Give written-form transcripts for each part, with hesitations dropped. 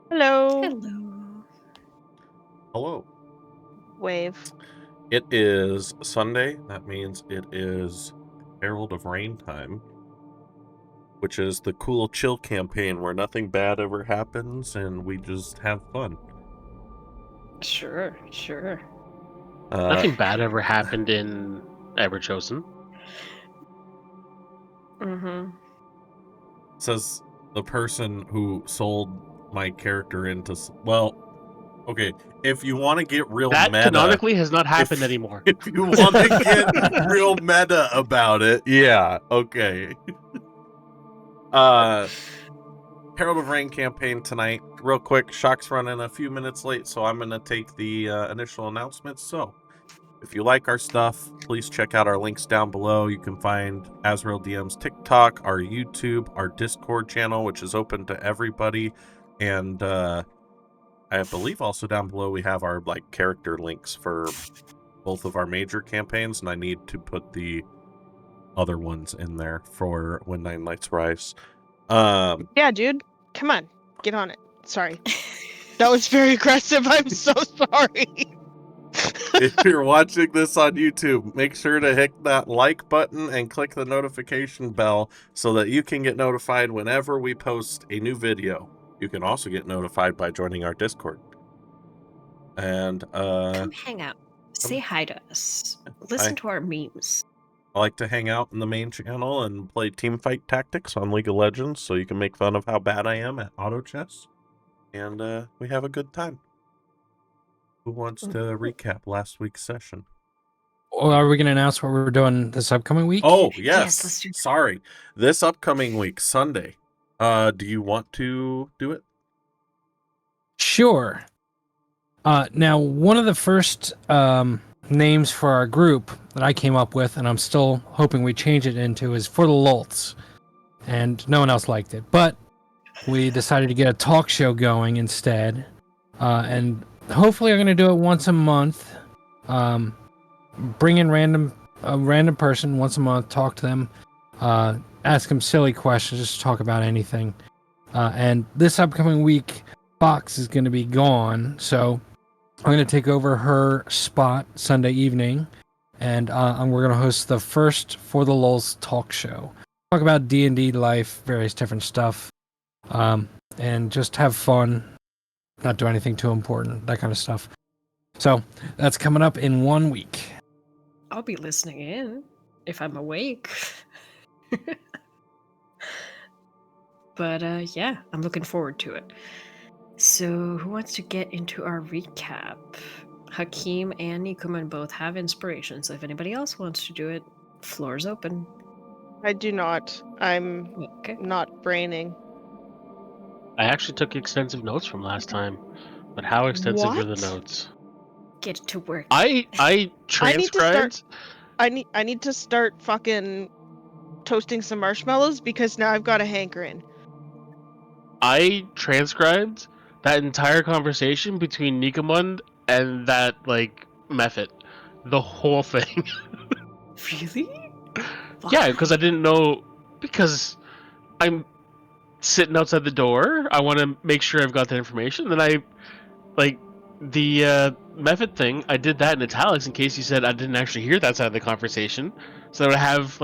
Hello. Hello. Hello. Wave. It is Sunday. That means it is Herald of Rain time, which is the cool chill campaign where nothing bad ever happens and we just have fun. Sure. Nothing bad ever happened in Everchosen. Mm-hmm. Says the person who sold my character into... Well, okay, if you want to get real That meta... canonically has not happened anymore. If you want to get real meta about it, yeah, okay. Herald of Rain campaign tonight. Real quick, Shock's running a few minutes late, so I'm going to take the initial announcements. So, if you like our stuff, please check out our links down below. You can find Azrael DM's TikTok, our YouTube, our Discord channel, which is open to everybody, and I believe also down below we have our character links for both of our major campaigns, and I need to put the other ones in there for When Nine Lights Rise. Yeah, dude. Come on. Get on it. Sorry. That was very aggressive. I'm so sorry. If you're watching this on YouTube, make sure to hit that like button and click the notification bell so that you can get notified whenever we post a new video. You can also get notified by joining our Discord. And Come hang out. Say hi to us. Listen to our memes. I like to hang out in the main channel and play teamfight tactics on League of Legends, so you can make fun of how bad I am at auto chess. And we have a good time. Who wants to recap last week's session? Or are we going to announce what we're doing this upcoming week? Oh, yes. Let's do that. Sorry. This upcoming week, Sunday. Do you want to do it? Sure. Now, one of the first names for our group that I came up with, and I'm still hoping we change it into, is For the Lults. And no one else liked it. But we decided to get a talk show going instead. And hopefully I'm going to do it once a month. Bring in a random person once a month, talk to them, ask them silly questions, just talk about anything. And this upcoming week, Fox is going to be gone, so I'm going to take over her spot Sunday evening, and we're going to host the first For the Lulz talk show. Talk about D&D life, various different stuff, and just have fun, not do anything too important, that kind of stuff. So that's coming up in 1 week. I'll be listening in if I'm awake. But yeah, I'm looking forward to it. So who wants to get into our recap? Hakim and Nicomund both have inspirations. If anybody else wants to do it, floor's open. I do not. I'm not braining. I actually took extensive notes from last time, but how extensive were the What? notes? Get to work. I transcribed. I need to start fucking toasting some marshmallows because now I've got a hankering. I transcribed that entire conversation between Nicomund and that method, the whole thing. Really? Yeah, because I didn't know, because I'm sitting outside the door. I want to make sure I've got that information. Then the method thing, I did that in italics in case you said I didn't actually hear that side of the conversation, so I would have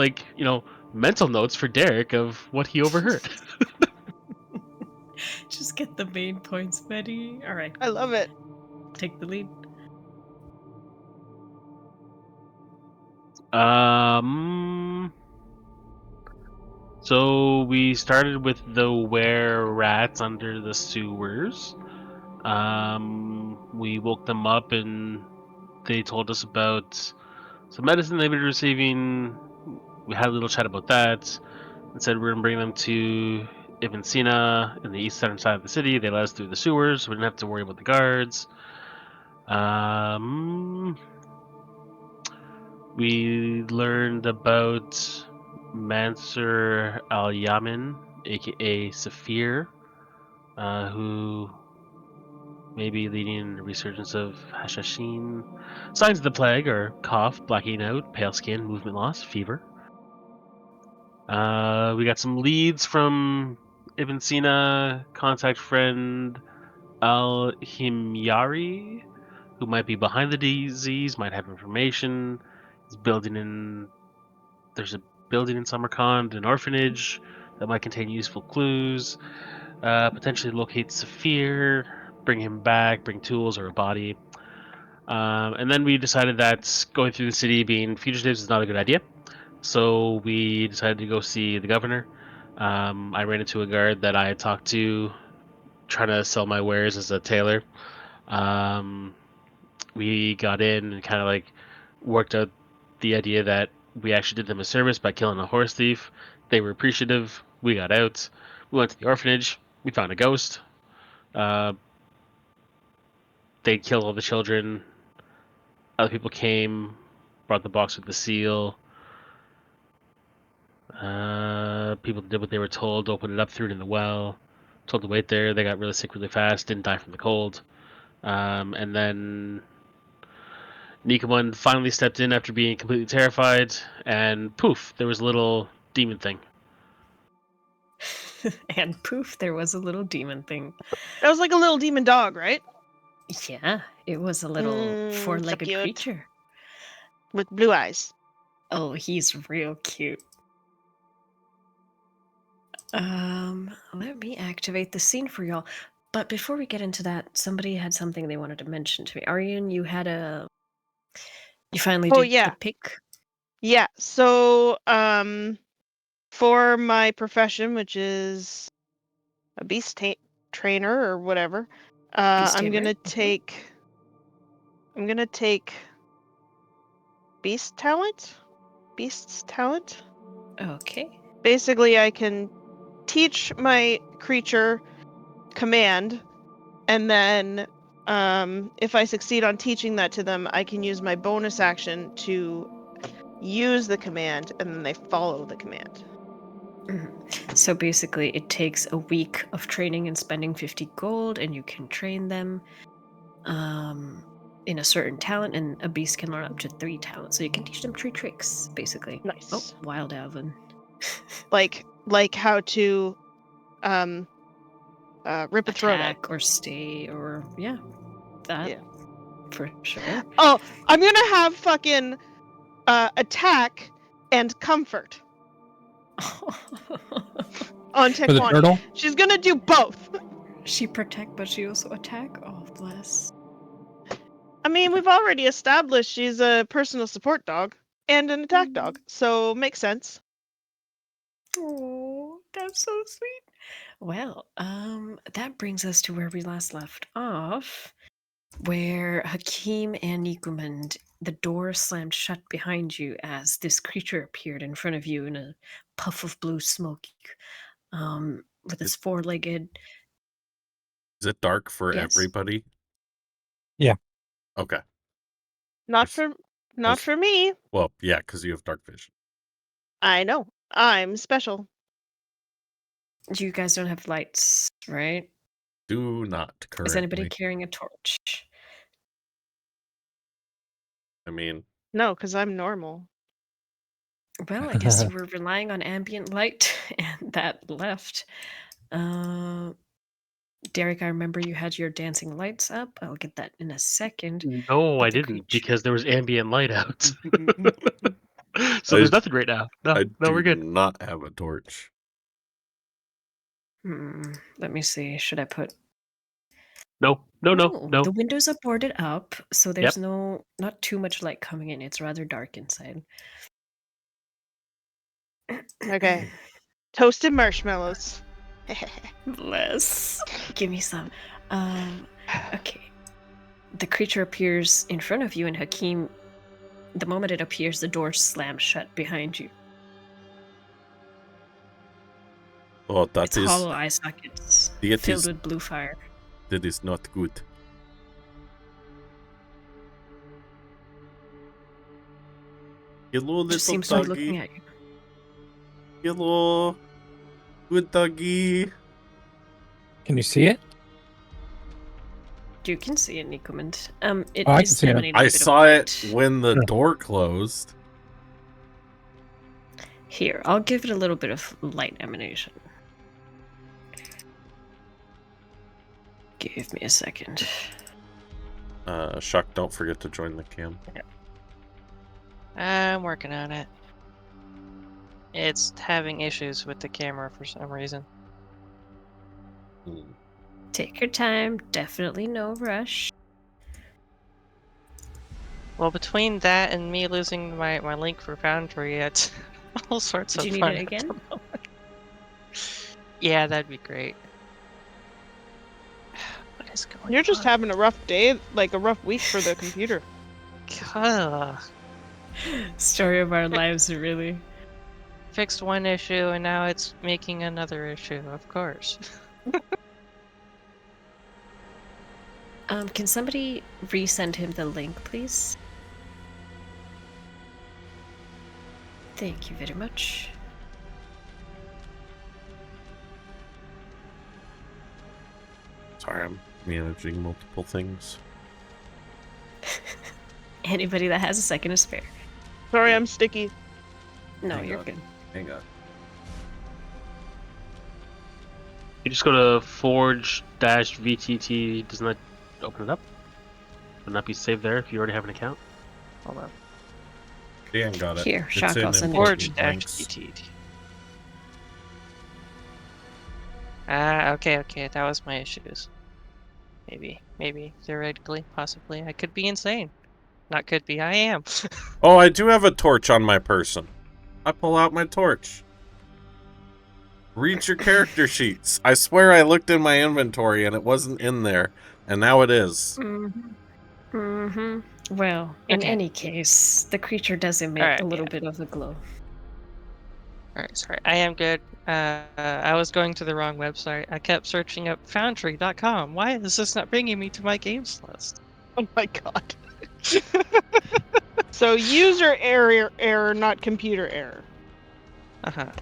mental notes for Derek of what he overheard. Just get the main points, Betty. All right. I love it. Take the lead. So we started with the were rats under the sewers. We woke them up and they told us about some medicine they've been receiving. We had a little chat about that and said we're gonna bring them to Ivancina in the eastern side of the city. They let us through the sewers, so we didn't have to worry about the guards. We learned about Mansur Al-Yamin, aka Saphir, who may be leading the resurgence of Hashashin. Signs of the plague are cough, blacking out, pale skin, movement loss, fever. We got some leads from Ivancina, contact friend Himyari, who might be behind the disease, might have information. There's a building in Samarkand, an orphanage that might contain useful clues. Potentially locate Saphir, bring him back, bring tools or a body. And then we decided that going through the city being fugitives is not a good idea. So we decided to go see the governor. I ran into a guard that I had talked to, trying to sell my wares as a tailor. We got in and kind of like worked out the idea that we actually did them a service by killing a horse thief. They were appreciative. We got out. We went to the orphanage. We found a ghost. They killed all the children. Other people came, brought the box with the seal. People did what they were told, opened it up, threw it in the well, told to wait there. They got really sick really fast, didn't die from the cold. And then Nicomund finally stepped in after being completely terrified, and poof, there was a little demon thing. And poof, there was a little demon thing. That was like a little demon dog, right? Yeah, it was a little So four-legged cute. creature. With blue eyes. Oh, he's real cute. Let me activate the scene for y'all. But before we get into that, somebody had something they wanted to mention to me. Aryan, you finally Oh, did yeah. the pick? Yeah, so for my profession, which is a trainer or whatever, Beast I'm tamer? gonna take beast's talent. Okay. Basically, I can teach my creature command, and then if I succeed on teaching that to them, I can use my bonus action to use the command, and then they follow the command. So basically, it takes a week of training and spending 50 gold, and you can train them in a certain talent, and a beast can learn up to 3 talents. So you can teach them 3 tricks, basically. Nice. Oh, wild Alvin. Like how to rip a throat out. Attack or stay or that Yeah. for sure. Oh, I'm gonna have fucking attack and comfort on For the Tekwani. turtle? She's gonna do both. She protect, but she also attack. Oh, bless. I mean, we've already established she's a personal support dog and an attack dog, so makes sense. Oh, that's so sweet. Well, that brings us to where we last left off, where Hakim and Nicomund, the door slammed shut behind you as this creature appeared in front of you in a puff of blue smoke, with its four-legged. Is it dark for Yes? everybody? Yeah. Okay. Not Yes. for me. Well, yeah, because you have dark vision. I know. I'm special. You guys don't have lights, right? Do not currently. Is anybody carrying a torch? I mean, No, because I'm normal. Well, I guess you were relying on ambient light, and that left. Derek, I remember you had your dancing lights up. I'll get that in a second. No, But I the didn't, creature- because there was ambient light out. So I- there's nothing right now. No, I we're do good. not have a torch. Let me see. Should I put? No. The windows are boarded up, so there's Yep. not too much light coming in. It's rather dark inside. Okay. Toasted marshmallows. Bless. Give me some. Okay. The creature appears in front of you, and Hakim, the moment it appears, the door slams shut behind you. Oh, It's hollow eye sockets filled with blue fire. That is not good. Hello, Just little seems to be doggy. looking at you. Hello, good doggy. Can you see it? You can see it, Nicomund. It I is can see it. emanating a I bit of saw it light. when the Yeah. door closed. Here, I'll give it a little bit of light emanation. Give Give me a second. Shuck, don't forget to join the cam. I'm working on it. It's having issues with the camera for some reason. Take your time. Definitely no rush. Well, between that and me losing my link for Foundry, it's all sorts Did of you need fun it at the again? moment. Yeah, that'd be great. What is going on? You're just having a rough day, like a rough week for the computer. Ugh. Story of our lives, really. Fixed one issue and now it's making another issue, of course. Can somebody resend him the link, please? Thank you very much. Sorry, I'm managing multiple things. Anybody that has a second to spare. Sorry, I'm sticky. No, Hang you're on. good. Hang on. You just go to forge-vtt. Doesn't that open it up? Would not be saved there if you already have an account? Hold on. Dan got it. Here, It's Shock, in I'll send it. important links. Forge-GTD. Okay, that was my issues. Maybe, theoretically, possibly. I could be insane. Not could be, I am. Oh, I do have a torch on my person. I pull out my torch. Read your character sheets. I swear I looked in my inventory and it wasn't in there. And now it is. Well, in Okay. any case, the creature does emit Alright, a little bit of a glow. Alright, sorry. I am good. I was going to the wrong website. I kept searching up Foundry.com. Why is this not bringing me to my games list? Oh my god. So user error, not computer error.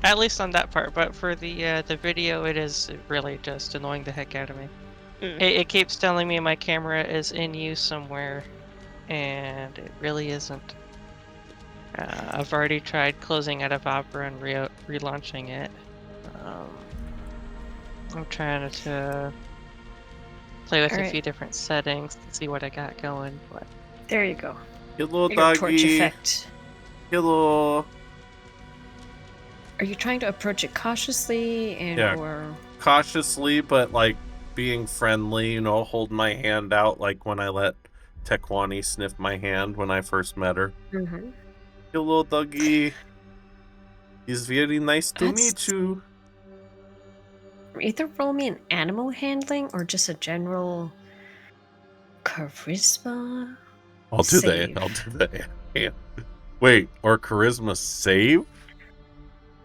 At least on that part, but for the video, it is really just annoying the heck out of me. It keeps telling me my camera is in use somewhere, and it really isn't. I've already tried closing out of Opera and relaunching it. I'm trying to play with a few different settings to see what I got going, but There you go. Hello, Your torch doggy. effect. Hello. Are you trying to approach it cautiously or Cautiously, but like being friendly, you know, hold my hand out like when I let Tekwani sniff my hand when I first met her. Hello, doggy. It's very nice to meet you. Either roll me an animal handling or just a general charisma. I'll do that. I'll do that. Yeah. Wait, or charisma save?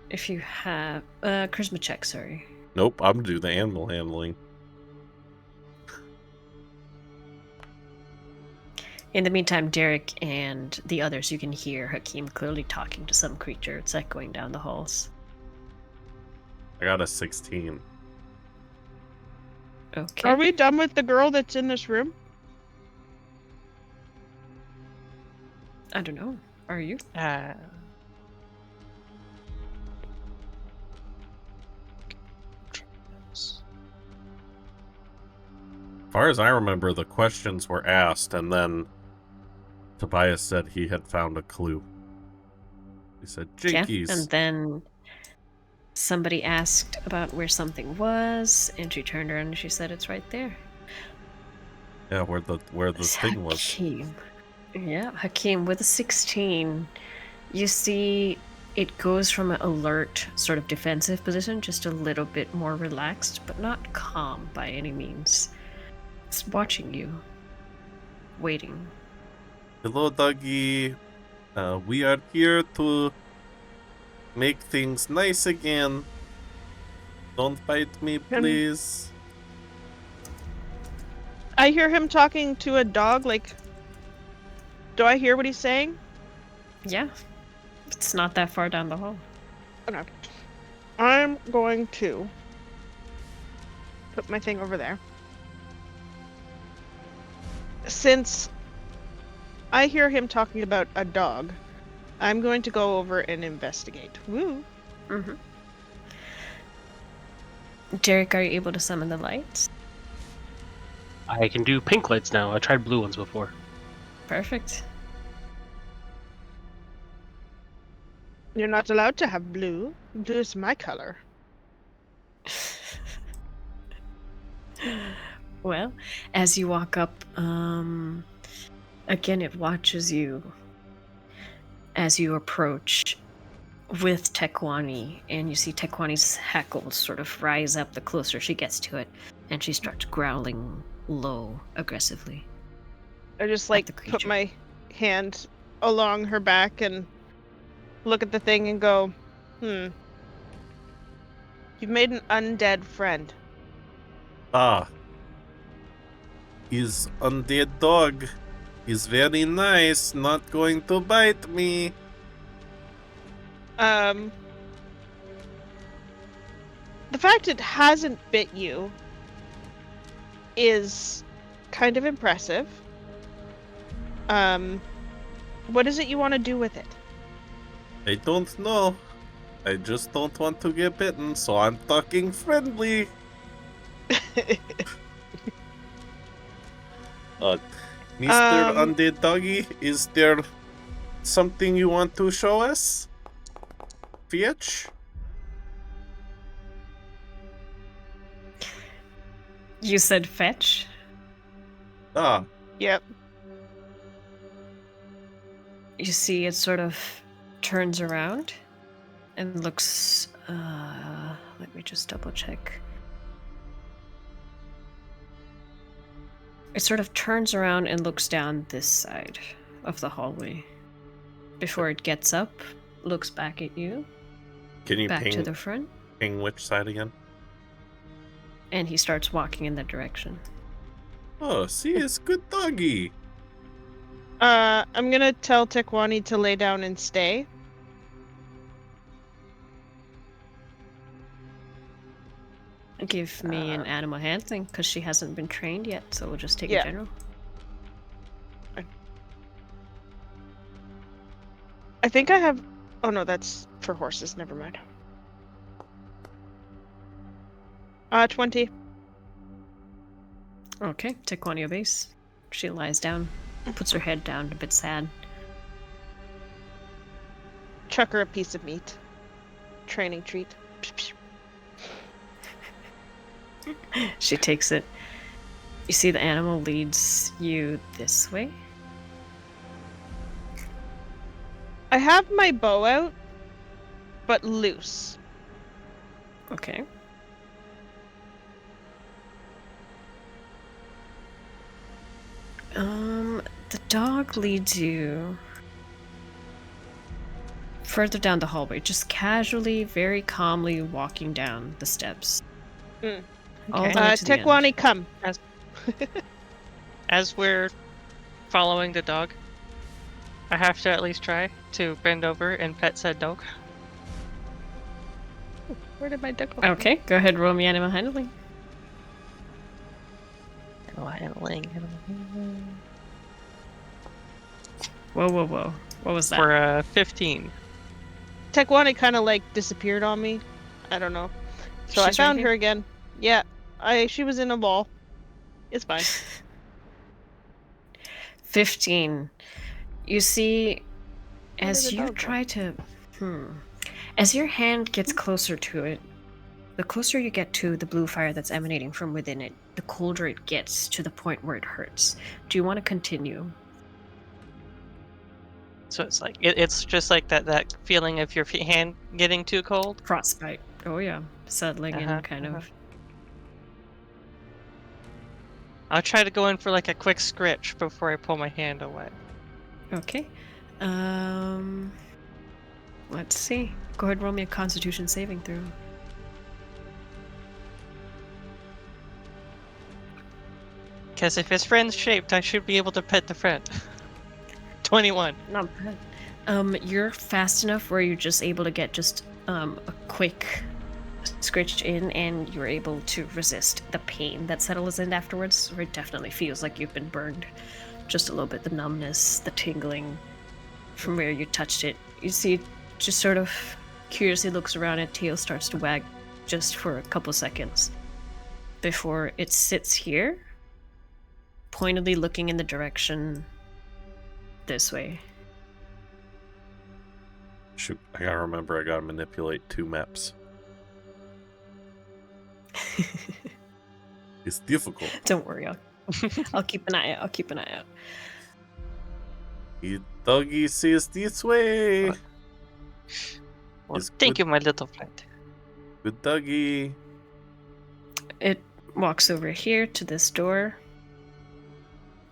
If you have charisma check, sorry. Nope, I'm gonna do the animal handling. In the meantime, Derek and the others, you can hear Hakim clearly talking to some creature. It's echoing down the halls. I got a 16. Okay. Are we done with the girl that's in this room? I don't know. Are you? As far as I remember, the questions were asked, and then Tobias said he had found a clue. He said, Jinkies. Yeah, and then somebody asked about where something was, and she turned around and she said it's right there. Yeah, where the thing was. Hakim. Yeah, Hakim with a 16. You see it goes from an alert, sort of defensive position, just a little bit more relaxed, but not calm by any means. It's watching you. Waiting. Hello, doggy. We are here to make things nice again. Don't bite me, please. I hear him talking to a dog, like... Do I hear what he's saying? Yeah. It's not that far down the hall. Okay. I'm going to put my thing over there. Since I hear him talking about a dog, I'm going to go over and investigate. Woo! Derek, are you able to summon the lights? I can do pink lights now. I tried blue ones before. Perfect. You're not allowed to have blue. Blue is my color. Well, as you walk up, again, it watches you as you approach with Tekwani, and you see Tekwani's hackles sort of rise up the closer she gets to it, and she starts growling low, aggressively. I just the put creature. my hand along her back and look at the thing and go, You've made an undead friend. Ah. His undead dog is very nice, not going to bite me. The fact it hasn't bit you is kind of impressive. What is it you want to do with it? I don't know. I just don't want to get bitten, so I'm talking friendly. Mr. Undead Doggy, is there something you want to show us? Fetch? You said fetch? Ah, Yep. You see it sort of turns around and looks, let me just double check. It sort of turns around and looks down this side of the hallway. Before it gets up, looks back at you, can you back to ping, the front, ping which side again? and he starts walking in that direction. Oh, see, it's good doggy. I'm gonna tell Tekwani to lay down and stay. Give me an animal handling, because she hasn't been trained yet, so we'll just take Yeah. a general. I think I have... Oh no, that's for horses. Never mind. 20. Okay, Tekwani obeys. She lies down, puts her head down, a bit sad. Chuck her a piece of meat. Training treat. She takes it. You see the animal leads you this way. I have my bow out, but loose. Okay. The dog leads you further down the hallway, just casually, very calmly walking down the steps. All the way to the end. Tekwani, come. As we're following the dog, I have to at least try to bend over and pet said dog. Where did my duck go? Okay, go ahead, roll me animal handling. Animal handling. Whoa, whoa, whoa. What was that? For 15. Tekwani kind of disappeared on me. I don't know. So I She's right found here? her again. Yeah, she was in a ball. It's fine. 15. You see, Where as did the you dog go? try to... As your hand gets closer to it, the closer you get to the blue fire that's emanating from within it, the colder it gets to the point where it hurts. Do you want to continue? So it's it's just like that feeling of your hand getting too cold. Frostbite. Oh yeah. Settling in, kind of. I'll try to go in for a quick scritch before I pull my hand away. Okay. Let's see. Go ahead and roll me a Constitution saving throw. Because if his friend's shaped, I should be able to pet the friend. 21. Not bad. You're fast enough where you're just able to get just a quick scritch in, and you're able to resist the pain that settles in afterwards. Where it definitely feels like you've been burned. Just a little bit, the numbness, the tingling from where you touched it. You see it just sort of curiously looks around, and tail starts to wag just for a couple seconds before it sits here pointedly looking in the direction this way. Shoot, I gotta remember I gotta manipulate 2 maps. It's difficult. Don't worry, I'll keep an eye out. I'll keep an eye out. The doggy says this way. Well, It's thank good. you, my little friend. Good doggy. It walks over here to this door,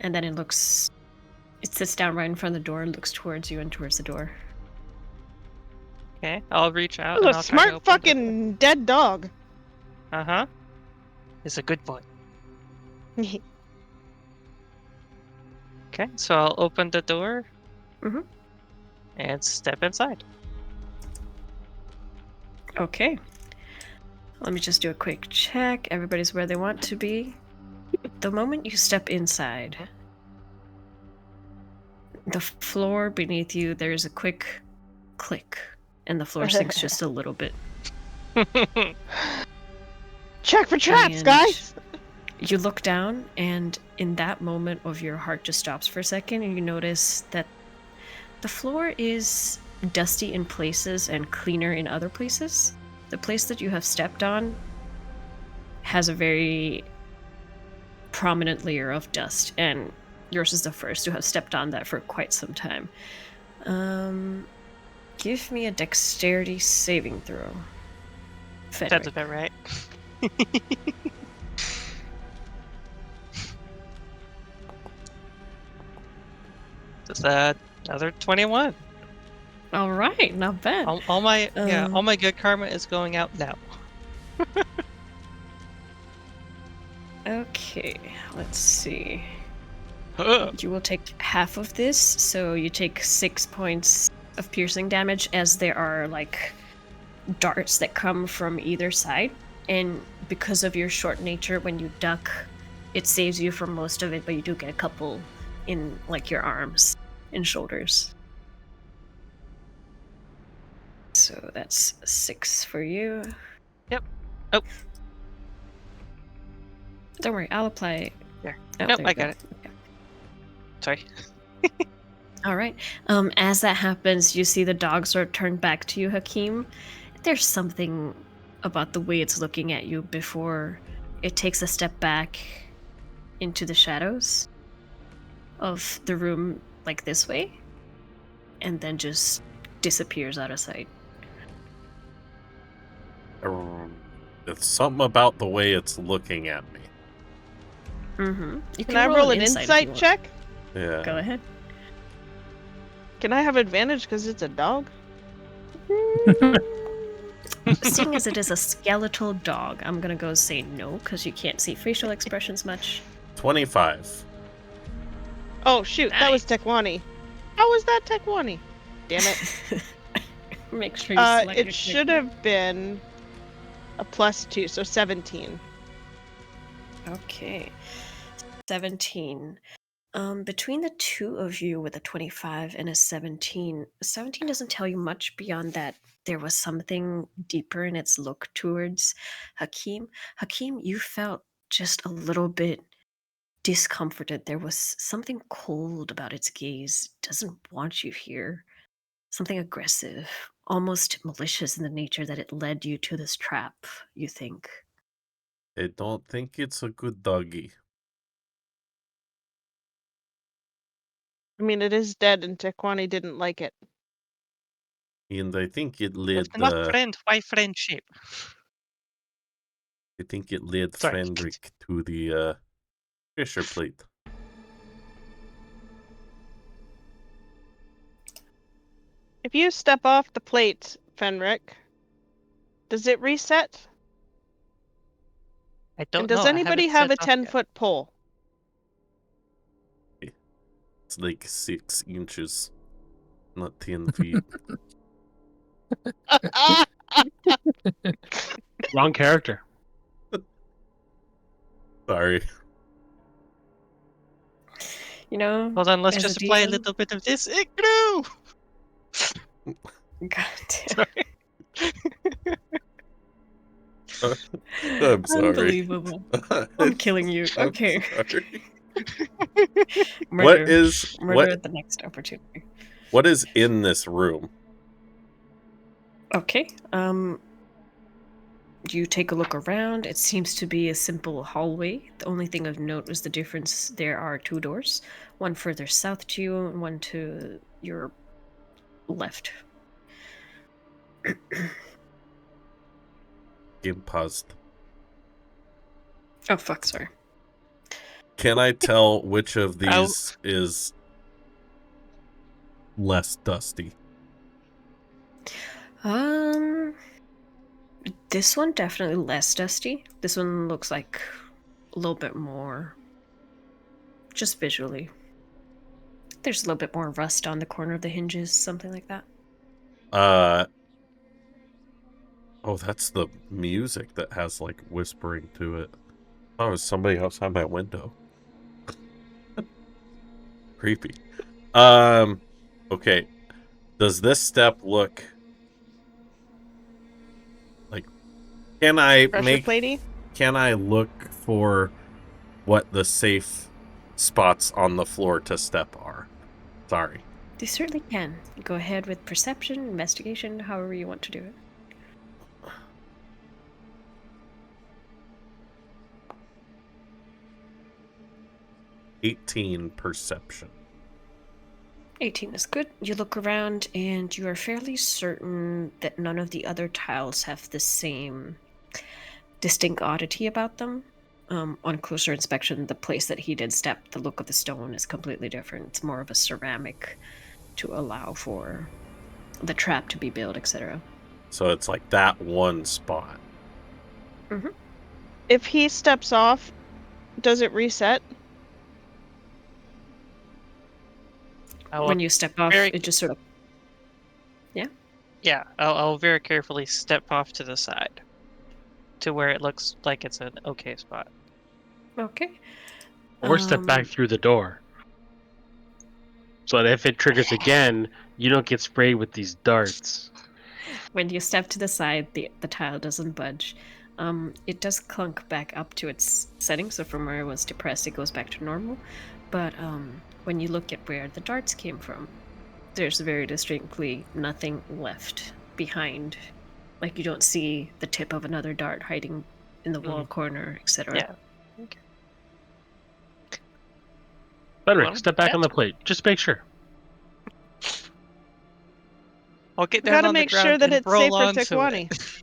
and then it sits down right in front of the door, looks towards you and towards the door. Okay, I'll reach out That and was I'll a smart try to open fucking dead dog. Uh-huh. He's a good boy. Okay, so I'll open the door. Mhm. And step inside. Okay. Let me just do a quick check. Everybody's where they want to be. The moment you step inside, the floor beneath you, there's a quick click, and the floor sinks just a little bit. Check for traps, And guys. You look down, and in that moment of your heart just stops for a second, and you notice that the floor is dusty in places and cleaner in other places. The place that you have stepped on has a very prominent layer of dust, and yours is the first to have stepped on that for quite some time. Give me a dexterity saving throw. That's Fenric. about right. Just another 21. All right, not bad. All my good karma is going out now. Okay, let's see. Huh. You will take half of this, so you take 6 points of piercing damage, as there are like darts that come from either side, and because of your short nature, when you duck, it saves you from most of it, but you do get a couple in like your arms and shoulders. So that's 6 for you. Yep. Oh. Don't worry, I'll apply. There. Oh, Nope, there I you go. got it. Sorry. All right. As that happens, you see the dog sort of turn back to you, Hakim. There's something about the way it's looking at you before it takes a step back into the shadows of the room, like this way, and then just disappears out of sight. It's something about the way it's looking at me. Mm-hmm. You Can I roll an if you insight want. check? Yeah. Go ahead. Can I have advantage because it's a dog? Seeing as it is a skeletal dog, I'm gonna go say no, because you can't see facial expressions much. 25. Oh shoot, that was Tekwani. How was that Tekwani? Damn it. Make sure you select your It should have been a +2, so 17. Okay. 17. Between the two of you with a 25 and a 17 doesn't tell you much beyond that there was something deeper in its look towards Hakim. Hakim, you felt just a little bit discomforted. There was something cold about its gaze. It doesn't want you here. Something aggressive, almost malicious in the nature that it led you to this trap, you think. I don't think it's a good doggy. I mean, it is dead, and Tekwani didn't like it. And I think it led If not friend, why friendship? Fenric to the pressure plate. If you step off the plate, Fenric, does it reset? I don't And does know. anybody have a 10-foot pole? It's like 6 inches, not 10 feet. Wrong character. Sorry. You know, Hold on, let's as just a apply a DM little bit of this. It grew! God damn. I'm sorry. Unbelievable. I'm killing you. I'm Okay. sorry. Murder. is Murder at the next opportunity. what is in this room? Okay. You take a look around. It seems to be a simple hallway. The only thing of note was the difference. There are 2 doors, one further south to you and one to your left. Game paused. Oh, fuck, sorry. Can I tell which of Oh. these is less dusty? This one definitely less dusty. This one looks like a little bit more, just visually. There's a little bit more rust on the corner of the hinges, something like that. Oh, that's the music that has like whispering to it. Oh, it's somebody outside my window. Creepy. Okay. Does this step look like, can I Pressure platey? can I look for what the safe spots on the floor to step are? Sorry. You certainly can. Go ahead with perception, investigation, however you want to do it. $18 perception. 18 is good. You look around and you are fairly certain that none of the other tiles have the same distinct oddity about them. On closer inspection, the place that he did step, the look of the stone is completely different. It's more of a ceramic to allow for the trap to be built, etc. So it's like that one spot. Mm-hmm. If he steps off, does it reset? When you step off, very- it just sort of... Yeah, I'll very carefully step off to the side to where it looks like it's an okay spot. Okay. Or step back through the door. So that if it triggers again, you don't get sprayed with these darts. When you step to the side, the tile doesn't budge. It does clunk back up to its setting, so from where it was depressed, it goes back to normal. But when you look at where the darts came from, there's very distinctly nothing left behind. Like, you don't see the tip of another dart hiding in the wall corner, etc. Yeah. Okay. Frederick, Well, step back on the plate. Just make sure. I'll get We down gotta on the make sure ground that and it's safe roll for onto Tikwani.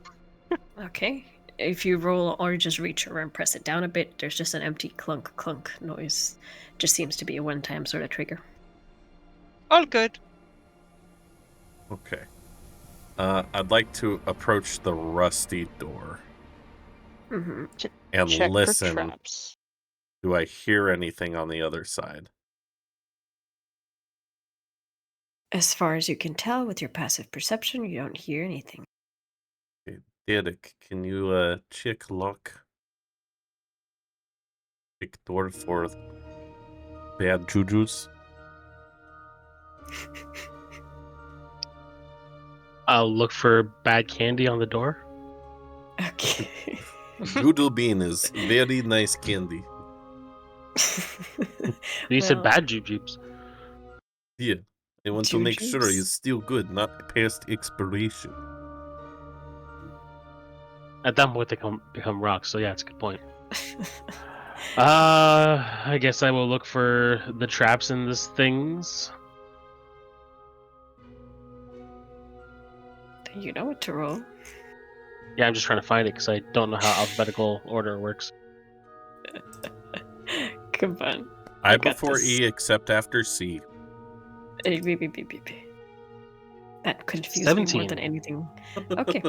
it. Okay. If you roll or just reach over and press it down a bit, there's just an empty clunk clunk noise. Just seems to be a one-time sort of trigger. All good. Okay. I'd like to approach the rusty door Mm-hmm. and Check for listen. traps. Do I hear anything on the other side? As far as you can tell with your passive perception, you don't hear anything. Okay. Derek, can you check lock? Check door for bad jujus? I'll look for bad candy on the door. Okay. Doodle bean is very nice candy. You said Well, bad jujubes. Yeah. I want to make sure Jujubes? it's still good, not past expiration. At that point, they become rocks. So yeah, it's a good point. I guess I will look for the traps in these things. You know what to roll. Yeah, I'm just trying to find it because I don't know how alphabetical order works. Come on. I got before this. E except after C. That confused me more 17. than anything. Okay.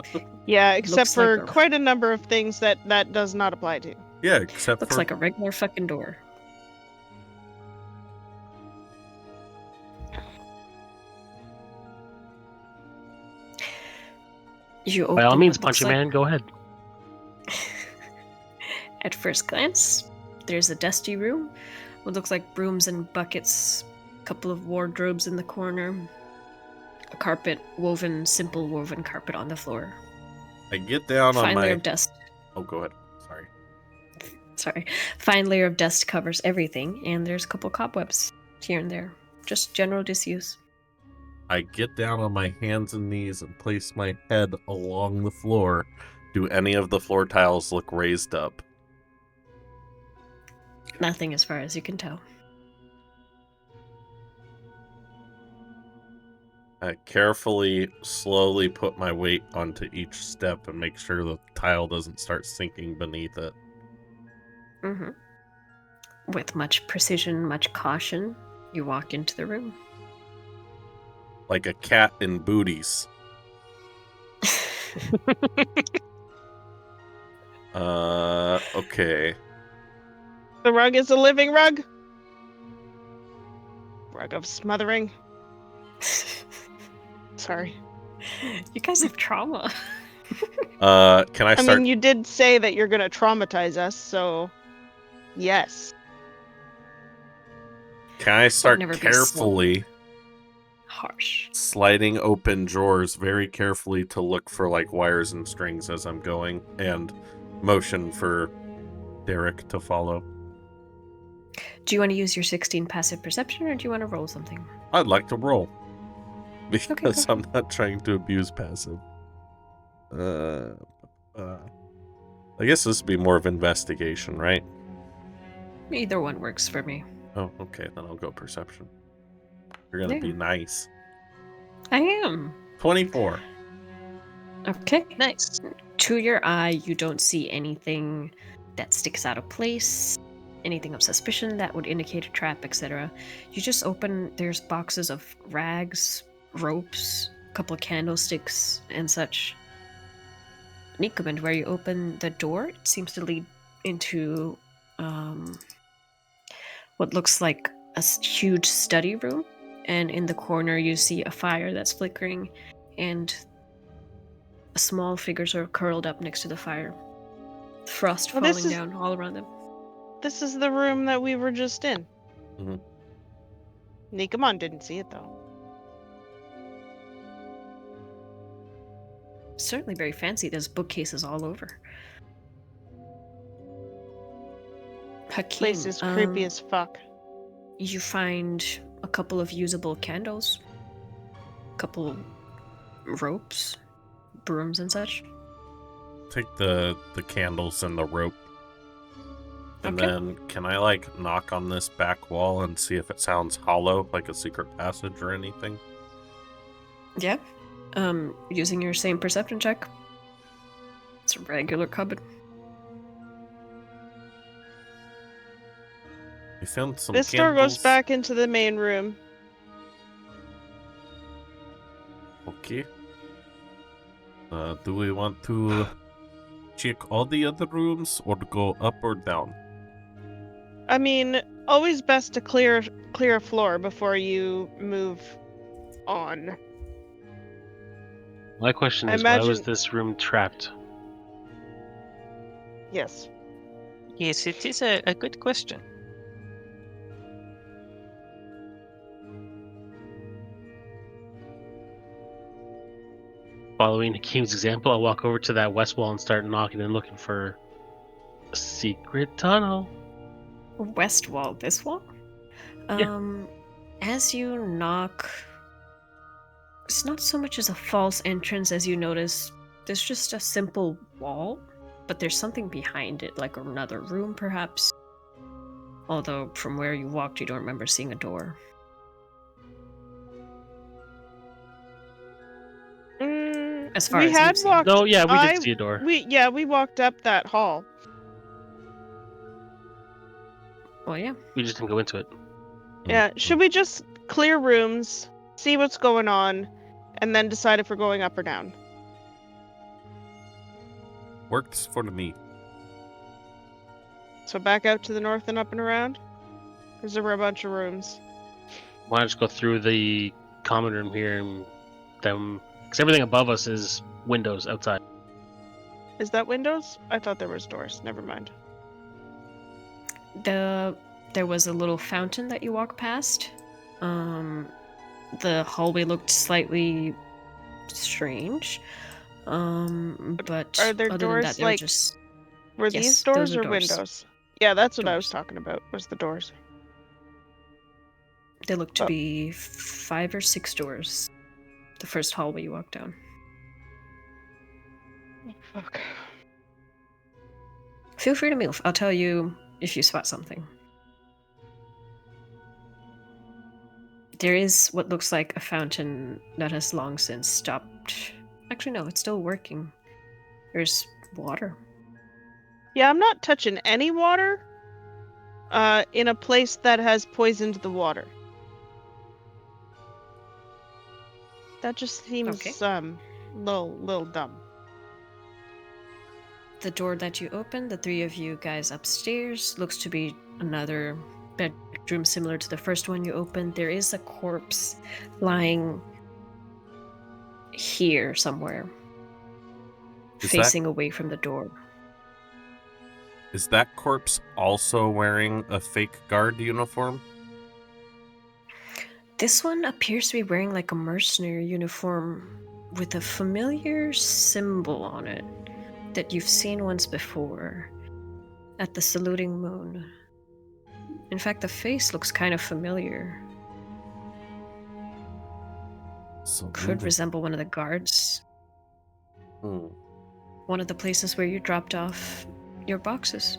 Yeah, except Looks like for a- quite a number of things that does not apply to. Yeah, except Looks for like a regular fucking door. You open By all means, what looks Punch like- Man, go ahead. At first glance, there's a dusty room. What looks like brooms and buckets, a couple of wardrobes in the corner, a carpet simple woven carpet on the floor. I get down on Fine layer my. of dust. Oh, go ahead. Sorry. Sorry. Fine layer of dust covers everything, and there's a couple cobwebs here and there. Just general disuse. I get down on my hands and knees and place my head along the floor. Do any of the floor tiles look raised up? Nothing as far as you can tell. I carefully, slowly put my weight onto each step and make sure the tile doesn't start sinking beneath it. Mm-hmm. With much precision, much caution, you walk into the room. Like a cat in booties. Okay. The rug is a living rug. Rug of smothering. Sorry. You guys have trauma. Can I I start? mean, you did say that you're gonna traumatize us, so yes. Can I start never be carefully Harsh. sliding open drawers very carefully to look for like wires and strings as I'm going, and motion for Derek to follow? Do you want to use your 16 passive perception, or do you want to roll something? I'd like to roll because go. I'm not trying to abuse passive. I guess this would be more of investigation, right? Either one works for me. Oh, okay, then I'll go perception. You're gonna be Yeah. nice. I am. 24. Okay. Nice. To your eye, you don't see anything that sticks out of place, anything of suspicion that would indicate a trap, etc. You just open, there's boxes of rags, ropes, a couple of candlesticks, and such. Nicomund, where you open the door, it seems to lead into what looks like a huge study room, and in the corner you see a fire that's flickering, and a small figures are curled up next to the fire. Frost Well, this falling is- down all around them. This is the room that we were just in. Mhm. Nicomund didn't see it though. Certainly very fancy. There's bookcases all over. Hakim, Place is creepy as fuck. you find a couple of usable candles, a couple ropes, brooms and such. Take the candles and the rope. And Okay. then can I like knock on this back wall and see if it sounds hollow, like a secret passage or anything? Yeah. Using your same perception check. It's a regular cupboard. I found some This candles. door goes back into the main room. Okay. Do we want to check all the other rooms or go up or down? I mean, always best to clear a floor before you move on. My question I is, why was imagine- this room trapped? Yes. Yes, it is a good question. Following Hakim's example, I'll walk over to that west wall and start knocking and looking for a secret tunnel. West wall, this wall? Yeah. As you knock, it's not so much as a false entrance as you notice there's just a simple wall, but there's something behind it, like another room perhaps. Although from where you walked, you don't remember seeing a door. As far we as had you've seen. walked. No, yeah, we I- did see a door. We walked up that hall. Well, yeah. We just didn't go into it. Yeah. Should we just clear rooms, see what's going on, and then decide if we're going up or down? Works for me. So back out to the north and up and around? Because there were a bunch of rooms. Why not just go through the common room here and then, because everything above us is windows outside. Is that windows? I thought there was doors. Never mind. There was a little fountain that you walk past. The hallway looked slightly strange. But Are there other doors than that, they were like- just Were Yes, these those doors are or doors. windows? Yeah, that's what I was Doors. talking about, was the doors. They look to Oh. be 5 or 6 doors. The first hallway you walk down. Fuck. Feel free to move. I'll tell you if you spot something. There is what looks like a fountain that has long since stopped. Actually, no, it's still working. There's water. Yeah, I'm not touching any water in a place that has poisoned the water. That just seems Okay. little dumb. The door that you open, the 3 of you guys upstairs, looks to be another bedroom similar to the first one you opened. There is a corpse lying here somewhere, Is facing away from the door. Is that corpse also wearing a fake guard uniform? This one appears to be wearing like a mercenary uniform with a familiar symbol on it that you've seen once before at the saluting moon. In fact, the face looks kind of familiar. Could resemble one of the guards. Hmm. One of the places where you dropped off your boxes.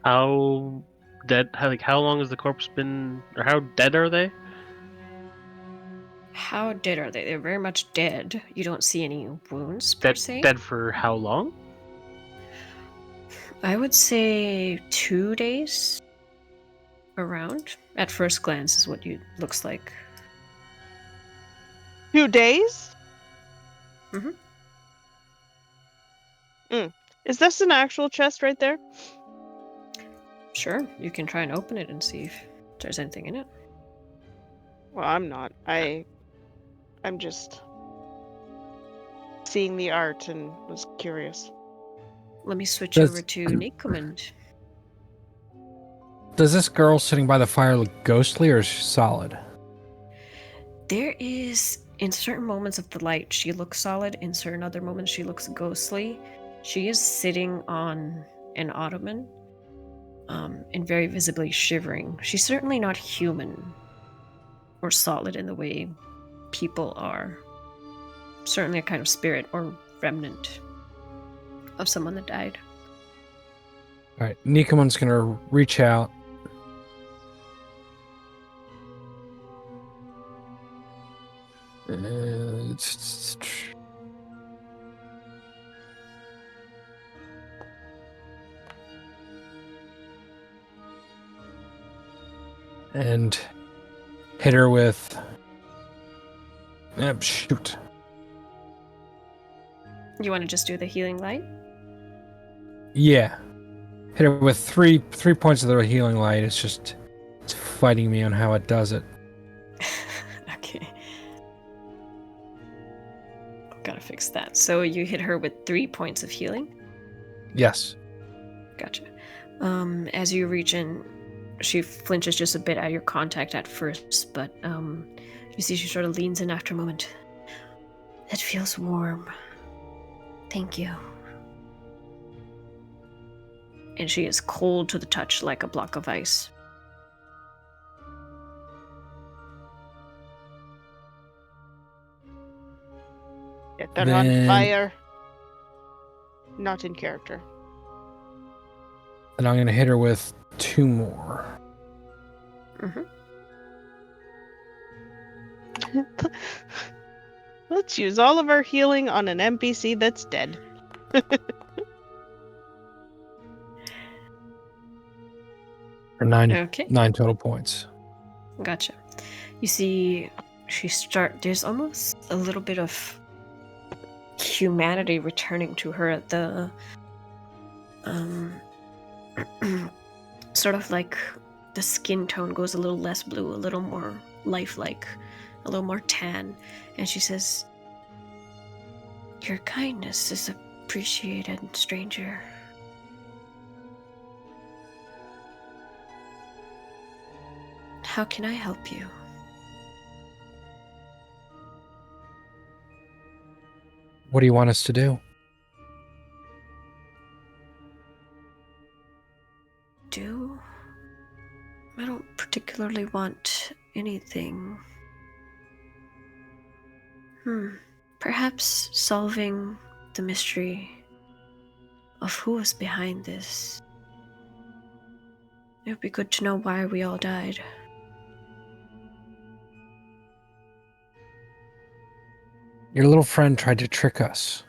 How dead? How long has the corpse been, or how dead are they? How dead are they? They're very much dead. You don't see any wounds per se. Dead for how long? I would say 2 days around. At first glance is what you looks like. 2 days? Mm-hmm. Is this an actual chest right there? Sure, you can try and open it and see if there's anything in it. Well, I'm not. I'm just seeing the art and was curious. Let me switch Does- over to Nicomund. Does this girl sitting by the fire look ghostly or solid? There is, in certain moments of the light, she looks solid. In certain other moments, she looks ghostly. She is sitting on an ottoman, and very visibly shivering. She's certainly not human or solid in the way people are. Certainly a kind of spirit or remnant of someone that died. All right, Nicomund's gonna reach out. And hit her with. Shoot. You want to just do the healing light? Yeah. Hit her with three points of the healing light. It's fighting me on how it does it. Okay. Gotta fix that. So you hit her with 3 points of healing? Yes. Gotcha. As you reach in, she flinches just a bit at your contact at first, but you see she sort of leans in after a moment. That feels warm. Thank you. And she is cold to the touch like a block of ice. Yeah, they're on fire. Not in character. And I'm gonna hit her with 2 more. Mm-hmm. Let's use all of our healing on an NPC that's dead. For 9 Okay. 9 total points. Gotcha. You see, there's almost a little bit of humanity returning to her at the, sort of like the skin tone goes a little less blue, a little more lifelike, a little more tan, and she says, "Your kindness is appreciated, stranger." How can I help you? What do you want us to do? want anything. Perhaps solving the mystery of who was behind this. It would be good to know why we all died. Your little friend tried to trick us.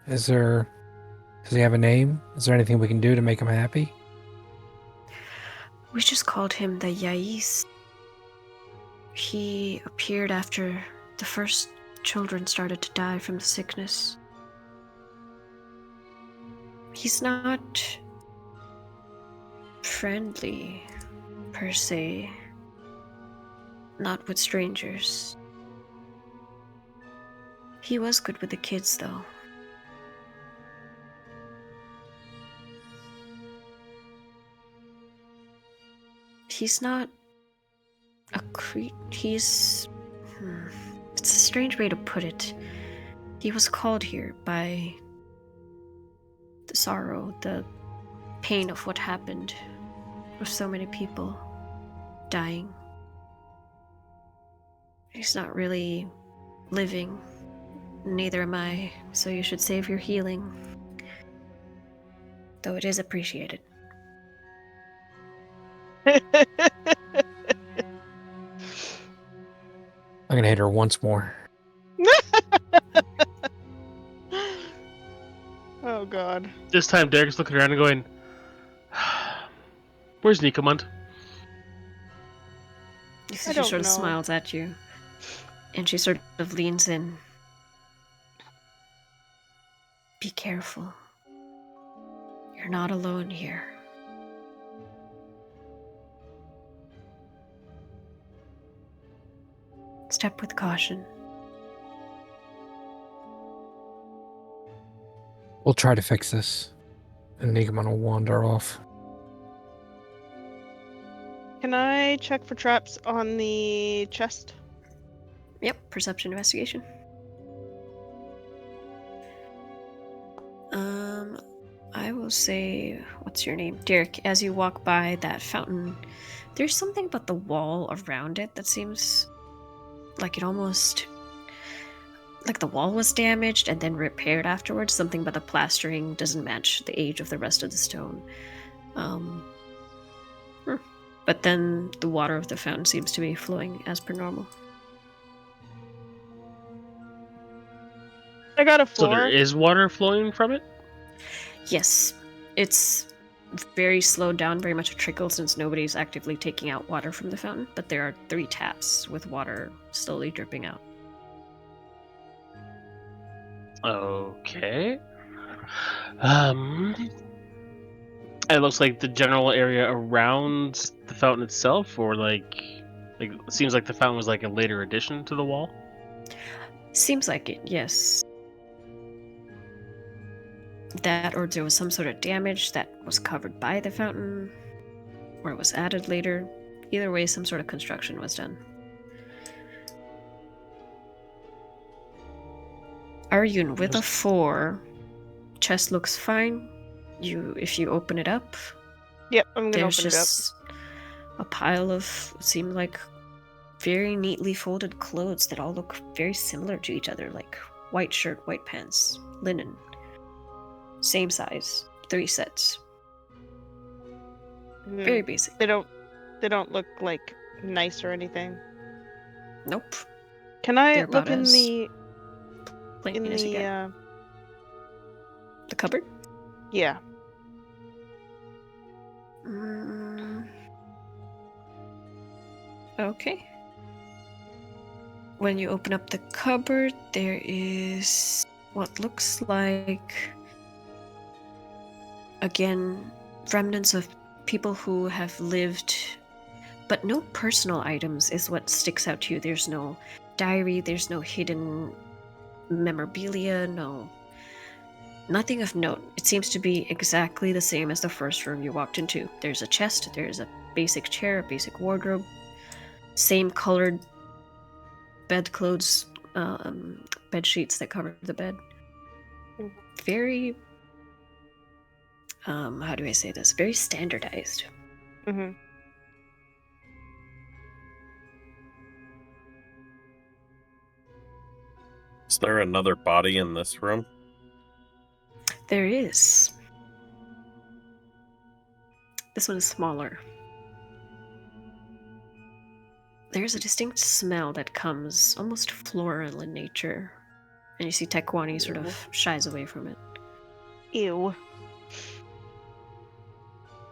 Does he have a name? Is there anything we can do to make him happy? We just called him the Yais. He appeared after the first children started to die from the sickness. He's not friendly, per se. Not with strangers. He was good with the kids, though. He's not a he's... It's a strange way to put it. He was called here by the sorrow, the pain of what happened with so many people dying. He's not really living. Neither am I, so you should save your healing. Though it is appreciated. I'm gonna hit her once more. Oh god. This time, Derek's looking around and going, "Where's Nicomund?" She don't sort of know. smiles at you, and she sort of leans in. Be careful. You're not alone here. Step with caution. We'll try to fix this. And Nicomund will wander off. Can I check for traps on the chest? Yep, perception investigation. I will say, what's your name? Derek, as you walk by that fountain, there's something about the wall around it that seems like it almost... like the wall was damaged and then repaired afterwards. Something about the plastering doesn't match the age of the rest of the stone. But then the water of the fountain seems to be flowing as per normal. I got a 4. So there is water flowing from it? Yes, it's very slowed down, very much a trickle since nobody's actively taking out water from the fountain, but there are 3 taps with water slowly dripping out. Okay. It looks like the general area around the fountain itself, or like it seems like the fountain was like a later addition to the wall. Seems like it, yes. That, or there was some sort of damage that was covered by the fountain, or it was added later. Either way, some sort of construction was done. Aryun, with a 4, chest looks fine. If you open it up, Yep, I'm gonna there's open it up. just a pile of what seem like very neatly folded clothes that all look very similar to each other, like white shirt, white pants, linen. Same size, 3 sets. Very basic. They don't look like nice or anything. Nope. Can I They're look about in as the plain as you get. The cupboard? Yeah. Okay. When you open up the cupboard, there is what looks like, again, remnants of people who have lived, but no personal items is what sticks out to you. There's no diary, there's no hidden memorabilia, nothing of note. It seems to be exactly the same as the first room you walked into. There's a chest, there's a basic chair, a basic wardrobe, same colored bedclothes, bed sheets that cover the bed. Very, how do I say this? Very standardized. Mm-hmm. Is there another body in this room? There is. This one is smaller. There's a distinct smell that comes almost floral in nature. And you see Taekwani sort of shies away from it. Ew.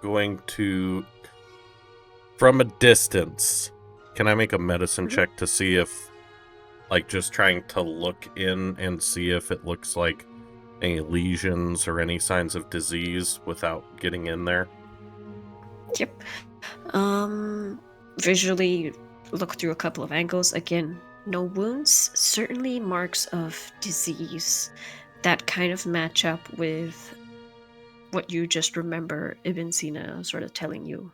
Going to... From a distance, can I make a medicine check to see if... Like, just trying to look in and see if it looks like any lesions or any signs of disease without getting in there? Yep. Visually look through a couple of angles. Again, no wounds, certainly marks of disease that kind of match up with what you just remember Ibn Sina sort of telling you.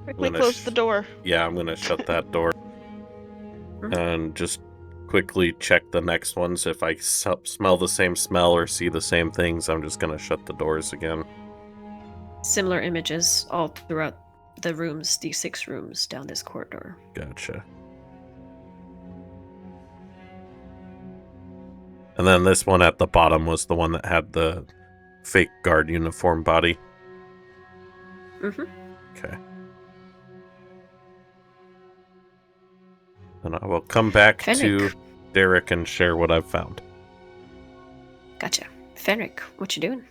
Quickly close the door. Yeah, I'm gonna shut that door. And just quickly check the next ones. If I smell the same smell or see the same things, I'm just gonna shut the doors again. Similar images all throughout the rooms, these 6 rooms down this corridor. Gotcha. And then this one at the bottom was the one that had the fake guard uniform body. Mm-hmm. Okay. And I will come back Fenric. to Derek and share what I've found. Gotcha. Fenric, what you doing?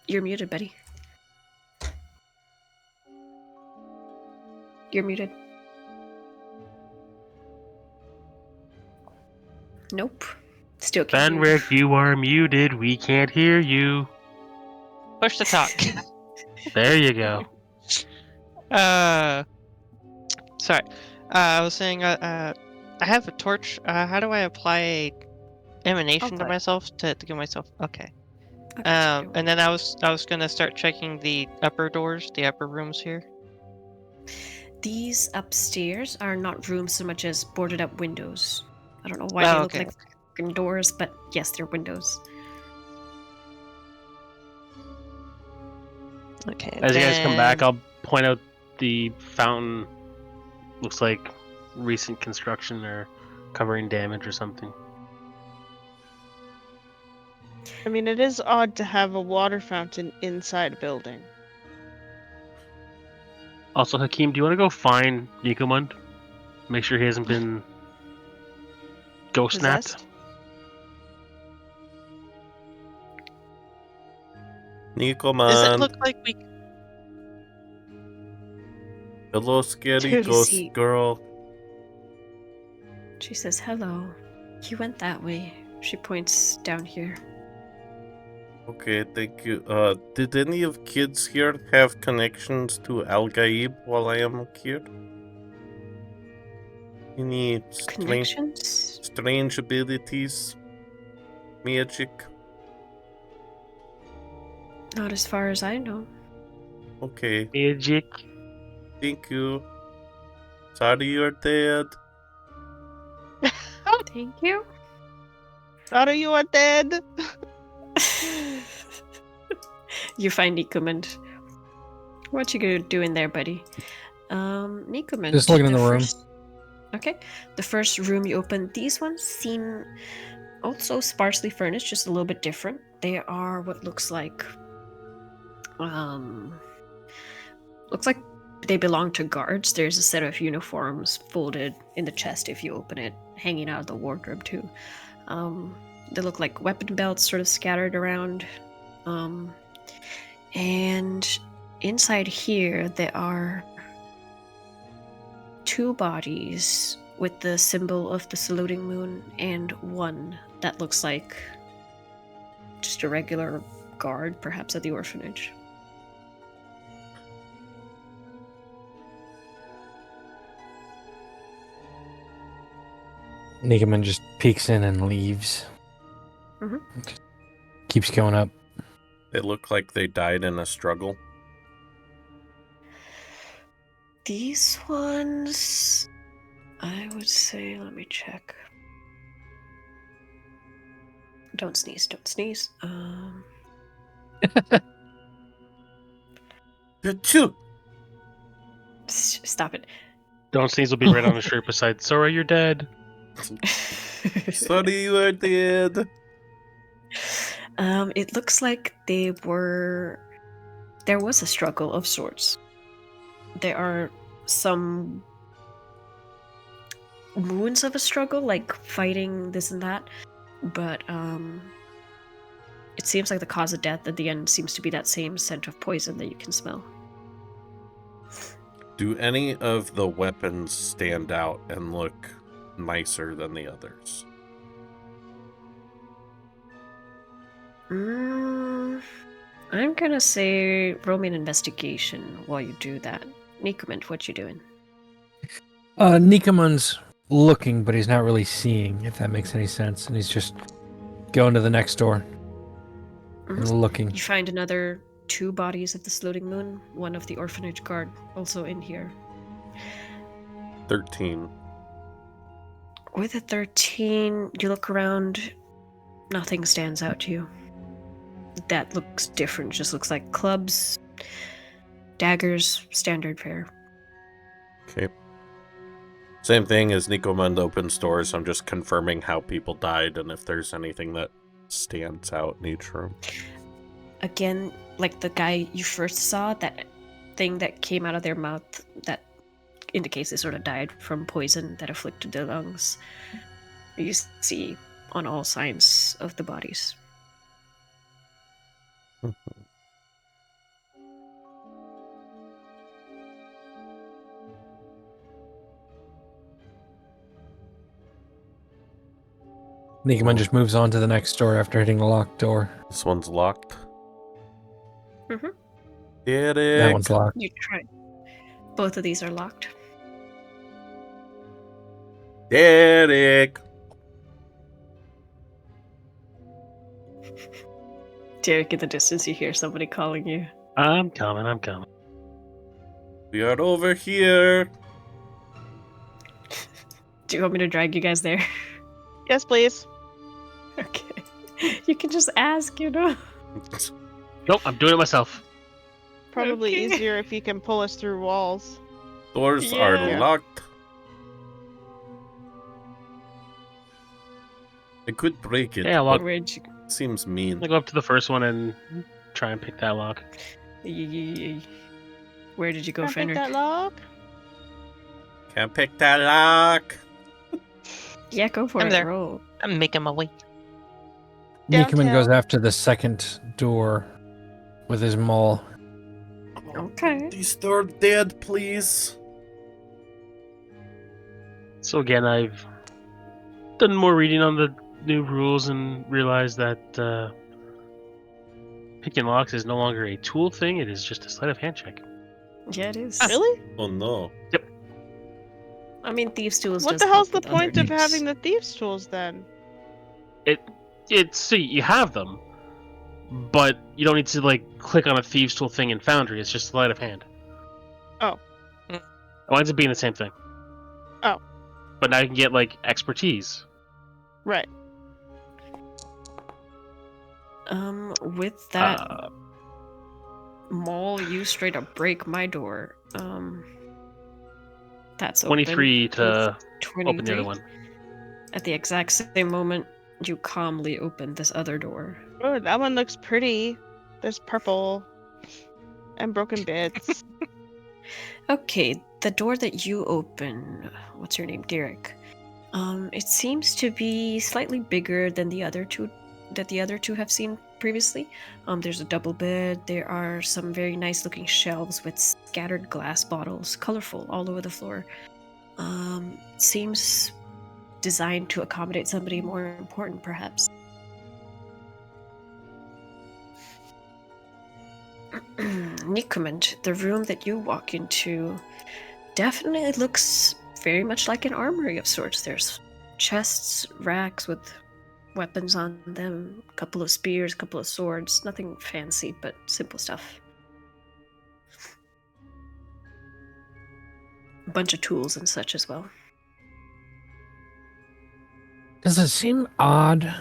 You're muted, buddy. You're muted. Nope. Still can't hear you. Fenric, you are muted. We can't hear you. Push to talk. There you go. Sorry. I was saying, I have a torch. How do I apply emanation to Okay. myself to give myself? Okay. Okay, so And then I was gonna start checking the upper doors, the upper rooms here. these upstairs are not rooms so much as boarded up windows. I don't know why Oh, they look okay. like fucking doors, but yes, they're windows. Okay. As you guys come back, then- I'll point out the fountain. Looks like recent construction or covering damage or something. I mean, it is odd to have a water fountain inside a building. Also, Hakim, do you want to go find Nicomund? Make sure he hasn't been ghost snapped. Possessed? Nicomund. Does it look like we? Hello, scary Dude, ghost see- girl. She says, hello. He went that way. She points down here. Okay, thank you. Did any of kids here have connections to Al Gaib while I am here? Any Connections? strange abilities? Magic? Not as far as I know. Okay, Magic. thank you. Sorry you're dead. Thank you. Sorry you are dead. You find Nicomund. What you doing there, buddy? Nicomund. Just looking in the room. Okay. The first room you open, these ones seem also sparsely furnished, just a little bit different. They are what looks like they belong to guards. There's a set of uniforms folded in the chest if you open it, hanging out of the wardrobe too. They look like weapon belts sort of scattered around. And inside here there are 2 bodies with the symbol of the saluting moon and one that looks like just a regular guard, perhaps at the orphanage. Nicomund just peeks in and leaves. Mhm. Just keeps going up. They look like they died in a struggle. These ones, I would say, let me check. Don't sneeze, don't sneeze. Achoo! Stop it. Don't sneeze will be right on the shirt beside, sorry, you're dead. Sorry, you are dead. It looks like there was a struggle of sorts. There are some wounds of a struggle, like fighting this and that, but it seems like the cause of death at the end seems to be that same scent of poison that you can smell. Do any of the weapons stand out and look nicer than the others? I'm gonna say roll me an investigation while you do that. Nicomund, what you doing? Nicomund's looking, but he's not really seeing, if that makes any sense. And he's just going to the next door and looking. You find another 2 bodies of the floating moon, one of the orphanage guard also in here. 13. With a 13, you look around, nothing stands out to you. That looks different, just looks like clubs, daggers, standard fare. Okay. Same thing as Nicomund opens doors. I'm just confirming how people died and if there's anything that stands out in each room. Again, like the guy you first saw, that thing that came out of their mouth that indicates they sort of died from poison that afflicted their lungs. You see on all sides of the bodies. Nicomund just moves on to the next door after hitting the locked door. This one's locked. Mm-hmm. Get it. That one's locked. You try. Both of these are locked. Derek. Derek, in the distance, you hear somebody calling you. I'm coming. We are over here. Do you want me to drag you guys there? Yes, please. Okay. You can just ask, you know? Nope, I'm doing it myself. Probably Okay. easier if you can pull us through walls. Doors are Yeah. locked. I could break it, Yeah, lock. but Where'd you... it seems I'm mean. gonna go up to the first one and try and pick that lock. Where did you go, Can I pick Fenric? that lock? Can't pick that lock. Yeah, go for I'm it. there. Roll. I'm making my way. Nicomund goes Downtown. after the second door with his maul. Okay. These door dead, please. So again, I've done more reading on the new rules and realized that picking locks is no longer a tool thing, it is just a sleight of hand check. Yeah, it is. Really? Oh no. I mean, Thieves' Tools What does the hell's help the with other point of names. having the thieves' tools then? It's see, you have them, but you don't need to like click on a thieves tool thing in Foundry. It's just sleight of hand. Oh. It winds up being the same thing. Oh. But now you can get like expertise. Right. With that maul, you straight up break my door. That's open. 23 to It's open the 23. other one. At the exact same moment, you calmly open this other door. Oh, that one looks pretty. There's purple and broken bits. Okay, the door that you open, what's your name, Derek? It seems to be slightly bigger than the other two have seen previously. There's a double bed. There are some very nice looking shelves with scattered glass bottles, colorful, all over the floor. Seems designed to accommodate somebody more important, perhaps. Nicomund, the room that you walk into definitely looks very much like an armory of sorts. There's chests, racks with weapons on them, a couple of spears, a couple of swords, nothing fancy, but simple stuff. A bunch of tools and such as well. Does it seem odd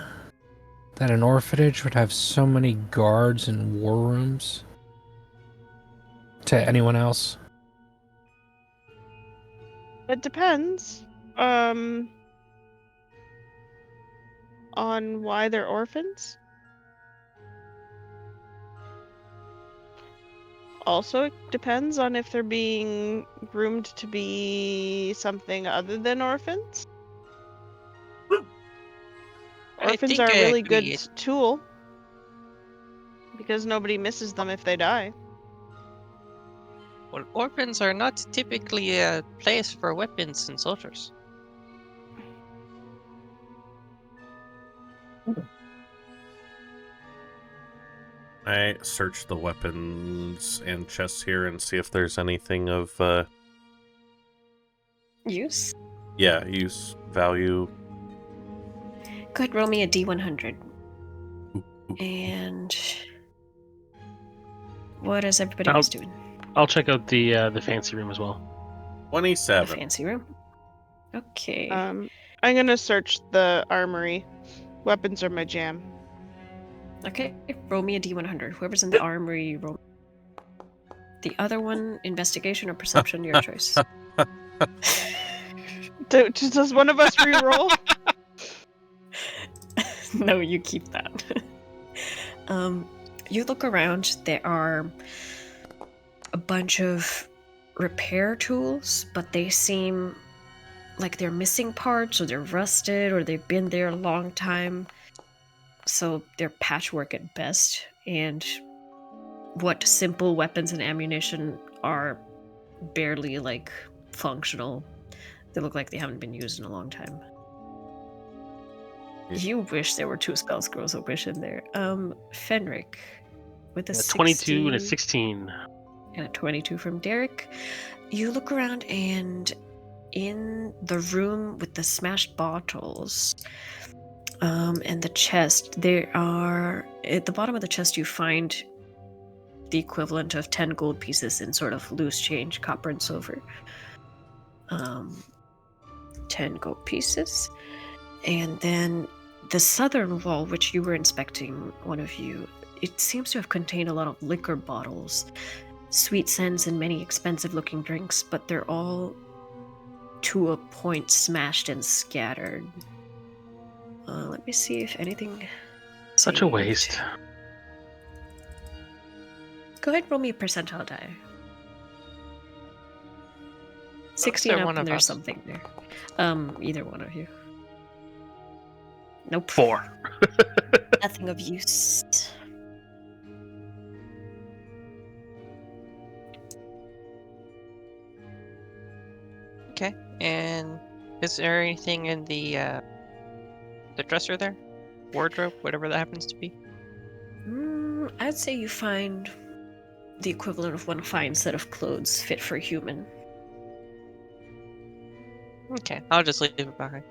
that an orphanage would have so many guards and war rooms? to anyone else? It depends. On why they're orphans. Also, it depends on if they're being groomed to be something other than orphans. Orphans are a really good tool because nobody misses them if they die. Well, orphans are not typically a place for weapons and soldiers. I search the weapons and chests here and see if there's anything of Use? use, value. Go ahead, roll me a D100. And what is everybody else doing? I'll check out the fancy room as well. 27. The fancy room. Okay. I'm gonna search the armory. Weapons are my jam. Okay, roll me a D100. Whoever's in the armory, roll. The other one, investigation or perception, your choice. Does one of us re-roll? No, you keep that. You look around, there are a bunch of repair tools, but they seem like they're missing parts, or they're rusted, or they've been there a long time. So they're patchwork at best, and what simple weapons and ammunition are barely, like, functional. They look like they haven't been used in a long time. You wish there were 2 spell scrolls of wish in there. Fenric, with a 22 and a 16 16. and a 22 from Derek. You look around, and in the room with the smashed bottles, and the chest, there are, at the bottom of the chest you find the equivalent of 10 gold pieces in sort of loose change, copper and silver. 10 gold pieces. And then the southern wall, which you were inspecting, one of you, it seems to have contained a lot of liquor bottles, sweet scents, and many expensive looking drinks, but they're all to a point smashed and scattered. Let me see if anything. Such a saved. waste. Go ahead, roll me a percentile die. 16 there up, one and of there's us? something there. Either one of you. Nope. 4. Nothing of use. Okay. And is there anything in the dresser there? Wardrobe, whatever that happens to be? I'd say you find the equivalent of one fine set of clothes fit for a human. Okay, I'll just leave it behind.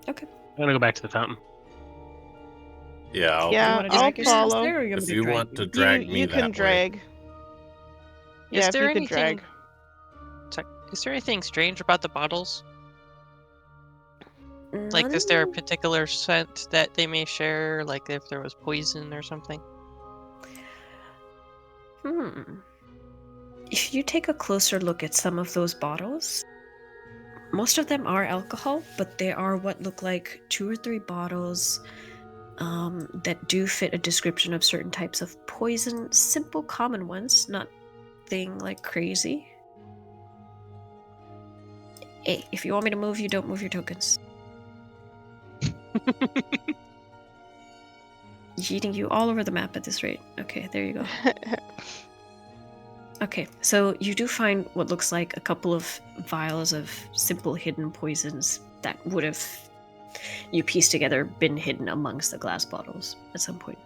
Okay. I'm gonna go back to the fountain. Yeah, I'll Yeah, You wanna I'll drag yourselves follow. there, or you want if me to you drag want you? to drag me you that can way. drag. Yeah, Is if there you could anything? drag. Is there anything strange about the bottles? Like, is there a None? particular scent that they may share? Like, if there was poison or something? If you take a closer look at some of those bottles, most of them are alcohol, but there are what look like 2 or 3 bottles that do fit a description of certain types of poison. Simple, common ones, nothing like crazy. Hey, if you want me to move you, don't move your tokens. Eating you all over the map at this rate. Okay, there you go. Okay, so you do find what looks like a couple of vials of simple hidden poisons that would have, you piece together, been hidden amongst the glass bottles at some point.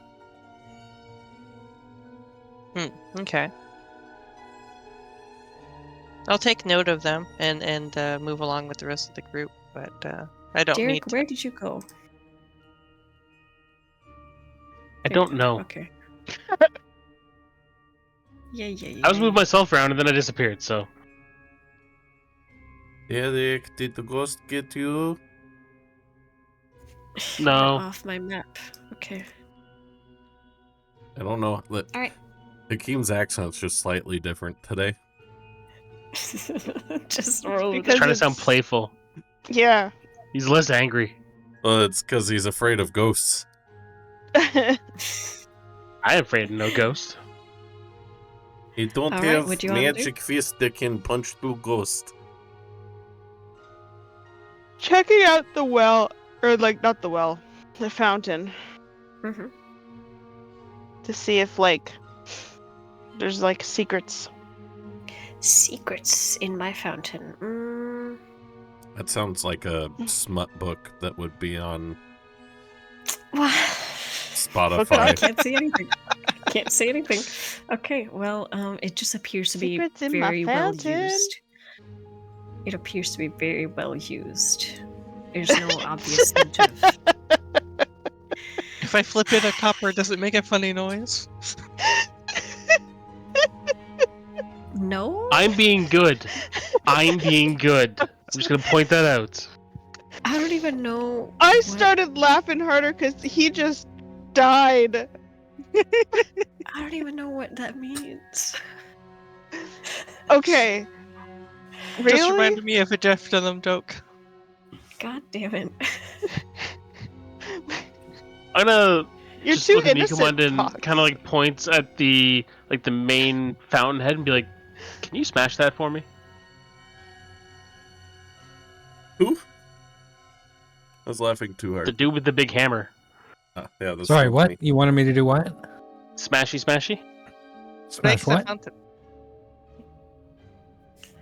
Okay. I'll take note of them and move along with the rest of the group, but I don't Derek, need to. where did you go? I There don't you go. know. Okay. Yeah. I was moving myself around and then I disappeared, so. Eric, did the ghost get you? No. I'm off my map. Okay. I don't know. Alright. Hakim's accent's just slightly different today. Just roll with because it. Trying to sound it's- playful. Yeah. He's less angry. Well, it's because he's afraid of ghosts. I am afraid of no ghost. He don't All right, have what do you wanna do? magic fist that can punch through ghosts. Checking out the well, or like not the well, the fountain, Mhm. to see if there's secrets. Secrets in my fountain. That sounds like a smut book that would be on Well, I Spotify. can't see anything. I can't say anything. Okay, well, it just appears to be Secrets in my very well fountain. used. It appears to be very well used. There's no obvious motive. If I flip in a copper, does it make a funny noise? No? I'm being good. I'm being good. I'm just gonna point that out. I don't even know. I what- started laughing harder because he just died. I don't even know what that means. Okay. Really? Just reminded me of a Jeff Dunham joke. God damn it. I'm gonna You're just too look at innocent. Nicomund and Fox. kind of like points at the main fountainhead and be like, "Can you smash that for me?" Who? I was laughing too The hard. dude with the big hammer. Yeah, that's Sorry, what? funny. You wanted me to do what? Smashy, smashy. Smash Break the what? fountain.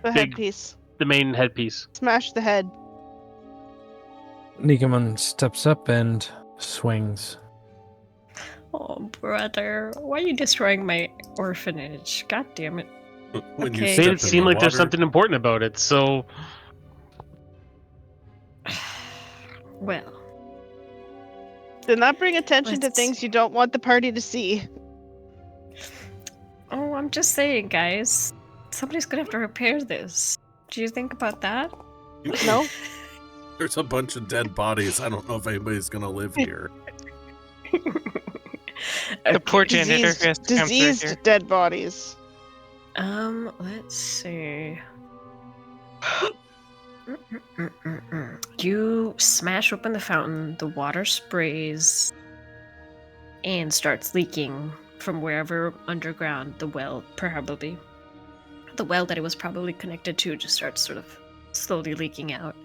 The Big- headpiece. The main headpiece. Smash the head. Nicomund steps up and swings. Oh, brother. Why are you destroying my orphanage? God damn it. When you Okay. step Made in it seem the like there's water. something important about it. So Well, Do not bring attention to Let's things see. you don't want the party to see. oh, I'm just saying, guys. Somebody's gonna have to repair this. Do you think about that? No? There's a bunch of dead bodies. I don't know if anybody's gonna live here. The poor janitor Diseased, who has to come through here. diseased dead bodies. Let's see. You smash open the fountain, the water sprays and starts leaking from wherever underground the well that it was probably connected to just starts sort of slowly leaking out.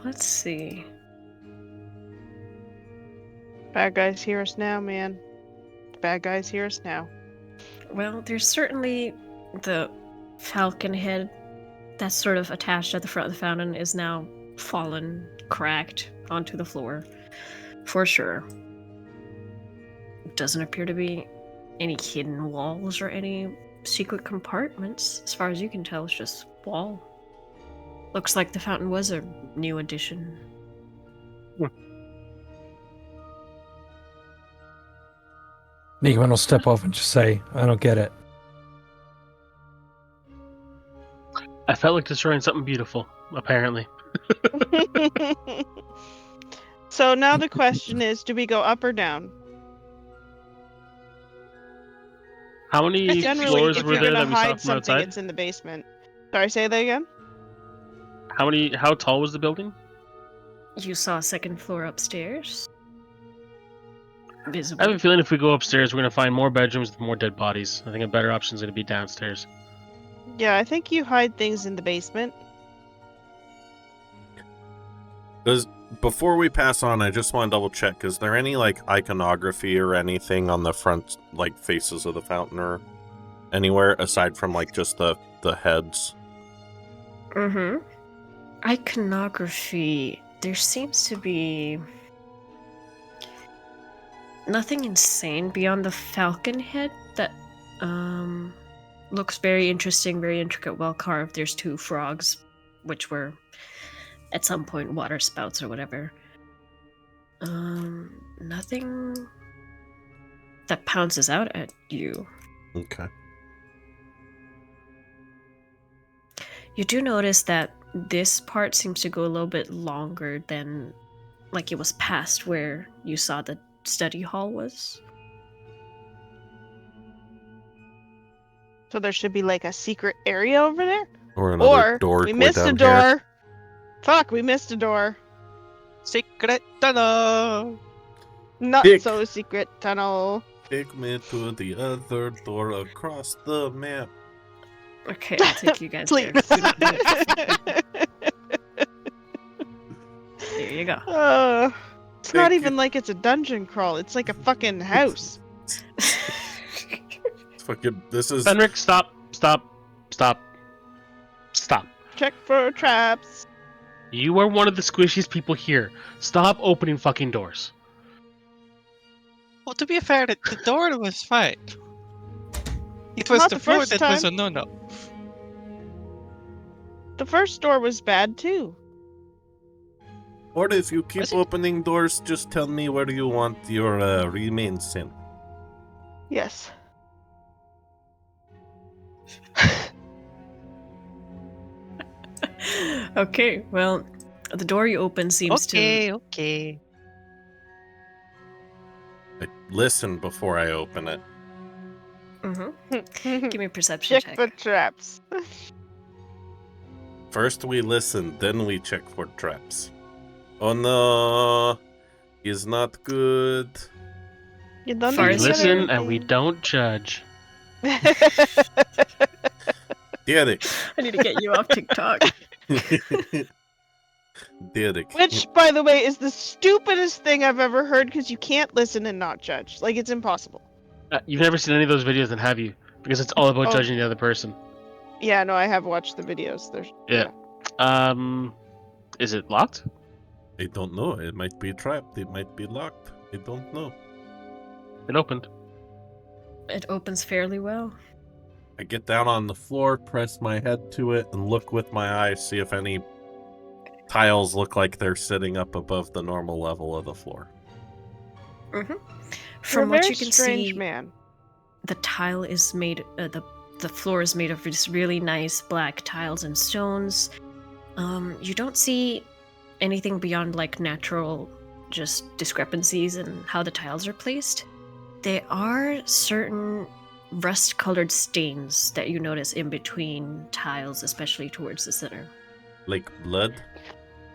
Let's see. Bad guys hear us now, man. Bad guys hear us now. Well, there's certainly the falcon head that's sort of attached at the front of the fountain is now fallen, cracked onto the floor. For sure. Doesn't appear to be any hidden walls or any secret compartments. As far as you can tell, it's just wall. Looks like the fountain was a new addition. Nicomund will step off and just say, I don't get it. I felt like destroying something beautiful. Apparently, So now the question is, do we go up or down? how many Generally, floors if were you're there gonna that we saw hide from something, outside? it's in the basement. Sorry, say that again? How tall was the building? You saw a second floor upstairs? I Visible. have a feeling if we go upstairs, we're gonna find more bedrooms with more dead bodies. I think a better option is gonna be downstairs. Yeah, I think you hide things in the basement. Before we pass on, I just want to double check. Is there any iconography or anything on the front faces of the fountain or anywhere aside from just the heads? Mm-hmm. Iconography. There seems to be nothing insane beyond the falcon head that looks very interesting, very intricate, well carved. There's two frogs, which were at some point water spouts or whatever. Nothing that pounces out at you. Okay. You do notice that this part seems to go a little bit longer than it was past where you saw the study hall was. So there should be like a secret area over there? Or another Or door we way missed a down door. here. Fuck, we missed a door. Secret tunnel. Not Dick. so secret tunnel. Take me to the other door across the map. Okay, I'll take you guys there. Please. We don't know it. There you go. It's not Thank even like it's a dungeon crawl. It's like a fucking house. Fucking, this is Fenric, stop. Check for traps. You are one of the squishiest people here. Stop opening fucking doors. Well, to be fair, the door was fine. It was Not the the floor first that was a time. no-no. The first door was bad too. Or if you keep Was it? opening doors, just tell me where you want your remains in. Yes. Okay, well, the door you open seems Okay. I listen before I open it. to. Give me a perception Check check. for traps. First we listen, then we check for traps. Oh no, he's not good. You done Far We as the listen other and we thing. don't judge. Derek. I need to get you off TikTok. Derek. Which, by the way, is the stupidest thing I've ever heard because you can't listen and not judge. Like, it's impossible. You've never seen any of those videos, then have you? Because it's all about Oh. judging the other person. Yeah, no, I have watched the videos. There's Yeah. Is it locked? I don't know. It might be trapped. It might be locked. I don't know. It opened. It opens fairly well. I get down on the floor, press my head to it, and look with my eyes, see if any tiles look like they're sitting up above the normal level of the floor. From a what very you can strange see, man. the tile is made. The floor is made of just really nice black tiles and stones. You don't see anything beyond like natural, just discrepancies in how the tiles are placed. There are certain rust-colored stains that you notice in between tiles, especially towards the center, Like blood.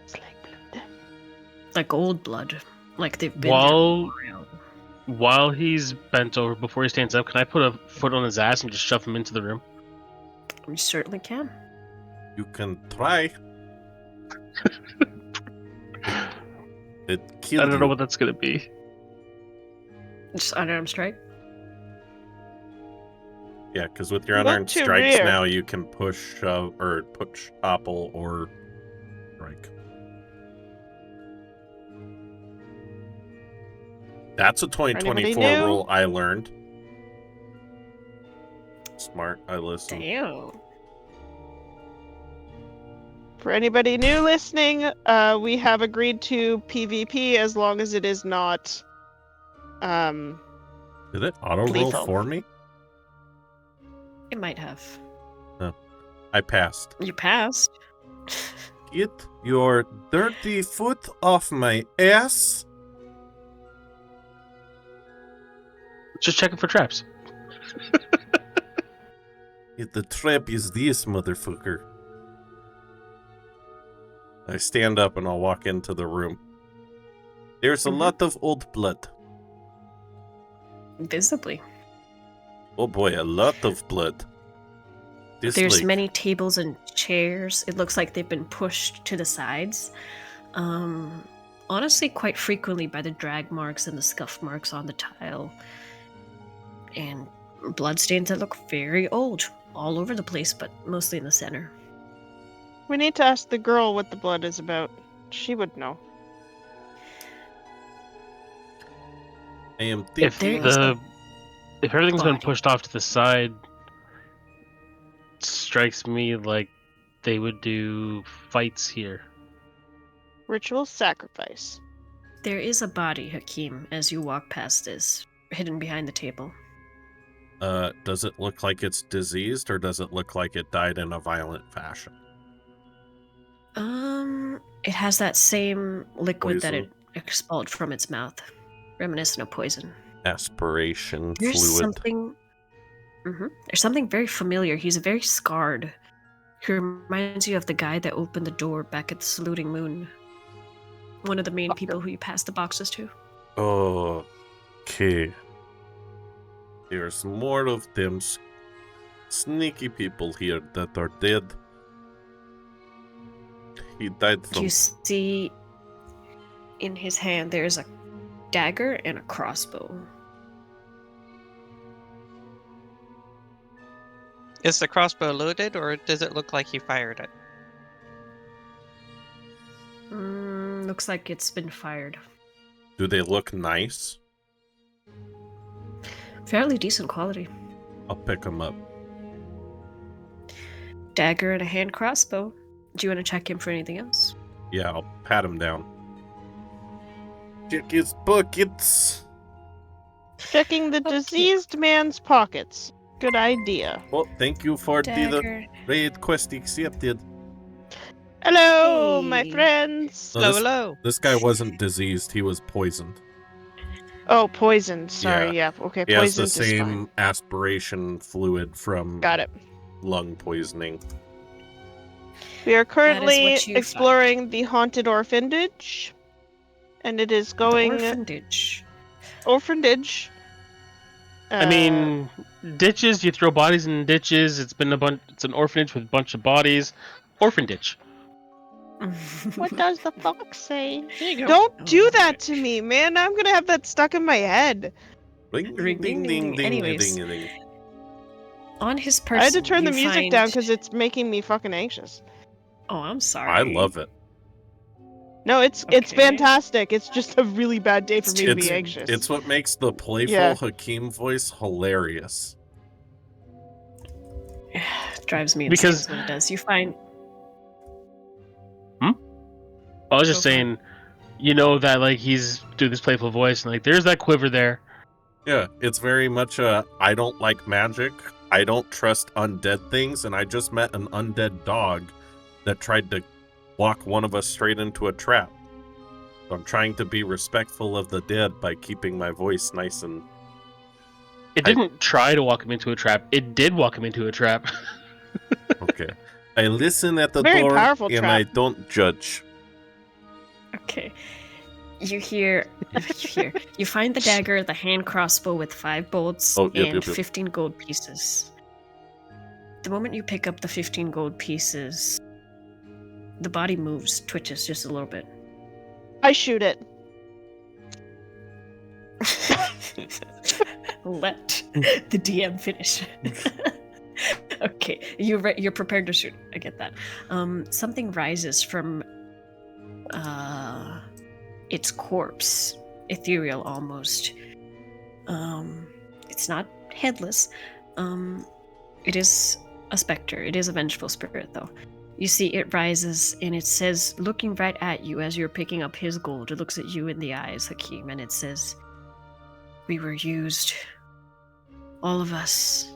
It's like blood. like old blood, like they've been While there for a while. while he's bent over, before he stands up, can I put a foot on his ass and just shove him into the room? You certainly can. You can try. It I killed don't know you. what that's gonna be. Just unarmed strike. Yeah, because with your Look unarmed to strikes rear. now, you can push, or push, topple, or strike. That's a Anybody 2024 new? rule I learned. Smart, I listened. Damn. For anybody new listening, we have agreed to PvP as long as it is not Did it auto roll Lethal. for me? It might have. I passed. You passed. Get your dirty foot off my ass. Just checking for traps. If the trap is this motherfucker. I stand up and I'll walk into the room. There's a lot of old blood. Visibly. Oh boy, a lot of blood. This There's like, many tables and chairs. It looks like they've been pushed to the sides. Honestly, quite frequently by the drag marks and the scuff marks on the tile. And bloodstains that look very old, all over the place, but mostly in the center. We need to ask the girl what the blood is about. She would know. I am If thinking. There is a if everything's been body. pushed off to the side, strikes me like they would do fights here. Ritual sacrifice. There is a body, Hakim, as you walk past this, hidden behind the table. Does it look like it's diseased, or does it look like it died in a violent fashion? It has that same liquid that Poison. it expelled from its mouth. reminiscent of poison. Aspiration There's fluid. something. There's something very familiar. He's very scarred. He reminds you of the guy that opened the door back at the Saluting Moon. One of the main people who you passed the boxes to. Okay. There's more of them sneaky people here that are dead. He died from... You see in his hand there's a dagger and a crossbow. Is the crossbow loaded, or does it look like he fired it? Looks like it's been fired. Do they look nice? Fairly decent quality. I'll pick them up. Dagger and a hand crossbow. Do you want to check him for anything else? Yeah, I'll pat him down. Check his buckets. Checking the diseased man's pockets. Good idea. Well, thank you for the Dagger. raid quest accepted. Hello, my Hey. friends. No, Hello, this- hello. This guy wasn't diseased, he was poisoned. Oh, poisoned. Sorry, yeah. Okay, He has poisoned the is fine. same aspiration fluid from Got it. lung poisoning. We are currently what you exploring the haunted orphanage, and it is going Orphanage. orphanage. I mean, ditches. You throw bodies in ditches. It's been a bunch. It's an orphanage with a bunch of bodies. Orphan ditch. what does the fox say? Here you go. Don't do Oh, that to me, man. I'm gonna have that stuck in my head. Ring, Ring, ding, ding, ding. Anyways. ding, ding. On his person, I had to turn the you music find... down because it's making me fucking anxious. Oh, I'm sorry. I love it. No, it's Okay. fantastic. It's just a really bad day for me to It's, be anxious. it's what makes the playful Yeah. Hakim voice hilarious. Drives me insane Because- is what it does. You find... I was just Go for it. saying, you know that like he's doing this playful voice, and like there's that quiver there. Yeah, it's very much a I don't like magic, I don't trust undead things, and I just met an undead dog that tried to walk one of us straight into a trap. So I'm trying to be respectful of the dead by keeping my voice nice and... It didn't try to walk him into a trap. It did walk him into a trap. Okay. I listen at the Very door powerful and trap. I don't judge. Okay. You find the dagger, the hand crossbow with 5 bolts, Oh, yep, and yep, yep. 15 gold pieces. The moment you pick up the 15 gold pieces, the body moves, twitches just a little bit. I shoot it. Let the DM finish. Okay, you're prepared to shoot. I get that. Something rises from its corpse, ethereal almost. It's not headless. It is a specter. It is a vengeful spirit, though. You see, it rises and it says, looking right at you as you're picking up his gold, it looks at you in the eyes, Hakim, and it says, "We were used. All of us.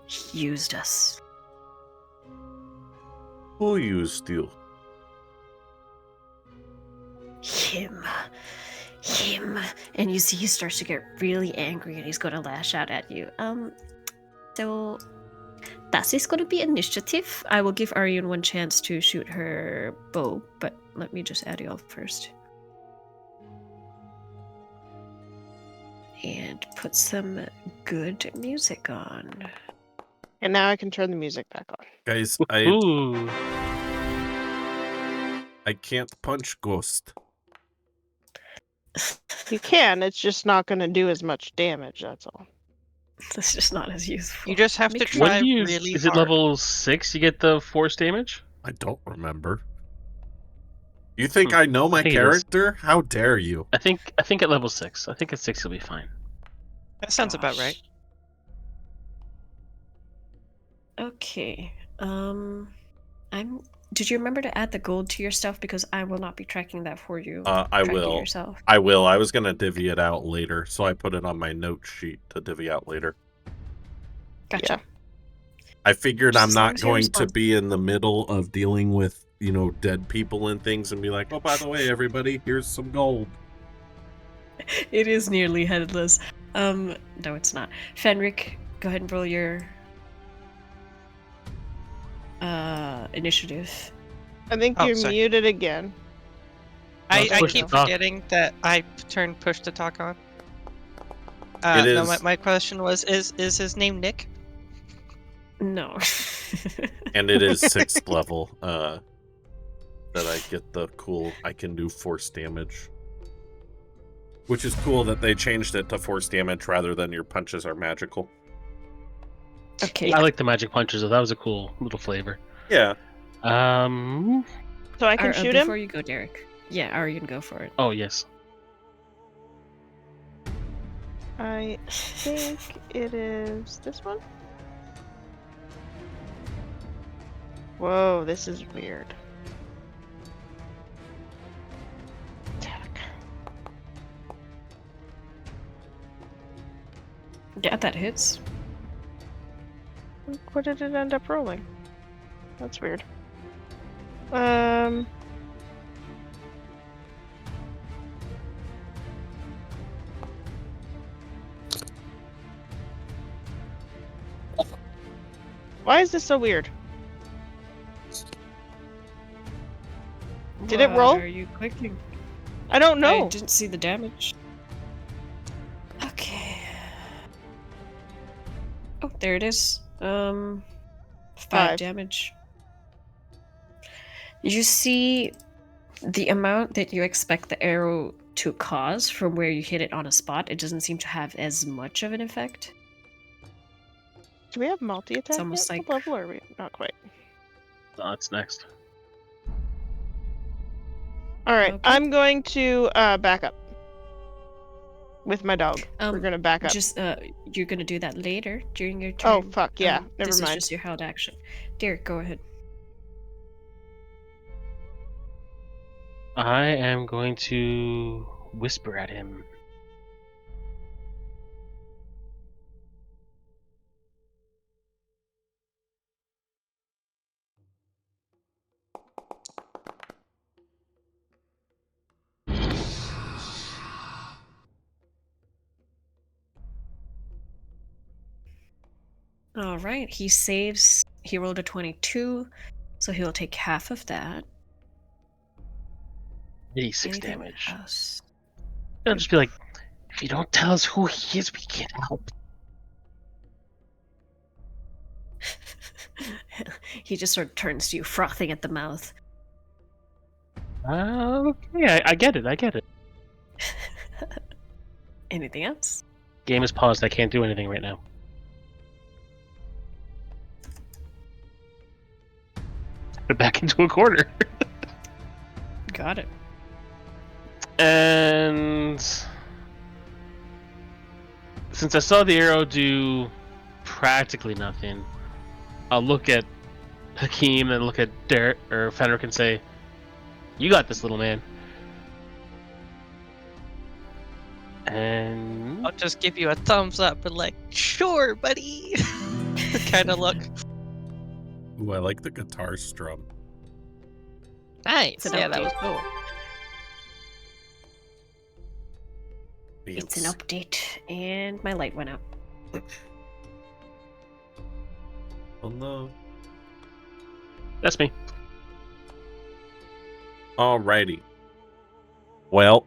He used us." Who used you? Him. And you see he starts to get really angry and he's going to lash out at you. So that is going to be initiative. I will give Arian one chance to shoot her bow, but let me just add you all first. And put some good music on. And now I can turn the music back on. Guys, Ooh. I can't punch ghost. You can, it's just not going to do as much damage, that's all. That's just not as useful. You just have to Make try What do you use? really Is it hard. level 6? You get the force damage. I don't remember. You think I know my I think it is. character? How dare you? I think at level 6. I think at 6 you'll be fine. That sounds about right. Okay. Did you remember to add the gold to your stuff? Because I will not be tracking that for you. I Track it will. yourself. I will. I was gonna divvy it out later, so I put it on my note sheet to divvy out later. Gotcha. I figured Just I'm as long not as you're going to responsible. be in the middle of dealing with, dead people and things and be like, oh, by the way, everybody, here's some gold. It is nearly headless. No, it's not. Fenric, go ahead and roll your initiative. I think Oh, you're sorry. muted again. I push keep to talk. forgetting that I turned push to talk on. It No, is, my question was, is his name Nick? No. and it is 6th level. That I get the cool. I can do force damage, which is cool that they changed it to force damage rather than your punches are magical. Okay. I like the magic punches, though. That was a cool little flavor. Yeah. So I can shoot before him? you go, Derek. Yeah, or you can go for it. Oh, yes. I think it is this one. Whoa, this is weird. Attack. Yeah, that hits. What did it end up rolling? That's weird. Why is this so weird? Did it roll? What are you clicking? I don't know. I didn't see the damage. Okay. Oh, there it is. 5 5. damage. You see the amount that you expect the arrow to cause from where you hit it on a spot. It doesn't seem to have as much of an effect. Do we have multi-attack It's almost yet? like- What level are we? Not quite. That's next. Alright, Okay. I'm going to back up. With my dog. We're gonna back up. Just you're gonna do that later during your turn. Oh, fuck, yeah. Never this mind. is just your held action. Derek, go ahead. I am going to whisper at him. All right, he saves. He rolled a 22, so he'll take half of that. 86 Anything damage. else? I'll just be like, if you don't tell us who he is, we can't help. He just sort of turns to you, frothing at the mouth. Okay, I get it. I get it. Anything else? Game is paused. I can't do anything right now. Put it back into a corner. Got it. And since I saw the arrow do practically nothing, I'll look at Hakim and look at Derek or Fenric and say, "You got this, little man." And I'll just give you a thumbs up and like, sure, buddy. Kind of look. Ooh, I like the guitar strum. Nice. It's an Yeah, that update. was cool. It's an update, and my light went out. Oh no. that's me. Alrighty. Well,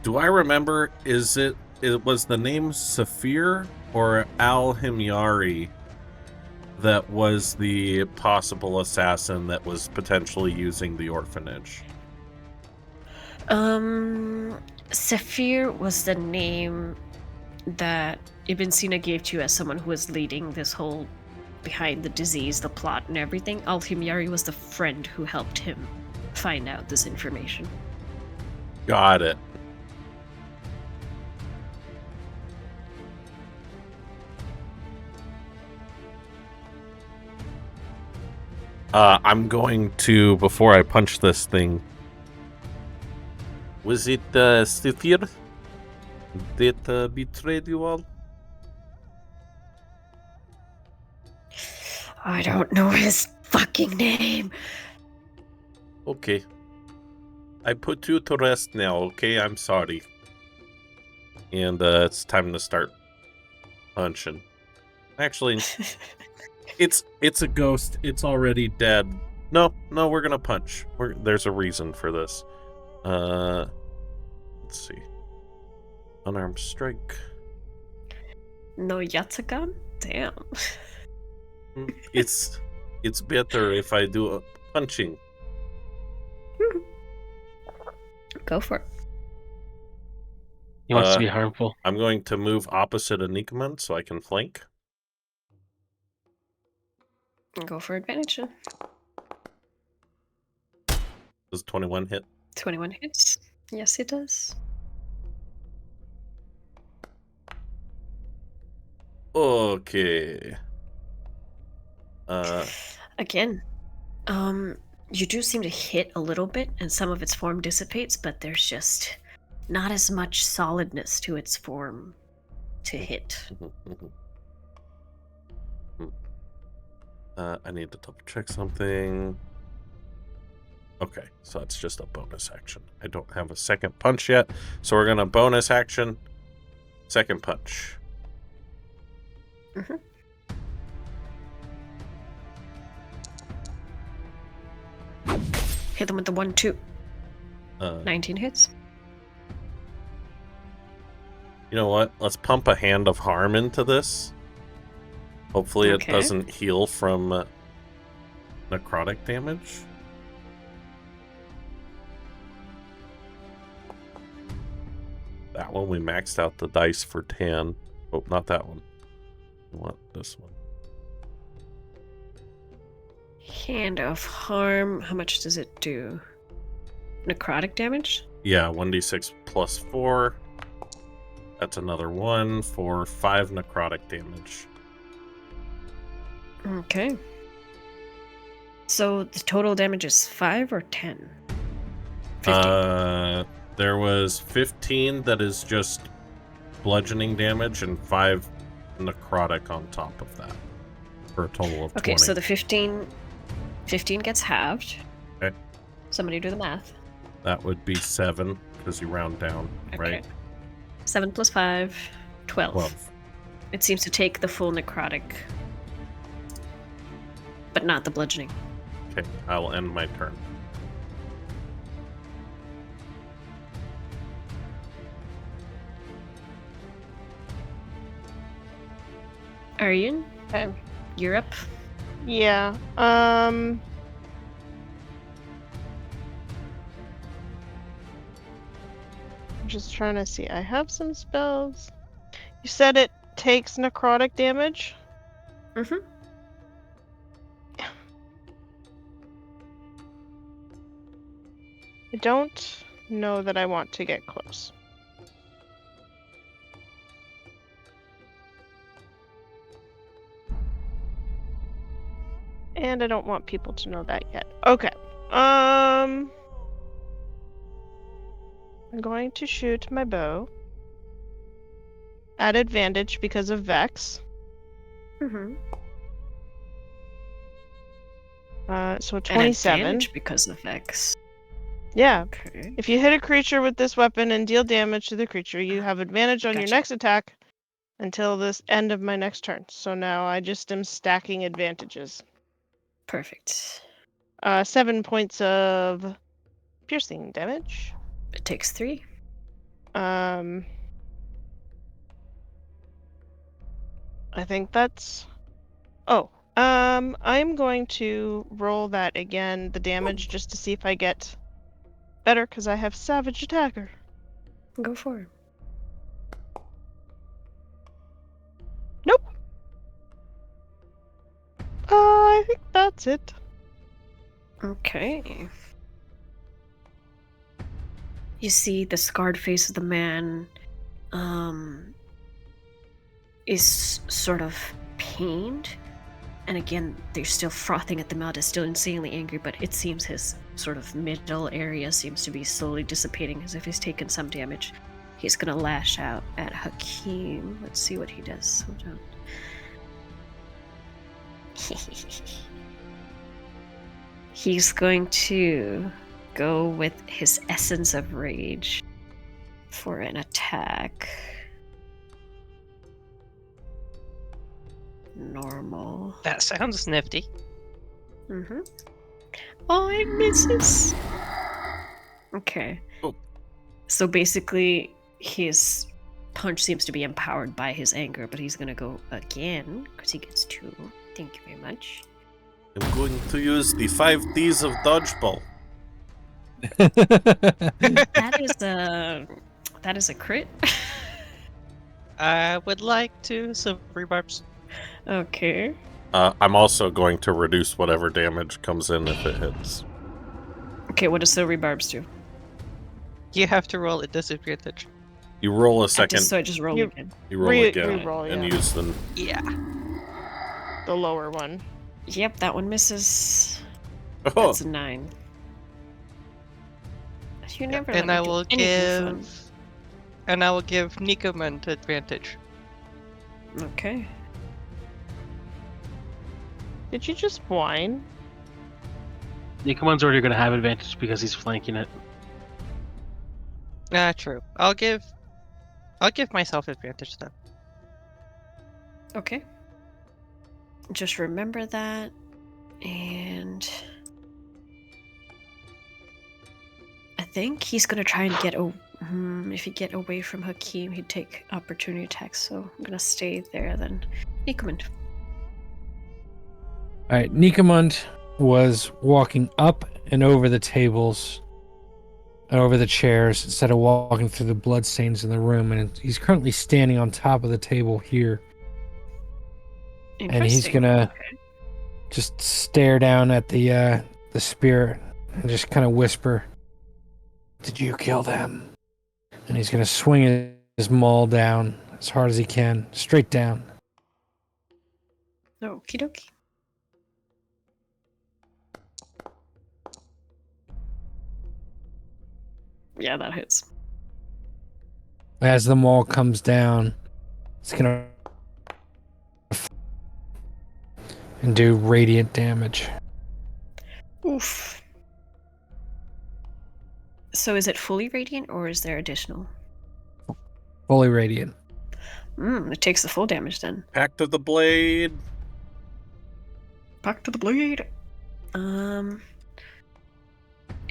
do I remember? It was the name Saphir or Al Himyari that was the possible assassin that was potentially using the orphanage? Saphir was the name that Ibn Sina gave to you as someone who was leading this whole behind the disease, the plot, and everything. Al-Himyari was the friend who helped him find out this information. Got it. I'm going to, before I punch this thing, was it Saphir that betrayed you all? I don't know his fucking name. Okay. I put you to rest now, okay? I'm sorry. And it's time to start punching. Actually, it's a ghost. It's already dead. No, we're gonna punch. There's a reason for this. Let's see. Unarmed strike. No Yatsugan? Damn. It's better if I do a punching. Go for it. He wants to be harmful. I'm going to move opposite of Nicomund so I can flank. Go for advantage. Does 21 hit? 21 hits. Yes, it does. Okay. Again, you do seem to hit a little bit, and some of its form dissipates, but there's just not as much solidness to its form to hit. I need to double check something. Okay, so that's just a bonus action. I don't have a second punch yet, so we're gonna bonus action, second punch. Mm-hmm. Hit them with the 1-2. 19 hits. You know what? Let's pump a hand of harm into this. Hopefully it doesn't heal from necrotic damage. That one, we maxed out the dice for 10. Oh, not that one. I want this one. Hand of harm. How much does it do? Necrotic damage? Yeah, 1d6 plus 4. That's another 1 for 5 necrotic damage. Okay. So the total damage is 5 or 10? 15. There was 15 that is just bludgeoning damage and 5 necrotic on top of that. For a total of 20. Okay, so the 15 gets halved. Okay. Somebody do the math. That would be 7, because you round down, Okay. right? 7 plus 5, 12. 12. It seems to take the full necrotic, but not the bludgeoning. Okay, I'll end my turn. Aryan, Okay. you're up. Yeah. I'm just trying to see. I have some spells. You said it takes necrotic damage? Mm-hmm. I don't know that I want to get close. And I don't want people to know that yet. Okay. I'm going to shoot my bow at advantage because of Vex. Mm-hmm. So An 27. advantage because of Vex. Yeah. Okay. If you hit a creature with this weapon and deal damage to the creature, you have advantage on your Gotcha. next attack until this end of my next turn. So now I just am stacking advantages. Perfect. 7 points of piercing damage. It takes 3. I think that's... Oh. I'm going to roll that again, the damage, just to see if I get better, because I have Savage Attacker. Go for it. Nope. I think that's it. Okay. You see the scarred face of the man is sort of pained. And again, they're still frothing at the mouth, is still insanely angry, but it seems his sort of middle area seems to be slowly dissipating as if he's taken some damage. He's gonna lash out at Hakim. Let's see what he does. Hold on. He's going to go with his essence of rage for an attack. Normal. That sounds nifty. Mm-hmm. Oh, it misses. Okay. Oh. So basically, his punch seems to be empowered by his anger, but he's gonna go again because he gets 2. Thank you very much. I'm going to use the 5 Ds of dodgeball. That is a crit. I would like to some rebarbs. Okay. I'm also going to reduce whatever damage comes in if it hits. Okay, what does silvery barbs do? You have to roll at disadvantage. You roll a second. So I just roll You- again. You roll again re-roll, and yeah. use them. Yeah. The lower one. Yep, that one misses. Oh, That's a 9. You never let And me I do will anything fun. give. And I will give Nicomund advantage. Okay. Did you just whine? Nicomund's already going to have advantage because he's flanking it. True. I'll give myself advantage then. Okay. Just remember that. And I think he's gonna try and get if he get away from Hakim, he'd take opportunity attacks, so I'm gonna stay there then. Nicomund. Alright, Nicomund was walking up and over the tables and over the chairs instead of walking through the bloodstains in the room, and he's currently standing on top of the table here. And he's Interesting. gonna just stare down at the spirit and just kind of whisper, "Did you kill them?" And he's gonna swing his maul down as hard as he can, straight down. Okie dokie. Yeah, that hits. As the maul comes down, it's gonna and do radiant damage. Oof. So is it fully radiant or is there additional? Fully radiant. It takes the full damage then. Pact of the Blade. Back to the blade.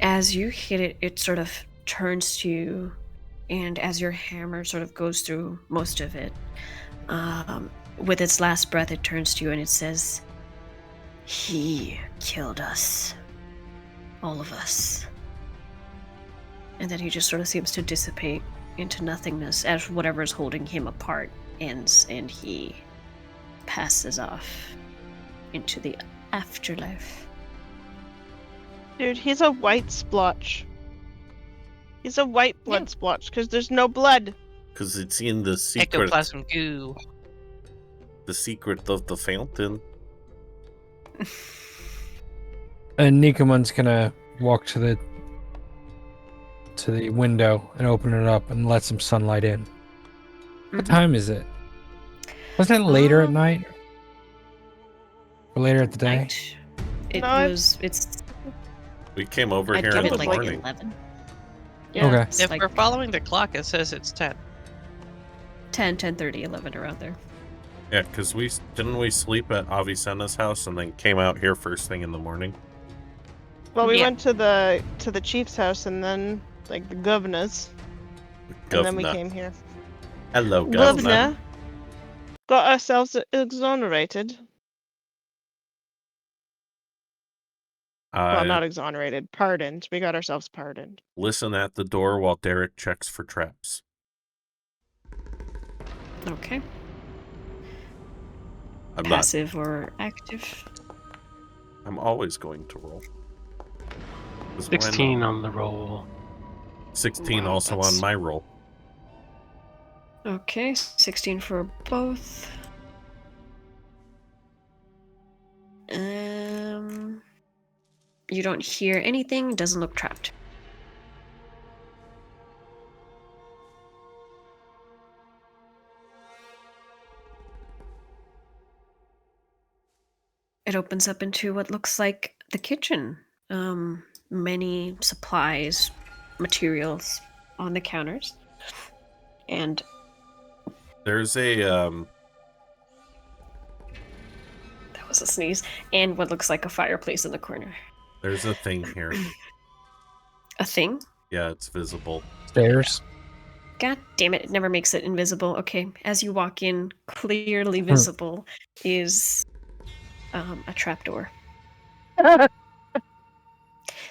As you hit it, it sort of turns to you, and as your hammer sort of goes through most of it, with its last breath, it turns to you and it says, "He killed us. All of us." And then he just sort of seems to dissipate into nothingness as whatever's holding him apart ends and he passes off into the afterlife. Dude, he's a white splotch. He's a white blood splotch because there's no blood. Because it's in the secret. Ectoplasm goo. The secret of the fountain. And Nicomund's gonna walk to the window and open it up and let some sunlight in. What time is it? Wasn't it later at night? Or later at the day? Night. No, It's We came over I'd here give in it the like morning. 11. Yeah. Okay. It's If like we're following the clock, it says it's 10. 10, 10:30, 11 around there. Yeah, because didn't we sleep at Avicenna's house and then came out here first thing in the morning? Well, we Yeah. went to the chief's house and then like the governor's, and then we came here. Hello, governor. Governor got ourselves exonerated. Well, not exonerated, pardoned. We got ourselves pardoned. Listen at the door while Derek checks for traps. Okay. I'm Passive or active? I'm always going to roll. 'Cause 16 when, on the roll. 16 Wow, also that's- on my roll. Okay, 16 for both. You don't hear anything, doesn't look trapped. It opens up into what looks like the kitchen. many supplies, materials on the counters. And There's a that was a sneeze. And what looks like a fireplace in the corner. there's a thing here. A thing? Yeah, it's visible. Stairs. God damn it, it never makes it invisible. Okay, as you walk in, clearly visible is a trapdoor. It's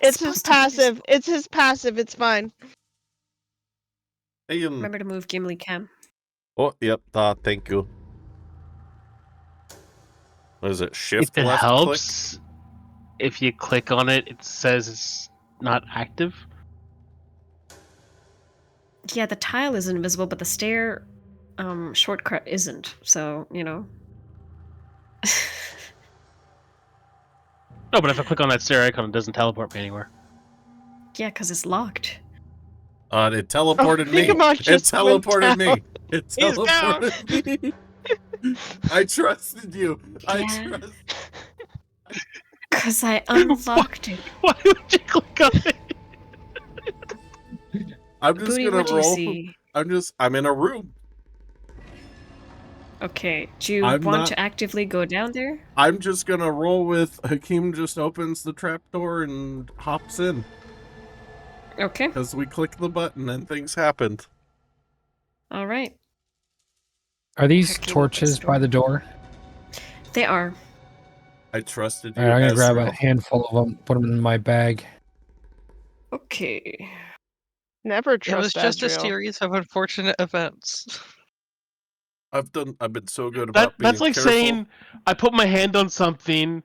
his supposed to be passive. visible. It's his passive. It's fine. Hey, Remember to move Gimli Cam. oh, yep. Thank you. What is it? Shift If it left helps, if you click on it, it says it's not active. Yeah, the tile is invisible, but the stair shortcut isn't. So, you know. No, but if I click on that stair icon, it doesn't teleport me anywhere. Yeah, because it's locked. click? It teleported me. Nicomund It just went teleported down. me. It He's down. teleported me. I trusted you. I Yeah. trust. Because I unlocked it. Why would you click on it? I'm just Booty, gonna what do you roll. see? I'm in a room. Okay, do you I'm want not- to actively go down there? I'm just gonna roll with Hakim just opens the trapdoor and hops in. Okay, Because we click the button and things happened. all right. Are these Hakim torches opens by the door? They are. I trusted you. All right, I'm gonna grab Ezreal. a handful of them, put them in my bag. Okay. Never It was trust just a Ezreal. series of unfortunate events. I've been so good about being That's like careful. saying I put my hand on something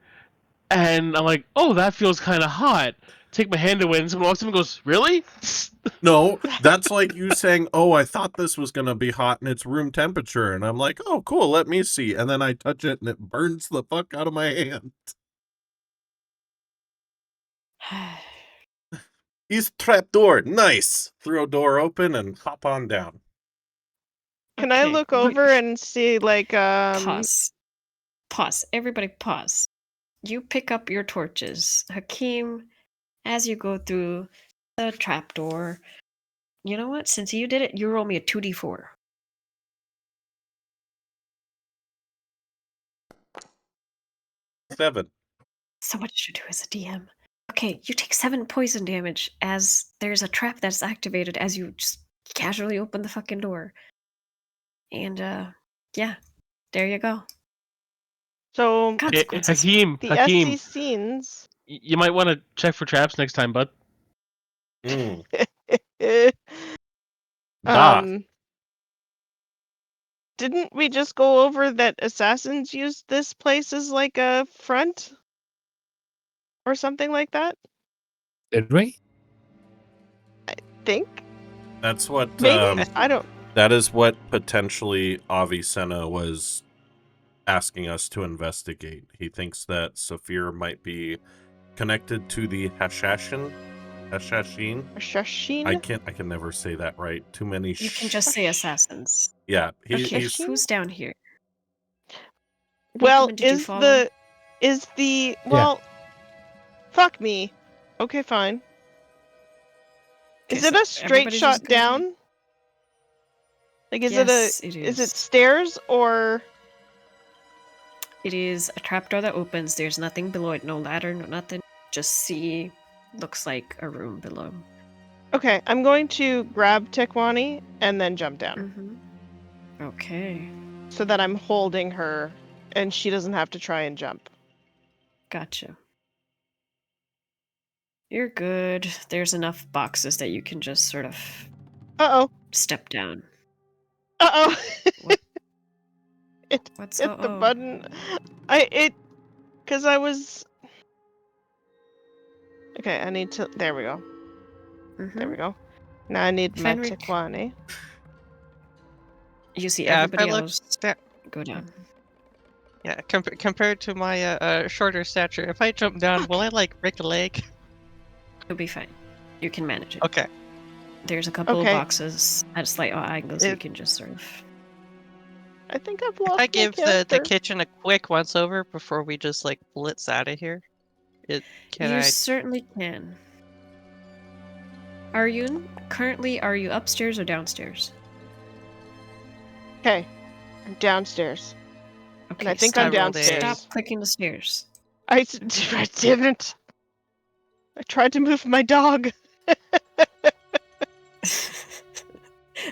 and I'm like, oh, that feels kind of hot. Take my hand away and someone walks up and goes, really? No, that's like you saying, "Oh, I thought this was gonna be hot and it's room temperature," and I'm like, "Oh, cool, let me see," and then I touch it and it burns the fuck out of my hand. Use trapdoor, nice. Throw door open and hop on down. Can I Okay, look what- over and see, like, Pause. Pause. Everybody pause. You pick up your torches. Hakim, as you go through the trapdoor, you know what? Since you did it, you roll me a 2d4. 7. So what did you do as a DM? Okay, you take 7 poison damage as there's a trap that's activated as you just casually open the fucking door. And, yeah, there you go. so Consequences. Hakim, the Hakim, SC scenes. you might want to check for traps next time, bud. Da. Didn't we just go over that assassins used this place as like a front? Or something like that? Did we? Think? That's what. Maybe? I don't. That is what potentially Avicenna was asking us to investigate. He thinks that Saphir might be connected to the Hashashin. Hashashin. Hashashin? I can never say that right. Too many. You can just say assassins. Yeah. Okay, He's who's down here? Well, Nicomund, did you follow? well, fuck me. Okay, fine. Is Okay, it so a straight everybody shot just go- down? Like, is Yes, it it is it is. stairs or? It is a trapdoor that opens. There's nothing below it. No ladder, no nothing. Just see. Looks like a room below. Okay, I'm going to grab Tekwani and then jump down Mm-hmm. Okay. so that I'm holding her and she doesn't have to try and jump. Gotcha. You're good. There's enough boxes that you can just sort of Uh-oh. step down. Uh-oh. What? It What's hit the uh-oh? button. Because I was... Okay, I need to... There we go. Mm-hmm. There we go. Now I need my Fenric. Tekwani. You see Yeah, if I everybody look else go down. Yeah, compared to my shorter stature, if I jump down, will I like break a leg? You'll be fine. You can manage it. Okay. There's a couple Okay. of boxes at slight angles you If- can just sort of... I think I've If lost I my give the character. kitchen a quick once over before we just like blitz out of here, can You I? certainly can. Currently, are you upstairs or downstairs? Okay, I'm downstairs. Okay, I think stop, I'm downstairs. Stop clicking the stairs. I didn't. I tried to move my dog.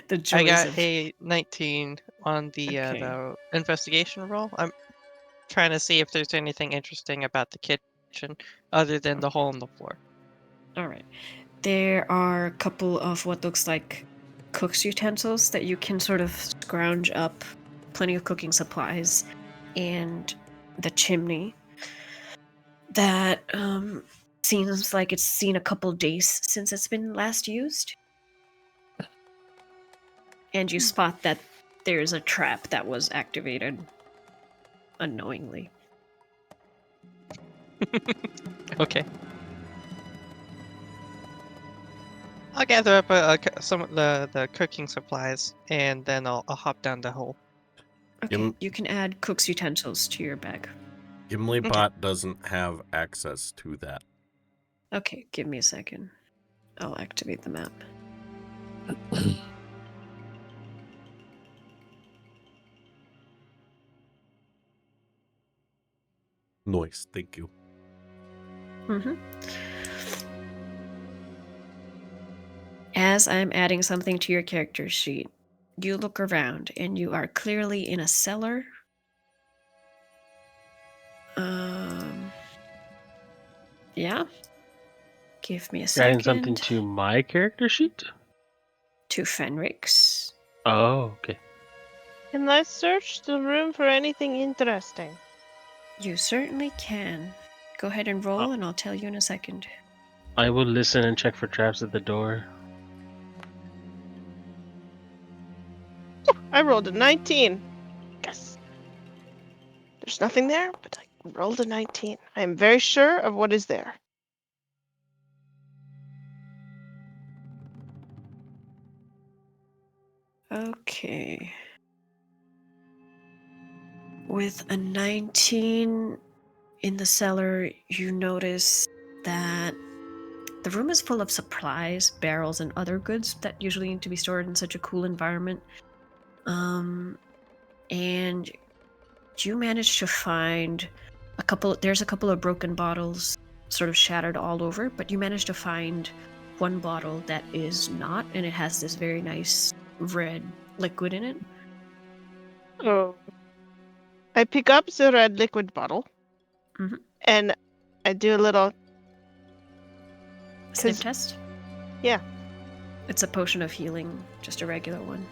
The I joys got of... a 19 on Okay. the investigation roll. I'm trying to see if there's anything interesting about the kitchen other than the hole in the floor. All right. There are a couple of what looks like cook's utensils that you can sort of scrounge up. Plenty of cooking supplies. And the chimney that seems like it's seen a couple days since it's been last used. And you spot that there's a trap that was activated unknowingly. Okay. I'll gather up some of the cooking supplies, and then I'll hop down the hole. Okay, you can add cook's utensils to your bag. Gimli-bot doesn't have access to that. Okay, give me a second. I'll activate the map. Nice, thank you. As I'm adding something to your character sheet, you look around and you are clearly in a cellar. Yeah. Give me a You're adding something second. to my character sheet? To Fenric's. Oh, okay. Can I search the room for anything interesting? You certainly can. Go ahead and roll, and I'll tell you in a second. I will listen and check for traps at the door. I rolled a 19. Yes. There's nothing there, but I rolled a 19. I am very sure of what is there. Okay. With a 19 in the cellar, you notice that the room is full of supplies, barrels, and other goods that usually need to be stored in such a cool environment. And you manage to find there's a couple of broken bottles sort of shattered all over, but you manage to find one bottle that is not, and it has this very nice red liquid in it. Oh. I pick up the red liquid bottle, and I do a little Sniff test? Yeah. It's a potion of healing, just a regular one.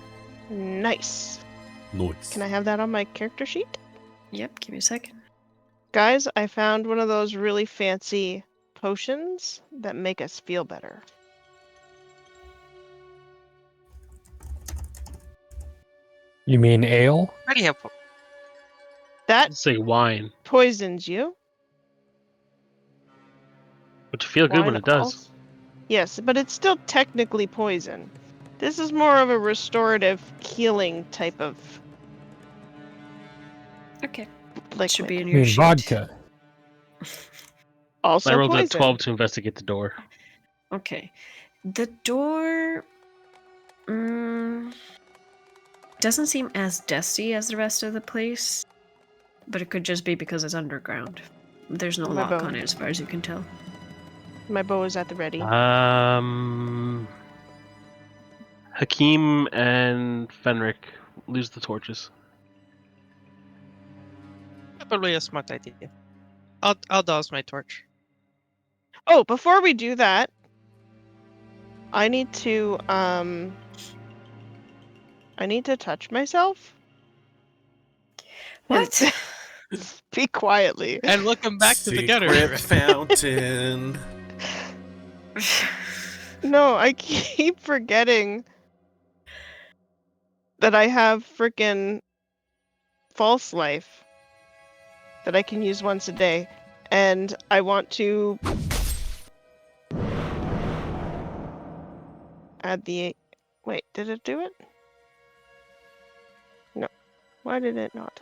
Nice. Nice. Can I have that on my character sheet? Yep, give me a second. Guys, I found one of those really fancy potions that make us feel better. You mean ale? Already have. That Let's say wine. poisons you. But you feel good when Wine it does. also- Yes, but it's still technically poison. This is more of a restorative healing type of Okay. liquid. Should be in You your mean sheet. vodka? Also I rolled poison. a 12 to investigate the door. Okay. The door doesn't seem as dusty as the rest of the place, but it could just be because it's underground. There's no My lock bow. on it as far as you can tell. My bow is at the ready. Hakim and Fenric lose the torches. Probably a smart idea. I'll douse my torch. Oh, before we do that, I need to touch myself. What? Speak quietly. And welcome back to the gutter. Secret fountain. No, I keep forgetting that I have frickin' false life that I can use once a day, and I want to add the... Wait, did it do it? No. Why did it not?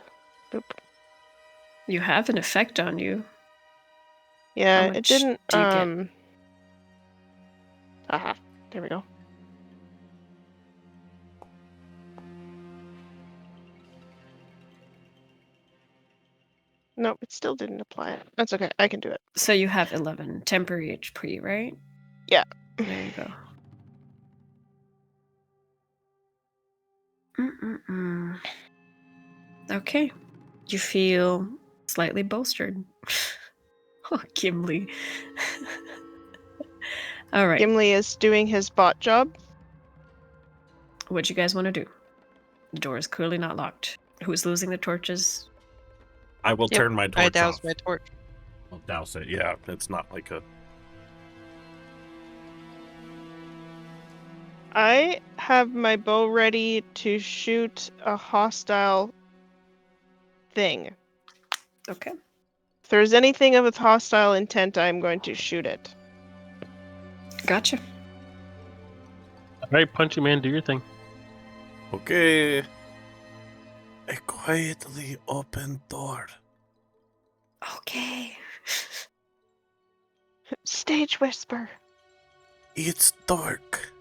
Boop. You have an effect on you. Yeah, How it much didn't, do you get? Aha. There we go. Nope, it still didn't apply. That's okay. I can do it. So you have 11 temporary HP, right? Yeah. There you go. Mm-mm-mm. Okay. You feel slightly bolstered. Oh, Gimli. All right. Gimli is doing his bot job. What you guys want to do? The door is clearly not locked. Who's losing the torches? I will Yep, turn my I torch douse off. my torch. I'll douse it. Yeah, it's not like a. I have my bow ready to shoot a hostile thing. Okay. If there's anything of a hostile intent, I'm going to shoot it. Gotcha. All right, Punchy Man, do your thing. Okay. A quietly open door. Okay. Stage whisper. It's dark.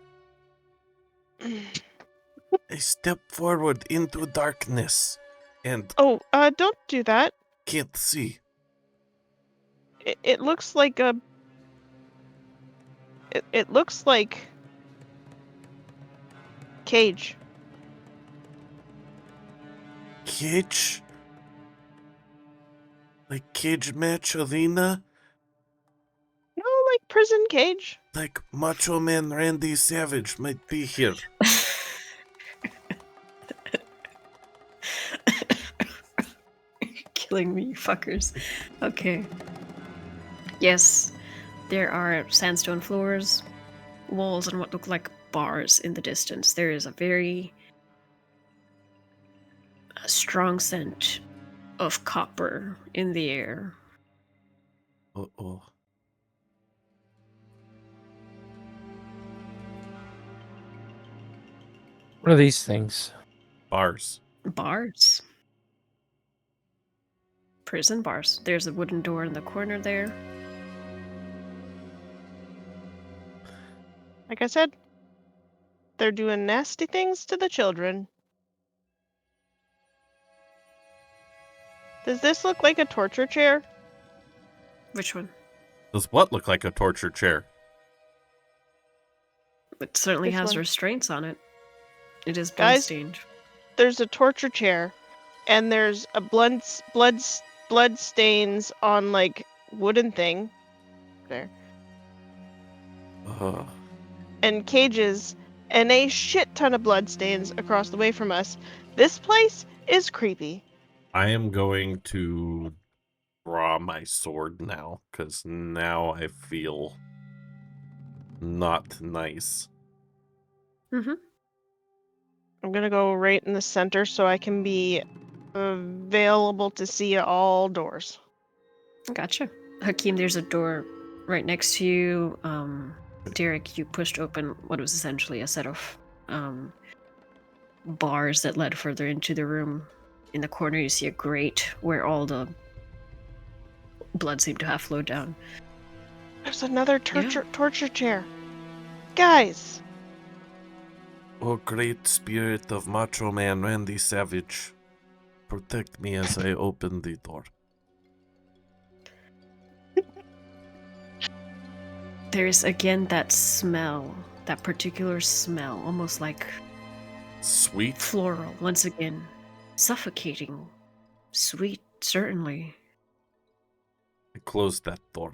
I step forward into darkness and Oh, don't do that. can't see. It looks like a. It looks like cage. Cage? Like cage match arena? No, like prison cage. Like Macho Man Randy Savage might be here. Killing me, you fuckers. Okay. Yes, there are sandstone floors, walls, and what look like bars in the distance. There is a very strong scent of copper in the air. Uh-oh. What are these things? Bars. Bars. Prison bars. There's a wooden door in the corner there. Like I said, they're doing nasty things to the children. Does this look like a torture chair? Which one? Does what look like a torture chair? It certainly This has one. restraints on it. It is Guys, bloodstained. There's a torture chair, and there's a blood stains on like wooden thing there, and cages, and a shit ton of blood stains across the way from us. This place is creepy. I am going to draw my sword now, because now I feel not nice. Mm-hmm. I'm gonna go right in the center so I can be available to see all doors. Gotcha. Hakim, there's a door right next to you. Derek, you pushed open what was essentially a set of bars that led further into the room. In the corner, you see a grate where all the blood seemed to have flowed down. There's another torture chair. Guys! Oh, great spirit of Macho Man Randy Savage, protect me as I open the door. There's again that smell, that particular smell, almost like Sweet? floral, once again. Suffocating. Sweet, certainly. I closed that door.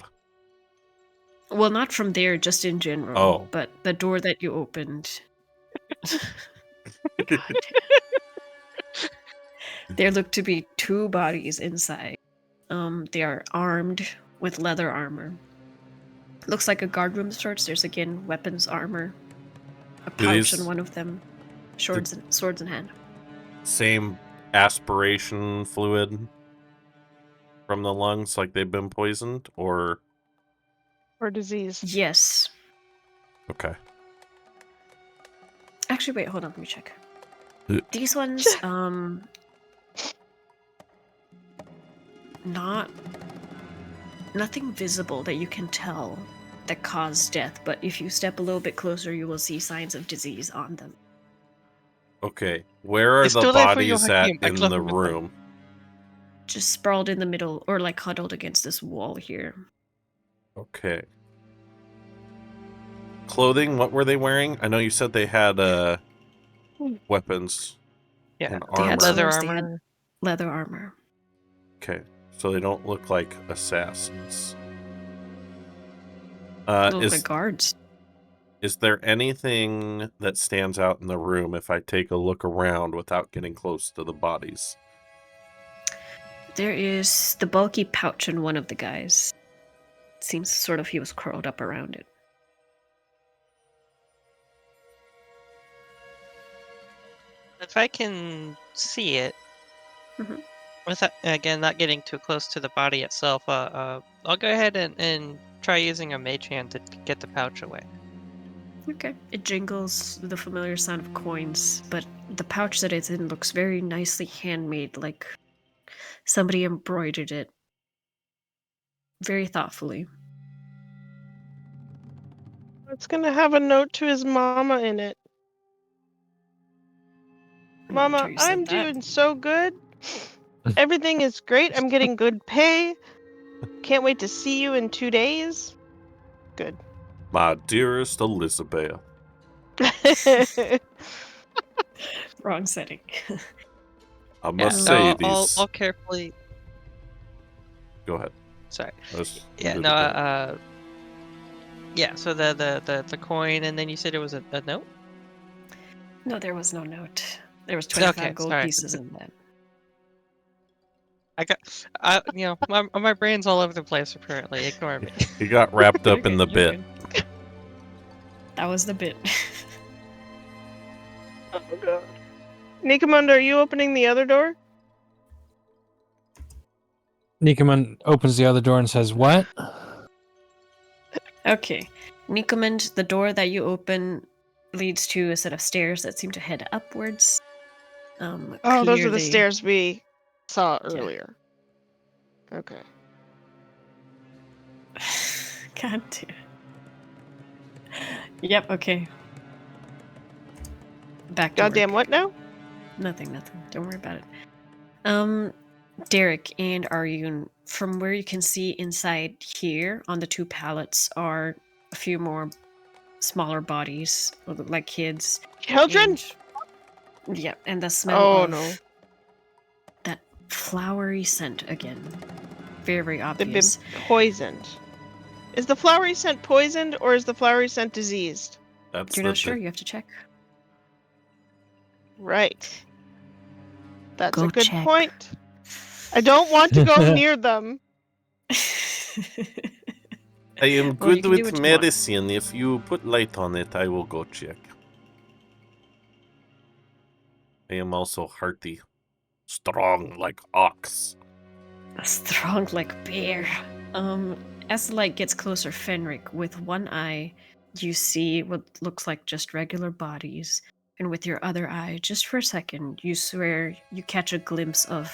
Well, not from there, just in general. Oh. But the door that you opened. There look to be two bodies inside. They are armed with leather armor. Looks like a guardroom of sorts. There's again weapons, armor, a pouch in one of them, swords in hand. Same aspiration fluid from the lungs, like they've been poisoned, or disease. Yes. Okay. Actually, wait, hold on, let me check. These ones, nothing visible that you can tell that cause death, but if you step a little bit closer, you will see signs of disease on them. Okay, where are It's the too late for you, bodies at Hakim. I in close the the window. room? Just sprawled in the middle, or like huddled against this wall here. Okay. Clothing, what were they wearing? I know you said they had weapons Yeah, and They had armor. leather swords, they had armor. leather armor. Okay, so they don't look like assassins. They look like guards. Is there anything that stands out in the room if I take a look around without getting close to the bodies? There is the bulky pouch in one of the guys. Seems sort of he was curled up around it. If I can see it, Mhm. without, again, not getting too close to the body itself, I'll go ahead and try using a mage hand to get the pouch away. Okay. It jingles the familiar sound of coins, but the pouch that it's in looks very nicely handmade, like somebody embroidered it very thoughtfully. It's gonna have a note to his mama in it. I'm not Mama, sure you said I'm that. doing so good. Everything is great. I'm getting good pay. Can't wait to see you in 2 days. Good. My dearest Elizabeth. Wrong setting. I Yeah, must no, say I'll these... carefully. Go ahead. Sorry. You Yeah, do no, the thing. yeah. So the coin, and then you said it was a note. No, there was no note. There was Okay, 25 gold sorry. pieces in that. I got, my brain's all over the place. Apparently, ignore me. He got wrapped up in the You're bit. good. That was the bit. Oh god. Nicomund, are you opening the other door? Nicomund opens the other door and says, "What?" Okay. Nicomund, the door that you open leads to a set of stairs that seem to head upwards. Oh, those are the Clearly- stairs we saw earlier. Okay. God damn. Yep, okay. Back to Goddamn, work. what now? Nothing. Don't worry about it. Derek and Aryun, from where you can see inside here on the two pallets are a few more smaller bodies, look like kids. Children? Yeah, and the smell Oh of no. that flowery scent again. Very They've been obvious. poisoned. Is the flowery scent poisoned or is the flowery scent diseased? That's You're the not sure? thing. You have to check. Right. That's Go a good check. point. I don't want to go near them. I am Well, you good can do with what you want. medicine. If you put light on it, I will go check. I am also hearty. Strong like ox. Strong like bear. As the light gets closer, Fenric, with one eye, you see what looks like just regular bodies, and with your other eye, just for a second, you swear you catch a glimpse of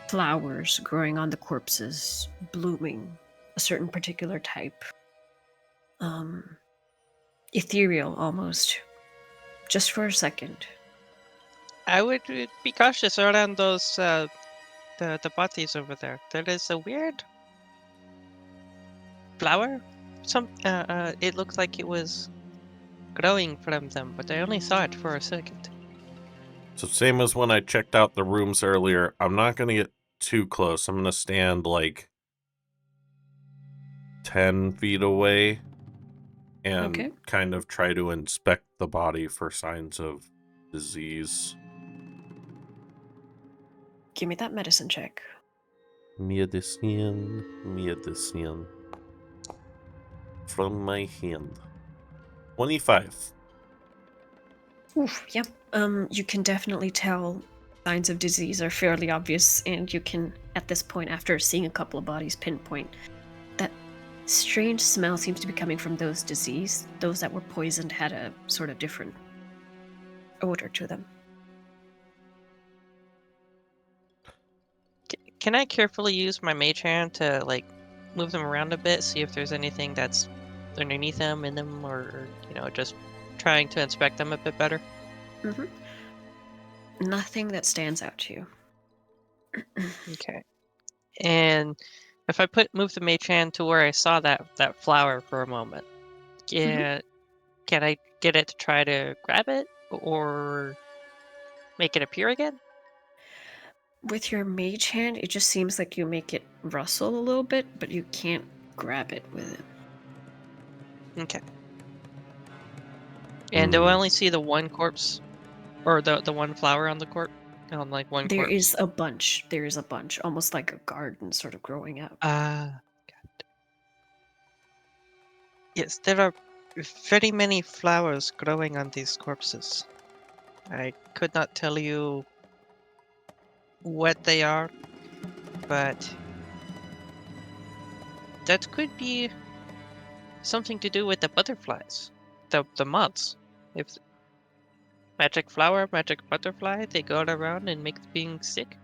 flowers growing on the corpses, blooming, a certain particular type. Ethereal almost. Just for a second. I would be cautious around those the bodies over there. There is a weird flower. It looked like it was growing from them, but I only saw it for a second. So same as when I checked out the rooms earlier, I'm not going to get too close. I'm going to stand like 10 feet away and Okay. kind of try to inspect the body for signs of disease. Give me that medicine check. Medicine. From my hand. 25. Oof, yep. You can definitely tell signs of disease are fairly obvious, and you can, at this point, after seeing a couple of bodies, pinpoint that strange smell seems to be coming from those diseased. Those that were poisoned had a sort of different odor to them. Can I carefully use my mage hand to like move them around a bit, see if there's anything that's underneath them, in them, or just trying to inspect them a bit better? Mm-hmm. Nothing that stands out to you. Okay. And if I move the mage hand to where I saw that flower for a moment, can I get it to try to grab it or make it appear again? With your mage hand, it just seems like you make it rustle a little bit, but you can't grab it with it. Okay. And do I Hmm. only see the one corpse, or the one flower on the corpse, on like one There corpse? is a bunch. There is a bunch, almost like a garden sort of growing up. Yes, there are very many flowers growing on these corpses. I could not tell you what they are, but that could be something to do with the butterflies, the moths. If magic flower, magic butterfly, they go around and make being sick.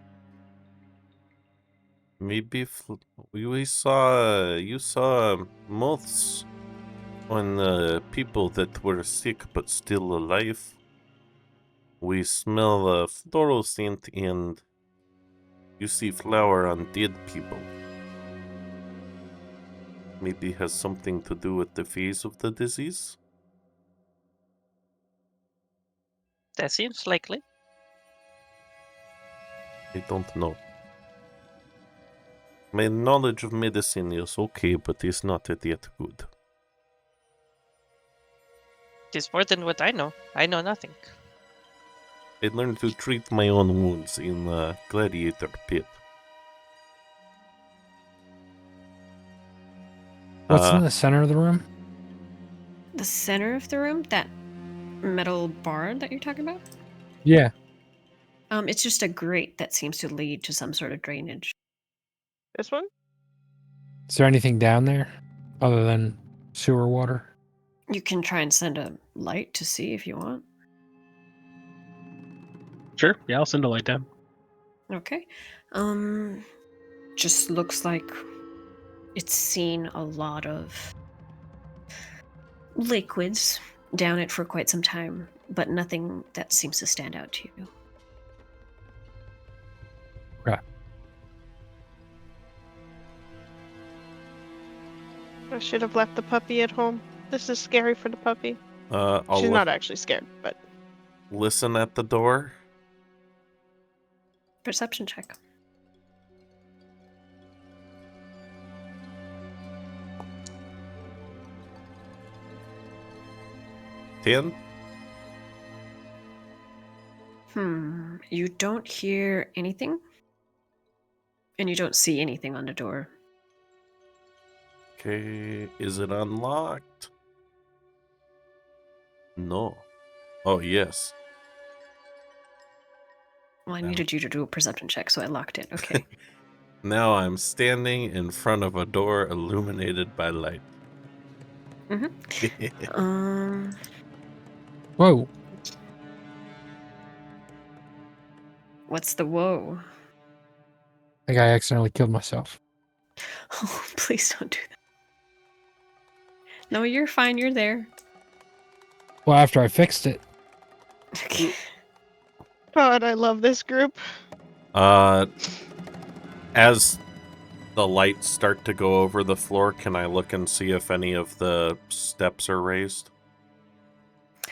Maybe we saw you saw moths on people that were sick but still alive. We smell floral scent, and you see flower on dead people. Maybe has something to do with the phase of the disease. That seems likely. I don't know. My knowledge of medicine is okay, but it's not yet good. It is more than what I know. I know nothing. I learned to treat my own wounds in the gladiator pit. What's in the center of the room? The center of the room, that metal bar that you're talking about? Yeah. It's just a grate that seems to lead to some sort of drainage. This one? Is there anything down there other than sewer water? You can try and send a light to see if you want. Sure. Yeah, I'll send a light down. Okay. Just looks like it's seen a lot of liquids down it for quite some time, but nothing that seems to stand out to you. Right. I should have left the puppy at home. This is scary for the puppy. I'll She's not actually scared, but listen at the door. Perception check. Ten. You don't hear anything, and you don't see anything on the door. Okay, is it unlocked? No. Oh, yes. Well, I No. needed you to do a perception check, so I locked it. Okay. Now I'm standing in front of a door illuminated by light. Whoa. What's the whoa? I think I accidentally killed myself. Oh, please don't do that. No, you're fine. You're there. Well, after I fixed it. Okay. God, I love this group. As the lights start to go over the floor, can I look and see if any of the steps are raised?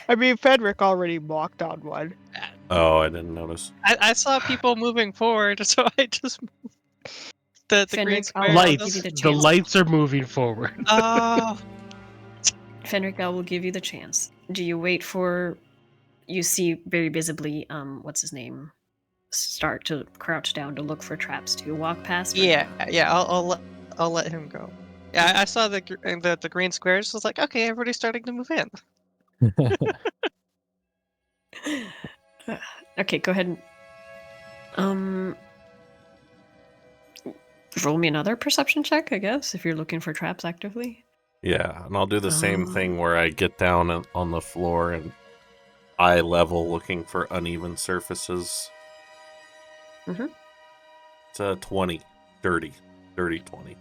I mean, Frederick already walked on one. Oh, I didn't notice. I saw people moving forward, so I just moved the green Fenric, square. I'll Lights. give you the The chance. lights are moving forward. Oh, Fenric, I will give you the chance. Do you wait for... You see very visibly, what's his name, start to crouch down to look for traps. Do you walk past? Or yeah, no? yeah. I'll let him go. Yeah, I saw the green squares. I was like, okay, everybody's starting to move in. Okay, go ahead and roll me another perception check, I guess, if you're looking for traps actively. Yeah, and I'll do the same thing where I get down on the floor and eye level looking for uneven surfaces. It's a 20. Dirty 20.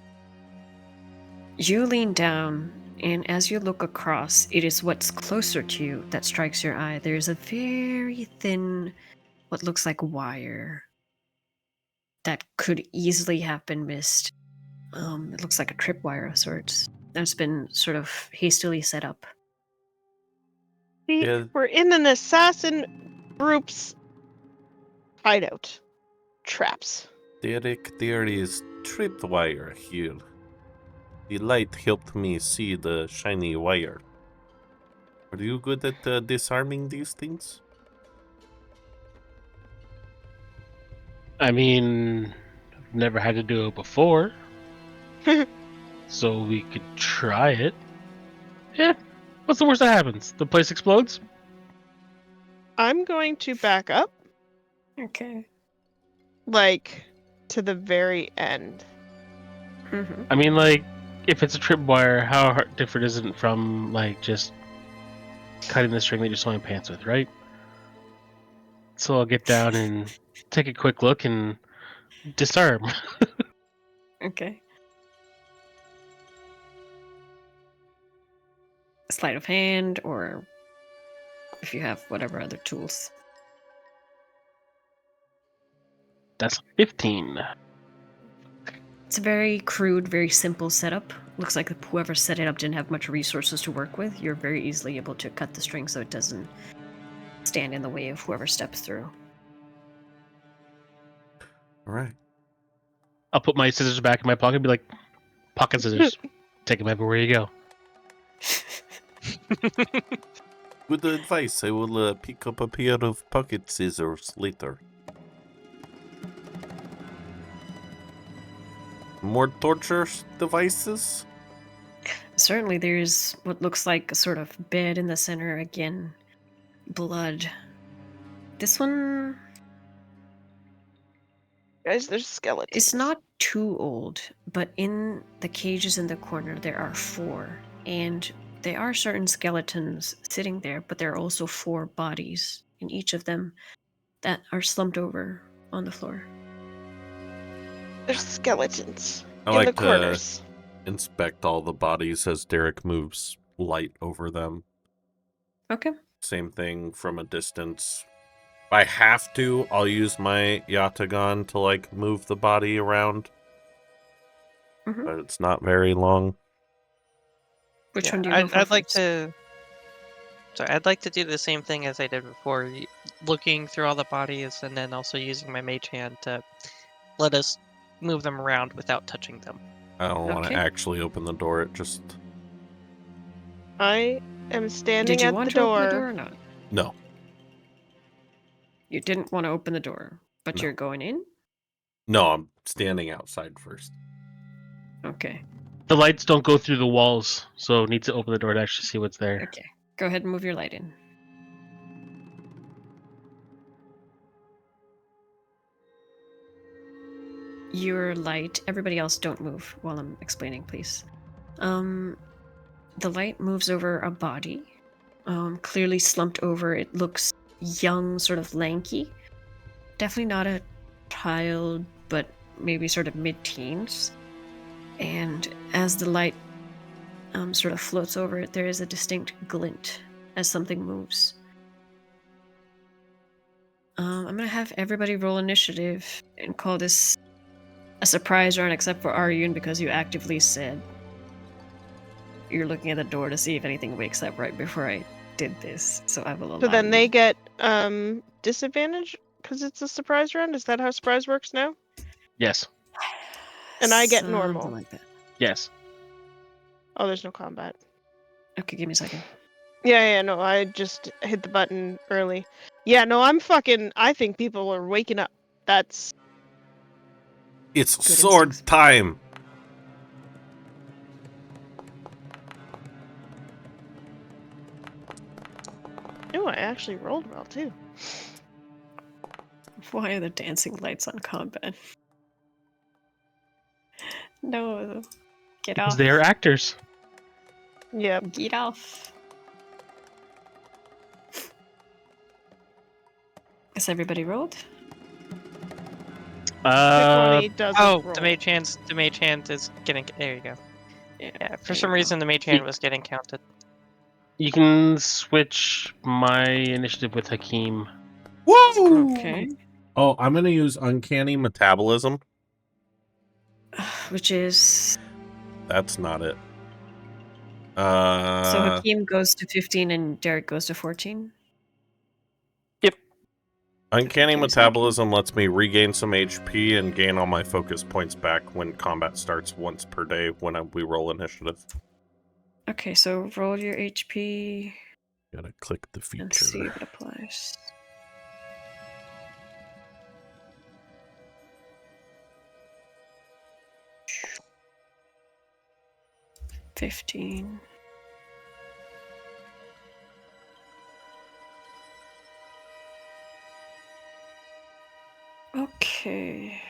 You lean down And as you look across, it is what's closer to you that strikes your eye. There's a very thin, what looks like wire that could easily have been missed. It looks like a tripwire of sorts that's been sort of hastily set up. See, Yeah. we're in an assassin group's hideout. Traps. Derek, there is tripwire here. The light helped me see the shiny wire. Are you good at disarming these things? I mean, I've never had to do it before. So we could try it. Yeah. What's the worst that happens? The place explodes? I'm going to back up, Okay. like, to the very end. Mm-hmm. I mean, like, if it's a tripwire, how different is it from, like, just cutting the string that you're sewing pants with, right? So I'll get down and take a quick look and disarm. Okay. Sleight of hand, or if you have whatever other tools. That's 15. It's a very crude, very simple setup. Looks like whoever set it up didn't have much resources to work with. You're very easily able to cut the string so it doesn't stand in the way of whoever steps through. All right. I'll put my scissors back in my pocket and be like, pocket scissors. Take them everywhere you go. Good advice. I will pick up a pair of pocket scissors later. More torture devices? Certainly, there's what looks like a sort of bed in the center again. Blood. This one Guys, there's skeletons. is not too old, but in the cages in the corner, there are 4. And there are certain skeletons sitting there, but there are also 4 bodies in each of them that are slumped over on the floor. There's skeletons I in like the to corners. inspect all the bodies as Derek moves light over them. Okay. Same thing from a distance. If I have to, I'll use my Yatagan to like move the body around. Mhm. But it's not very long. Which Yeah, one do you go for I'd like first? to. Sorry, I'd like to do the same thing as I did before, looking through all the bodies and then also using my mage hand to let us move them around without touching them. I don't want to Okay. actually open the door. It just I am standing Did you at want the to open the door door. or not? no. You didn't want to open the door, but No. you're going in? No, I'm standing outside first. Okay. The lights don't go through the walls, so need to open the door to actually see what's there. Okay. Go ahead and move your light in. Your light, everybody else don't move while I'm explaining, please. The light moves over a body, clearly slumped over. It looks young, sort of lanky. Definitely not a child, but maybe sort of mid-teens. And as the light sort of floats over it, there is a distinct glint as something moves. I'm going to have everybody roll initiative and call this a surprise round, except for Aryun, because you actively said you're looking at the door to see if anything wakes up right before I did this. So I will allow So then you. they get disadvantage because it's a surprise round. Is that how surprise works now? Yes. And I get Something normal. like that. Yes. Oh, there's no combat. Okay, give me a second. Yeah, no, I just hit the button early. Yeah, no, I think people are waking up. That's It's Good sword instincts. time. Oh, I actually rolled well too. Why are the dancing lights on combat? No, get Because off. they are actors. Yeah. Get off. Has everybody rolled? Pick one, he doesn't Oh, roll. the mage hand is getting. There you go. Yeah, for there some you go. reason the mage hand was getting counted. You can switch my initiative with Hakim. Woo! Okay. Oh, I'm gonna use uncanny metabolism. Which is That's not it. so Hakim goes to 15 and Derek goes to 14. Uncanny Okay, metabolism lets me regain some HP and gain all my focus points back when combat starts once per day when we roll initiative. Okay, so roll your HP Gotta click the and see feature. if it applies. $15. Okay.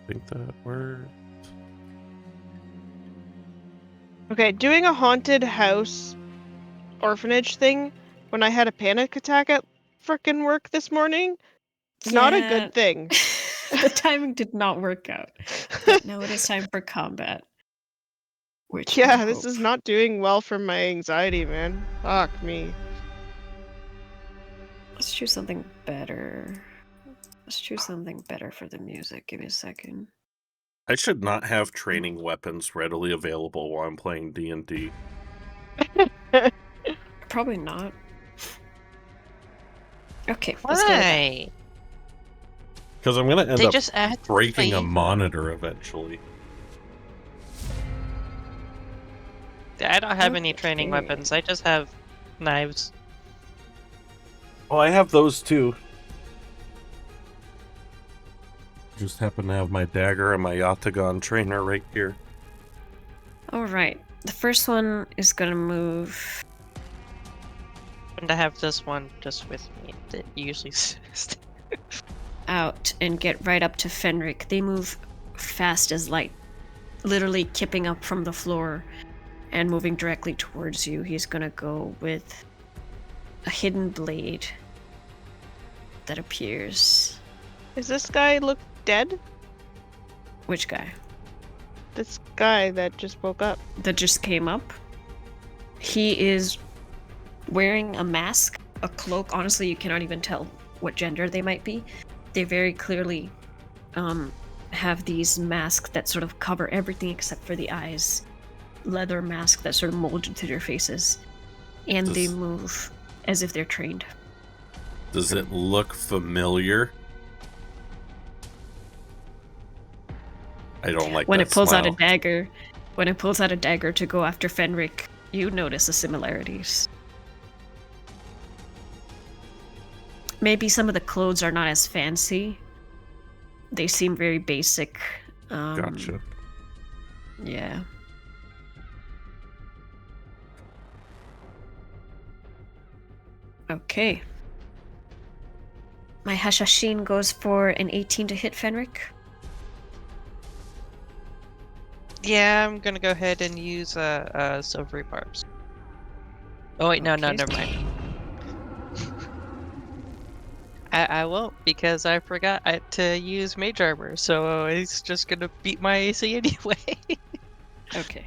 I think that worked. Okay, doing a haunted house orphanage thing when I had a panic attack at frickin' work this morning. Not a good thing. The timing did not work out. But now it is time for combat. Which I Yeah, this hope- is not doing well for my anxiety, man. Fuck me. Let's choose something better. Let's choose something better for the music. Give me a second. I should not have training weapons readily available while I'm playing D&D. Probably not. Okay, let's go with that. Why? Because I'm gonna end They up just add breaking a flavor. monitor eventually. I don't have any training Okay. weapons. I just have knives. Oh, I have those too. Just happen to have my dagger and my Yatagon trainer right here. Alright. The first one is gonna move. And I have this one just with me that usually Out and get right up to Fenric. They move fast as light, literally kipping up from the floor and moving directly towards you. He's gonna go with a hidden blade that appears. Does this guy look dead? Which guy? This guy that just woke up. That just came up. He is wearing a mask, a cloak. Honestly, you cannot even tell what gender they might be. They very clearly have these masks that sort of cover everything except for the eyes. Leather mask that sort of molded to their faces. And they move as if they're trained. Does it look familiar? I don't like When that it pulls out a smile. dagger, when it pulls out a dagger to go after Fenric, you notice the similarities. Maybe some of the clothes are not as fancy. They seem very basic. Gotcha. Yeah. Okay. My Hashashin goes for an 18 to hit Fenric. Yeah, I'm gonna go ahead and use silvery barbs. Oh wait, no, Okay. never mind. I won't because I forgot to use mage armor, so it's just gonna beat my AC anyway. Okay.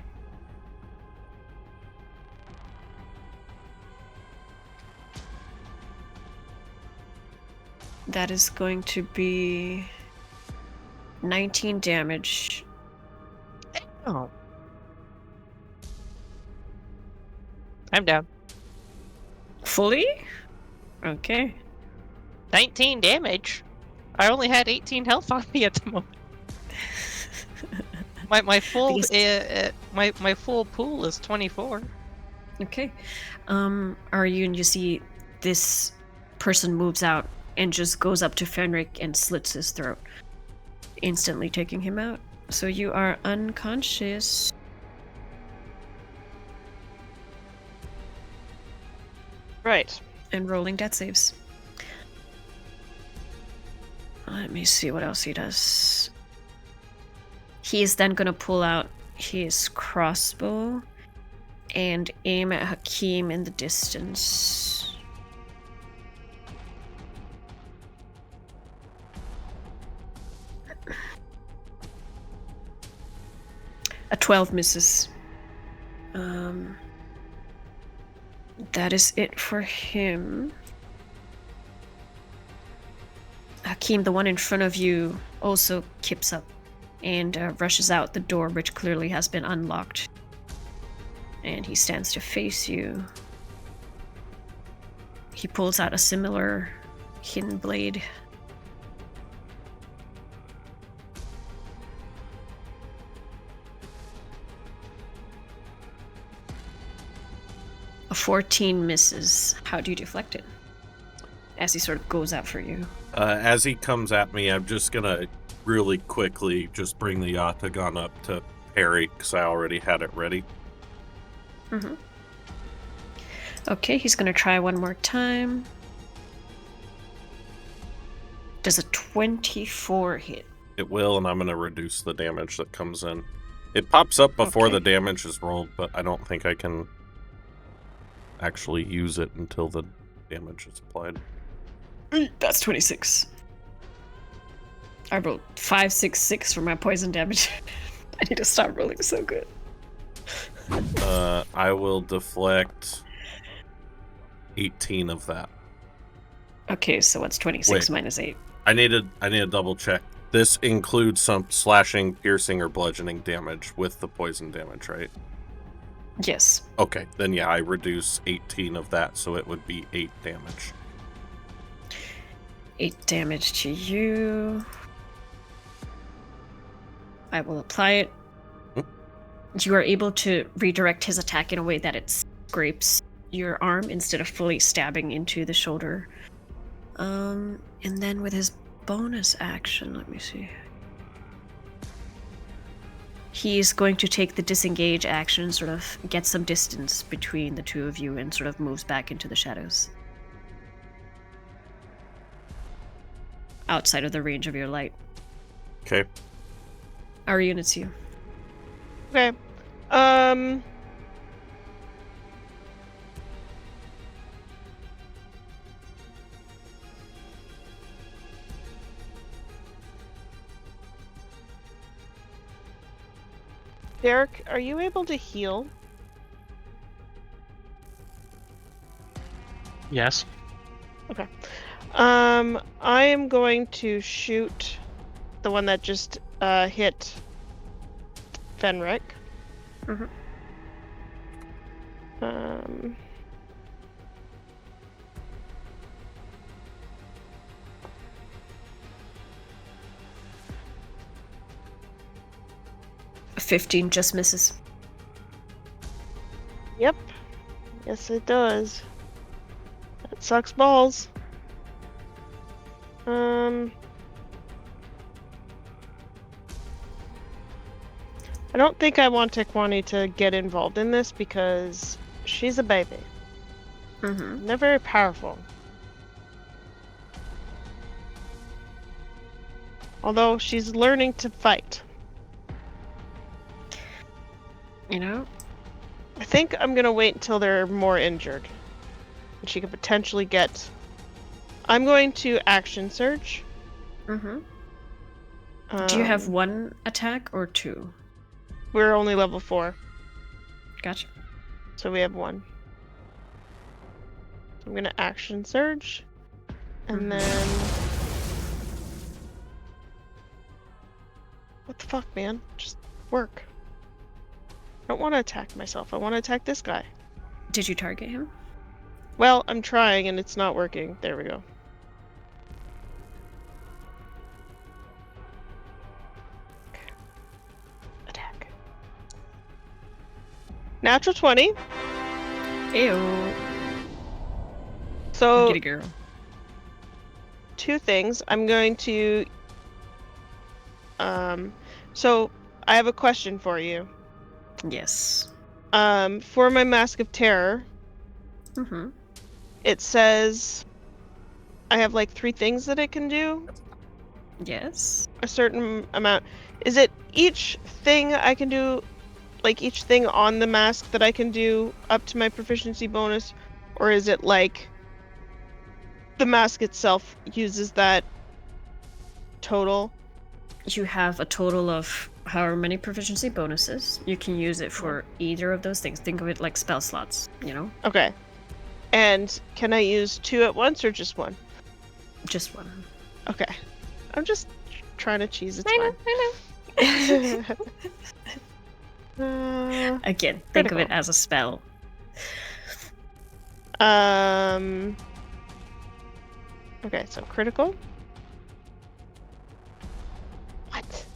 That is going to be 19 damage. Oh. I'm down. Fully? Okay. 19 damage. I only had 18 health on me at the moment. My full my full pool is 24. Okay. Are you and you see this person moves out and just goes up to Fenric and slits his throat, instantly taking him out. So you are unconscious. Right. And rolling death saves. Let me see what else he does. He is then going to pull out his crossbow and aim at Hakim in the distance. A 12 misses. That is it for him. Hakim, the one in front of you, also kips up and rushes out the door, which clearly has been unlocked. And he stands to face you. He pulls out a similar hidden blade. A 14 misses. How do you deflect it? As he sort of goes out for you. As he comes at me, I'm just gonna really quickly just bring the Yatagan up to parry, because I already had it ready. Mm-hmm. Okay, he's gonna try one more time. Does a 24 hit? It will, and I'm gonna reduce the damage that comes in. It pops up before Okay. the damage is rolled, but I don't think I can actually use it until the damage is applied. That's 26. I rolled 5, 6, 6 for my poison damage. I need to stop rolling so good. I will deflect 18 of that. Okay, so what's 26 Wait. minus 8? I need to double check. This includes some slashing, piercing, or bludgeoning damage with the poison damage, right? Yes. Okay, then yeah, I reduce 18 of that, so it would be 8 damage. 8 damage to you. I will apply it. You are able to redirect his attack in a way that it scrapes your arm instead of fully stabbing into the shoulder. And then with his bonus action, let me see. He's going to take the disengage action, sort of get some distance between the two of you, and sort of moves back into the shadows. Outside of the range of your light. Okay. Arian, it's you. Okay. Derek, are you able to heal? Yes. Okay. I am going to shoot the one that just hit Fenric. Mm-hmm. 15 just misses. Yep. Yes, it does. That sucks balls. I don't think I want Tekwani to get involved in this because she's a baby. Mm-hmm. They're very powerful. Although she's learning to fight. You know? I think I'm gonna wait until they're more injured. And she could potentially get... I'm going to action surge. Mm-hmm. Do you have one attack or two? We're only level 4. Gotcha. So we have 1. I'm gonna action surge. And then... What the fuck, man? Just work. I don't want to attack myself. I want to attack this guy. Did you target him? Well, I'm trying and it's not working. There we go. Okay. Attack. Natural 20. Ew. So, Get a girl. 2 things. I'm going to... So, I have a question for you. Yes. For my Mask of Terror, Mm-hmm. it says I have like 3 things that it can do. Yes. A certain amount. Is it each thing I can do, like each thing on the mask that I can do up to my proficiency bonus? Or is it like the mask itself uses that total? you have a total of however many proficiency bonuses. You can use it for either of those things. Think of it like spell slots, you know? Okay. And can I use 2 at once or just 1? Just one. Okay. I'm just trying to cheese. It's I fine. Again, think of it critical. as a spell. Okay, so critical. What?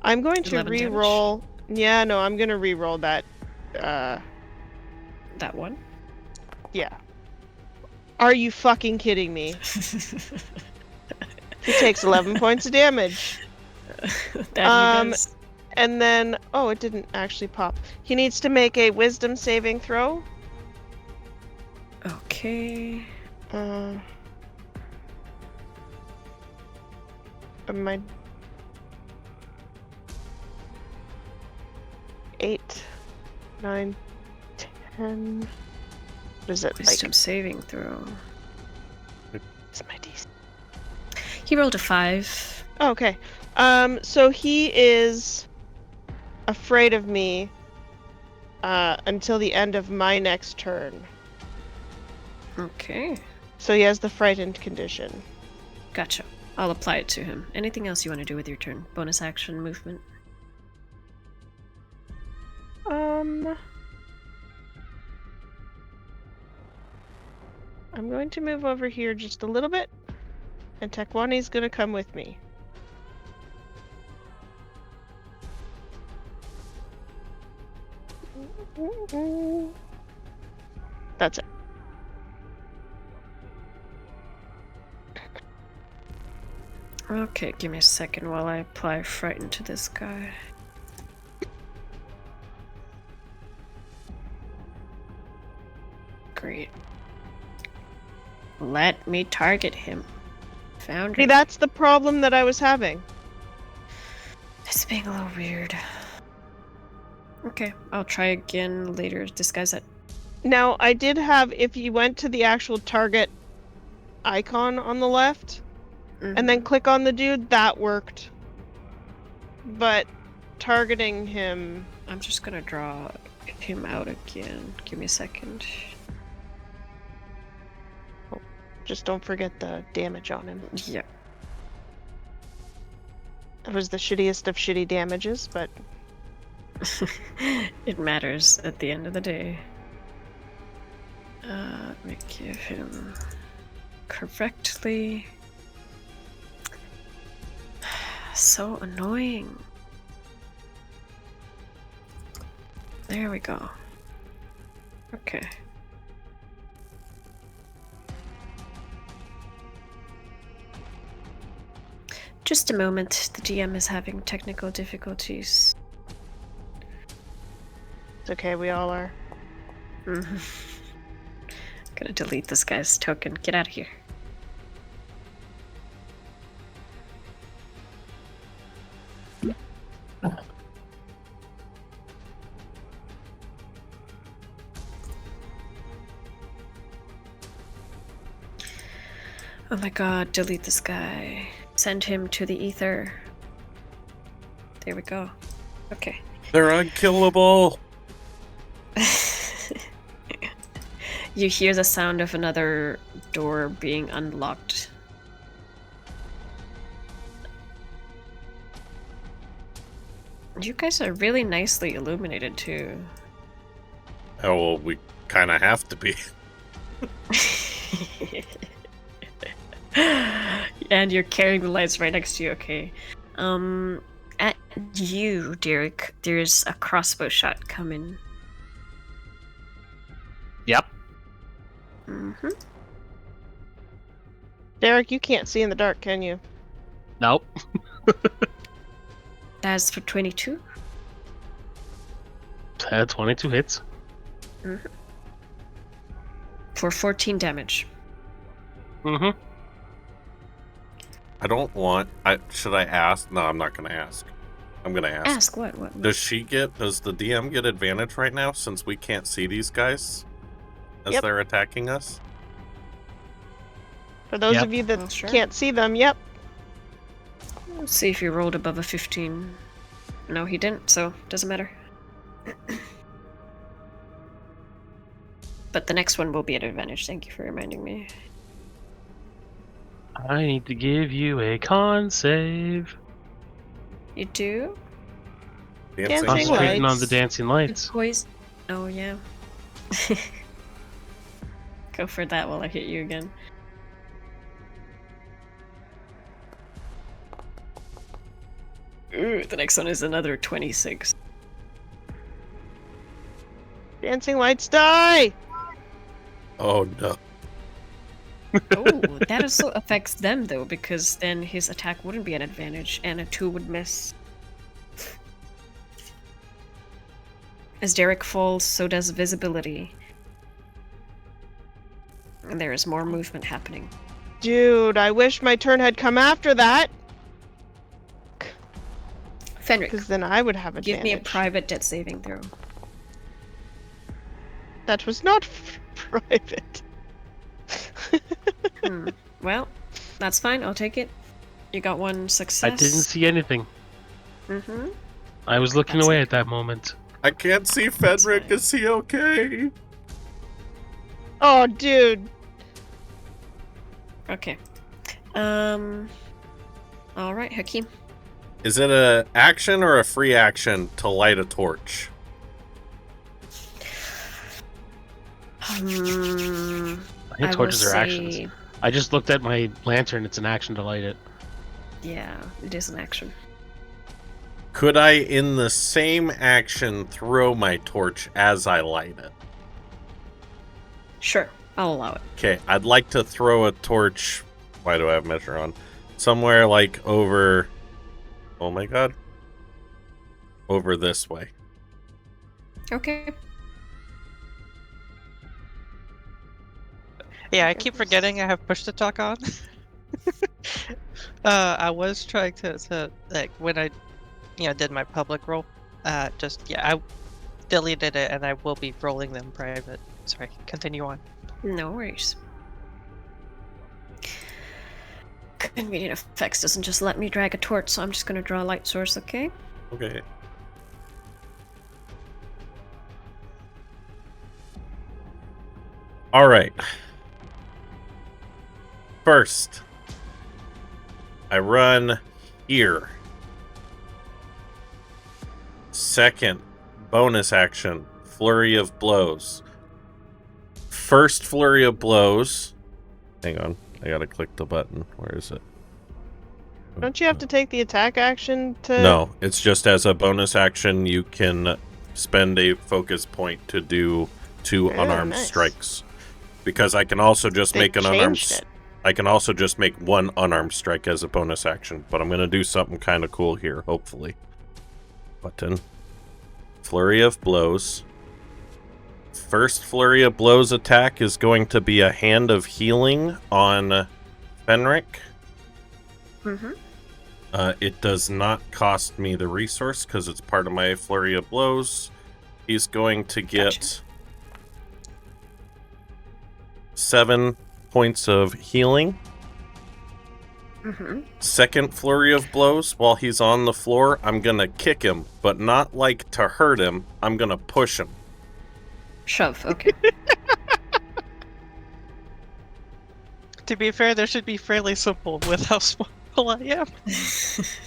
I'm going to 11 damage? re-roll. Yeah, no, I'm gonna re-roll that. That one? Yeah. Are you fucking kidding me? He takes 11 points of damage. That he does. And then, oh, it didn't actually pop. He needs to make a wisdom saving throw. Okay. My 8, 9, 10. What is it Wisdom like? saving throw. It's my DC. He rolled a 5. Oh, okay. So he is afraid of me until the end of my next turn. Okay. So he has the frightened condition. Gotcha. I'll apply it to him. Anything else you want to do with your turn? Bonus action, movement? I'm going to move over here just a little bit, and Tekwani's gonna come with me. That's it. Okay, give me a second while I apply Frighten to this guy. Great. Let me target him. Found See, him. that's the problem that I was having. It's being a little weird. Okay, I'll try again later. Disguise that. Now, I did have, if you went to the actual target icon on the left, and then click on the dude, that worked. But targeting him... I'm just gonna draw him out again. Give me a second. Just don't forget the damage on him. Yeah. It was the shittiest of shitty damages, but... It matters at the end of the day. Let me give him correctly. So annoying. There we go. Okay. Just a moment. The DM is having technical difficulties. It's okay, we all are. Gonna delete this guy's token. Get out of here. Oh my god, delete this guy. Send him to the ether. There we go. Okay. They're unkillable. You hear the sound of another door being unlocked. You guys are really nicely illuminated too. Oh, well, we kind of have to be. And you're carrying the lights right next to you, okay. At you, Derek, there's a crossbow shot coming. Yep. Mm-hmm. Derek, you can't see in the dark, can you? Nope. That's for 22. 22 hits. Mm-hmm. For 14 damage. Mm-hmm. I don't want... should I ask? No, I'm not going to ask. I'm going to ask. Ask what? Does the DM get advantage right now since we can't see these guys as Yep. they're attacking us? For those Yep. of you that Well, sure. can't see them, yep. Let's see if he rolled above a 15. No, he didn't, so doesn't matter. But the next one will be at advantage. Thank you for reminding me. I need to give you a con save. You do? Dancing Concentrating on the lights. dancing lights. Poison. Oh, yeah. Go for that while I hit you again. Ooh, the next one is another 26. Dancing lights die! Oh no. Oh, that also affects them, though, because then his attack wouldn't be an advantage, and a 2 would miss. As Derek falls, so does visibility. And there is more movement happening. Dude, I wish my turn had come after that. Fenric, Because then I would have advantage. give me a private death saving throw. That was not private. Well, that's fine. I'll take it. You got one success. I didn't see anything. Mm-hmm. I was looking That's away it. at that moment. I can't see Fenric. Is he okay? Oh, dude. Okay. All right, Hakim. Is it a action or a free action to light a torch? I think I torches will are actions. say- I just looked at my lantern. It's an action to light it. Yeah, it is an action. Could I, in the same action, throw my torch as I light it? Sure, I'll allow it. Okay, I'd like to throw a torch. Why do I have measure on? Somewhere like over. Oh my god. Over this way. Okay. Yeah, I keep forgetting I have push to talk on. I was trying to like when I, did my public roll. I deleted it and I will be rolling them private. Sorry, continue on. No worries. Convenient effects doesn't just let me drag a torch, so I'm just gonna draw a light source, okay? Okay. Alright. First, I run here. Second, bonus action, flurry of blows. First flurry of blows. Hang on, I gotta click the button. Where is it? Don't you have to take the attack action to... No, it's just as a bonus action, you can spend a focus point to do 2 Oh, unarmed nice. strikes. Because I can also just They make an unarmed. changed it. I can also just make 1 unarmed strike as a bonus action, but I'm gonna do something kind of cool here, hopefully. Button. Flurry of blows. First flurry of blows attack is going to be a hand of healing on Fenric. Mm-hmm. It does not cost me the resource because it's part of my flurry of blows. He's going to get Gotcha. 7 points of healing. Mm-hmm. Second flurry of blows while he's on the floor, I'm gonna kick him, but not like to hurt him. I'm gonna push him. Shove, okay. To be fair, this should be fairly simple with how small I am.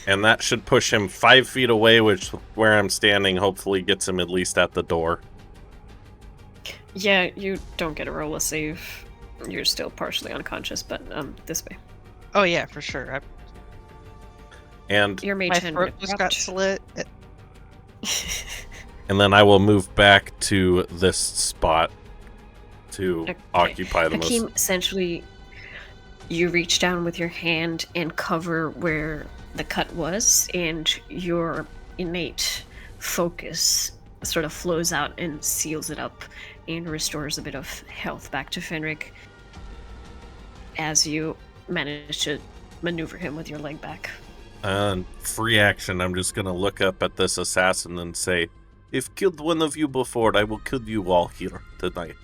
And that should push him 5 feet away, which where I'm standing hopefully gets him at least at the door. Yeah, you don't get a roll a save. You're still partially unconscious, but this way. Oh yeah, for sure. And Your mage My hand throat would just got slit. and then I will move back to this spot to Okay. occupy the Hakim, most. essentially, you reach down with your hand and cover where the cut was, and your innate focus sort of flows out and seals it up and restores a bit of health back to Fenric as you manage to maneuver him with your leg back. Free action, I'm just gonna look up at this assassin and say, "If killed one of you before, I will kill you all here tonight."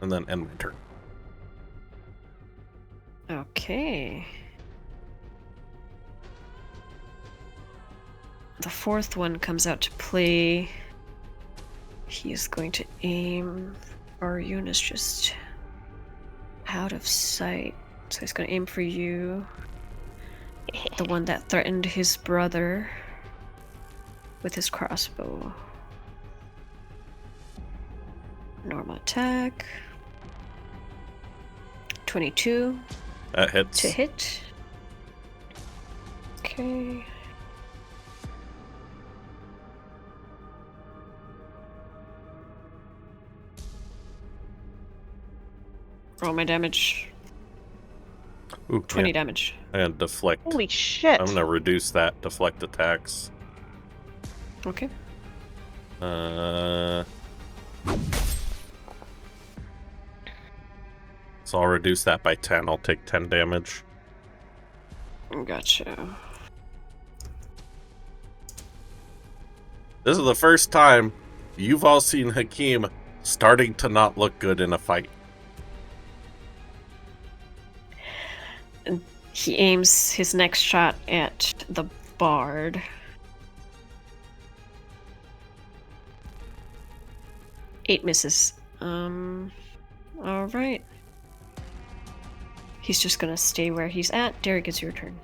And then end my turn. Okay. the fourth one comes out to play. He is going to aim. Orion is just out of sight. So he's going to aim for you. The one that threatened his brother with his crossbow. Normal attack. 22 That hits. to hit. Okay. Roll my damage. Ooh, 20 yeah. damage. And deflect. Holy shit. I'm gonna reduce that. Deflect attacks. Okay. So I'll reduce that by 10. I'll take 10 damage. Gotcha. This is the first time you've all seen Hakim starting to not look good in a fight. He aims his next shot at the bard. Eight misses. Alright. He's just gonna stay where he's at. Derek, it's your turn.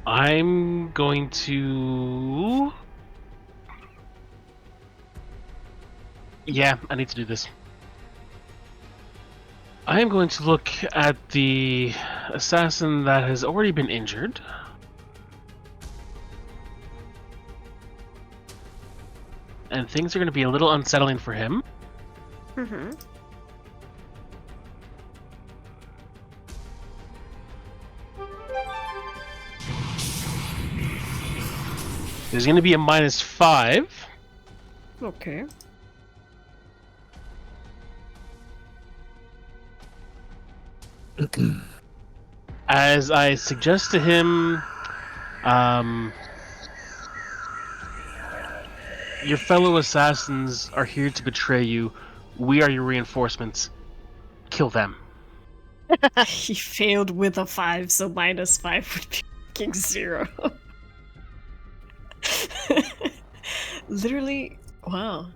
I'm going to... Yeah, I need to do this. I am going to look at the assassin that has already been injured. And things are going to be a little unsettling for him. Mm-hmm. There's going to be a -5. Okay. As I suggest to him, your fellow assassins are here to betray you. We are your reinforcements. Kill them. He failed with a 5, so -5 would be fucking 0. Literally, wow.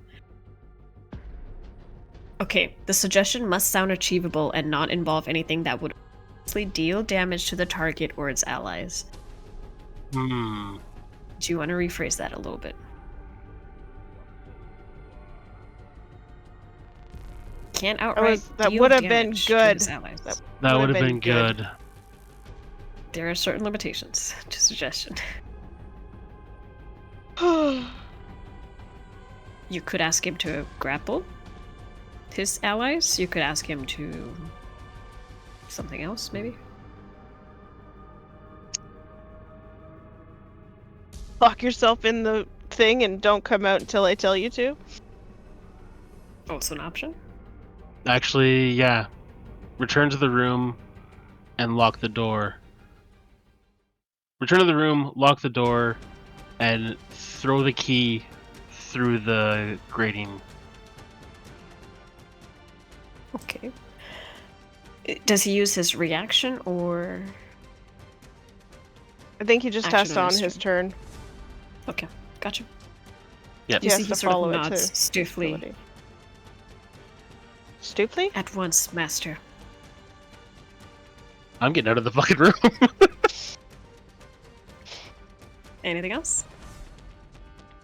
Okay, the suggestion must sound achievable and not involve anything that would deal damage to the target or its allies. Do you want to rephrase that a little bit? Can't outright that deal would have been damage to good. his allies. That would have been good. There are certain limitations to suggestion. You could ask him to grapple his allies. You could ask him to something else, maybe. Lock yourself in the thing and don't come out until I tell you to. Oh, it's an option? Actually, yeah. Return to the room and lock the door. Return to the room, lock the door, and throw the key through the grating. Okay. Does he use his reaction or... I think he just Action has to on on his his turn. Okay, gotcha. Yep. You He see has he to sort follow of it nods too. stiffly. Stupidly? At once, master. I'm getting out of the fucking room. Anything else?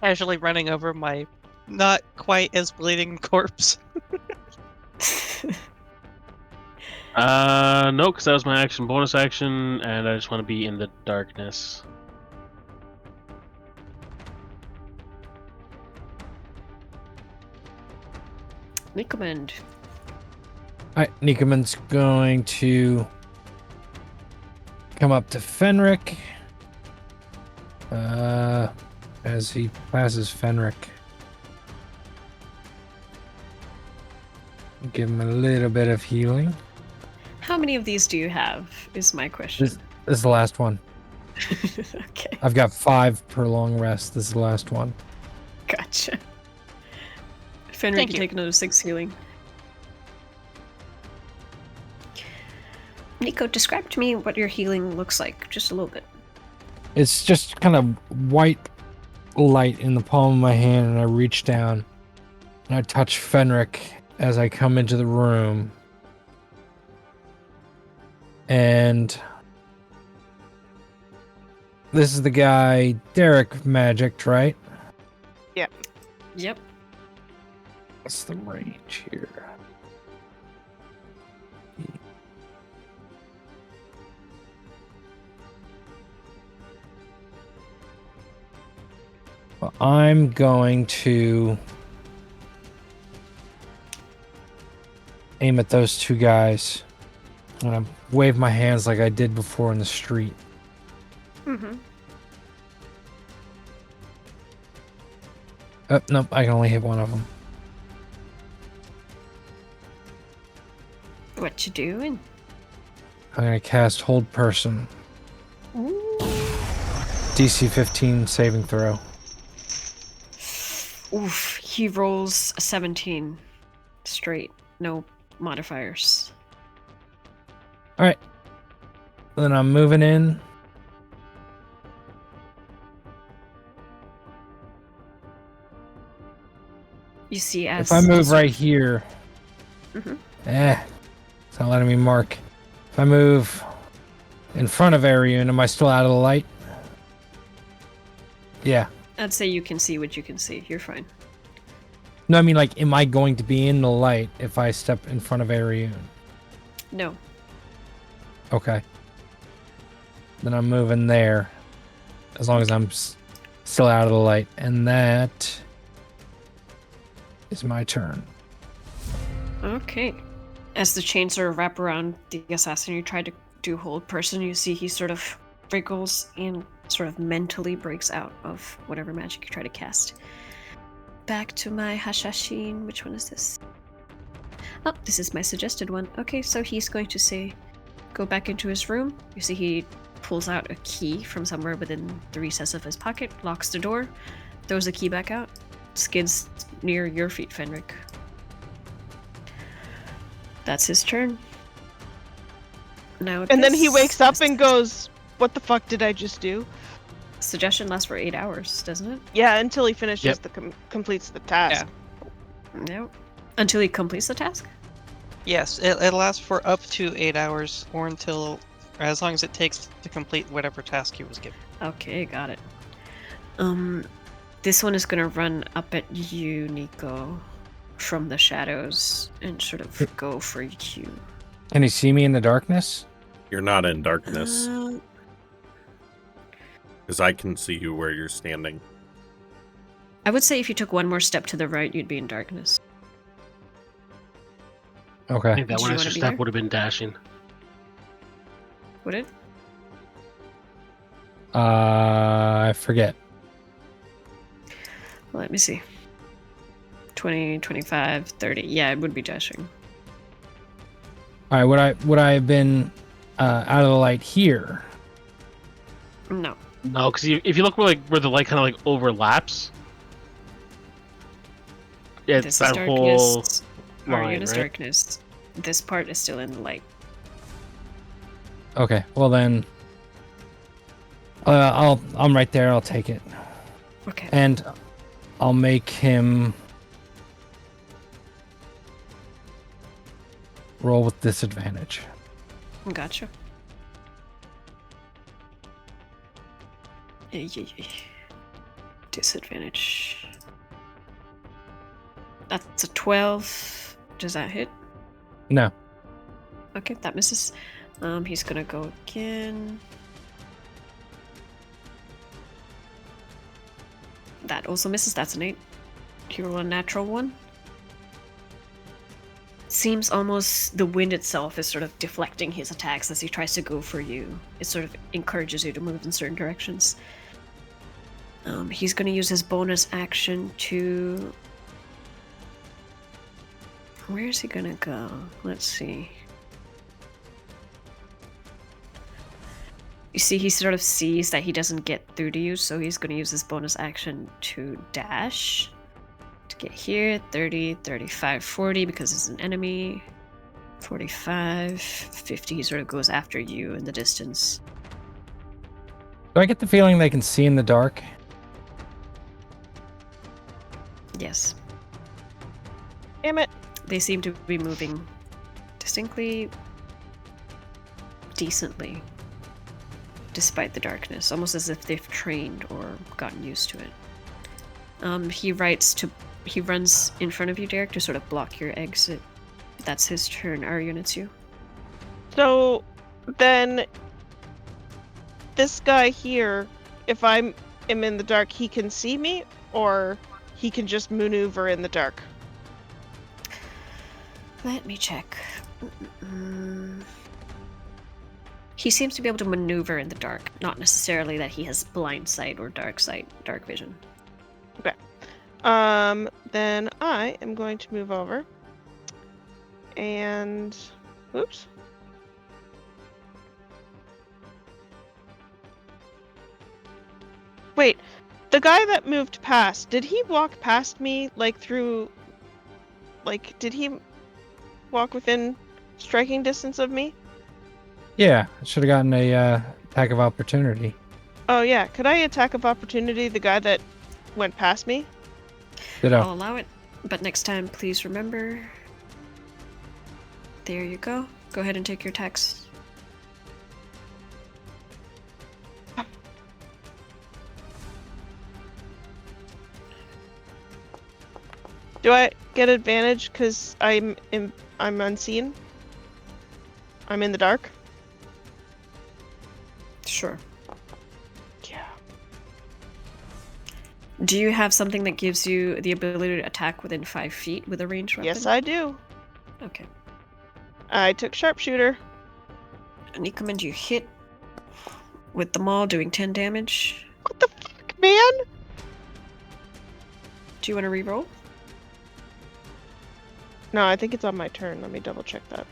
Casually running over my not quite as bleeding corpse. No, because that was my action, bonus action, and I just want to be in the darkness. Nicomund. Alright, Nicomund's going to come up to Fenric. As he passes Fenric. Give him a little bit of healing. How many of these do you have, is my question. This is the last one. Okay, I've got 5 per long rest. This is the last one. gotcha. Fenrir Thank can you. take another 6 healing. Nico, describe to me what your healing looks like, just a little bit. It's just kind of white light in the palm of my hand, and I reach down and I touch Fenric as I come into the room. And this is the guy Derek magicked, right? Yep. What's the range here? Well, I'm going to aim at those two guys. I'm going to wave my hands like I did before in the street. Mm-hmm. Oh, nope, I can only hit one of them. What you doing? I'm going to cast Hold Person. Ooh. DC 15 saving throw. Oof, he rolls a 17 straight, no modifiers. Alright. Then I'm moving in. You see, as If I move right here, Mhm. it's not letting me mark. If I move in front of Arian, am I still out of the light? Yeah. I'd say you can see what you can see. You're fine. No, I mean, like, am I going to be in the light if I step in front of Arian? No. Okay. Then I'm moving there, as long as I'm still out of the light. And that is my turn. Okay. As the chains sort of wrap around the assassin you tried to do Hold Person, you see he sort of wriggles and sort of mentally breaks out of whatever magic you try to cast. Back to my Hashashin. Which one is this? Oh, this is my suggested one. Okay, so he's going to say, go back into his room. You see he pulls out a key from somewhere within the recess of his pocket, locks the door, throws the key back out, skids near your feet, Fenric. That's his turn. Now, And then he wakes up and goes, "What the fuck did I just do?" Suggestion lasts for 8 hours, doesn't it? Yeah, until he finishes Yep. the completes the task. No. Until he completes the task? Yes, it lasts for up to 8 hours, or until, as long as it takes to complete whatever task he was given. Okay, got it. This one is gonna run up at you, Nico, from the shadows and sort of go for you. Can you see me in the darkness? You're not in darkness, Uh, because I can see you where you're standing. I would say if you took one more step to the right, you'd be in darkness. I Okay. think that Do one you extra wanna be step there? would have been dashing. Would it? I forget. Let me see. 20, 25, 30. Yeah, it would be dashing. All right. Would I have been out of the light here? No. No, because if you look where the light kind of like overlaps, yeah, it's This is that darkness. whole Arian line, is right? darkness. This part is still in the light. Okay. Well then, I'm right there. I'll take it, Okay. and I'll make him roll with disadvantage. Gotcha. Disadvantage. That's a 12. Does that hit? No. Okay, that misses. He's gonna go again. That also misses. That's an 8. You roll a natural 1. Seems almost the wind itself is sort of deflecting his attacks as he tries to go for you. It sort of encourages you to move in certain directions. He's going to use his bonus action to... Where is he going to go? Let's see. You see, he sort of sees that he doesn't get through to you, so he's going to use his bonus action to dash. To get here, 30, 35, 40, because it's an enemy. 45, 50 sort of goes after you in the distance. Do I get the feeling they can see in the dark? Yes. Damn it. They seem to be moving distinctly decently, despite the darkness, almost as if they've trained or gotten used to it. He runs in front of you, Derek, to sort of block your exit. That's his turn. Arian, it's you. So then this guy here, if I'm am in the dark, he can see me, or he can just maneuver in the dark? Let me check. He seems to be able to maneuver in the dark, not necessarily that he has blind sight or dark vision. Okay. Then I am going to move over. And oops. Wait, the guy that moved past, did he walk past me like through did he walk within striking distance of me? Yeah, I should have gotten a attack of opportunity. Oh yeah, could I attack of opportunity the guy that went past me? Ditto. I'll allow it, but next time, please remember. There you go. Go ahead and take your attacks. Do I get advantage because I'm unseen? I'm in the dark? Sure. Yeah. Do you have something that gives you the ability to attack within 5 feet with a ranged weapon? Yes, I do. Okay. I took sharpshooter. Nicomund, you hit with the maul, doing 10 damage. What the fuck, man? Do you want to reroll? No, I think it's on my turn. Let me double check that.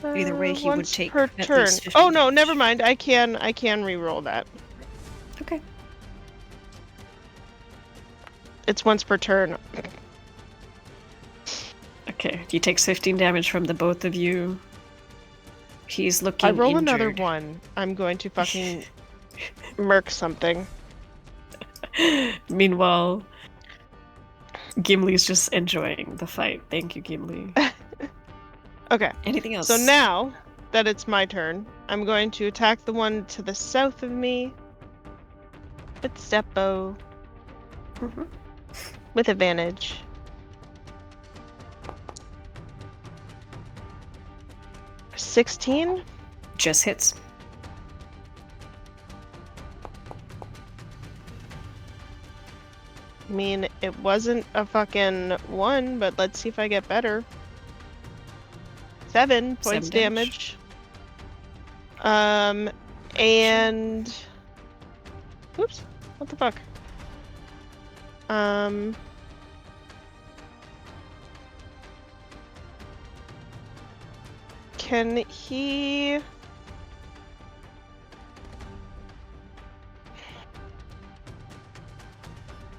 Either way, he would once take per at turn. least 50 Oh no, damage. never mind. I can re-roll that. Okay. It's once per turn. Okay, he takes 15 damage from the both of you. He's looking I roll injured. another one. I'm going to fucking murk something. Meanwhile, Gimli's just enjoying the fight. Thank you, Gimli. Okay. Anything else? So now that it's my turn, I'm going to attack the one to the south of me with step bow Mhm. with advantage. $16? Just hits. I mean, it wasn't a fucking 1, but let's see if I get better. 7 points 7 damage. And oops, what the fuck? Can he?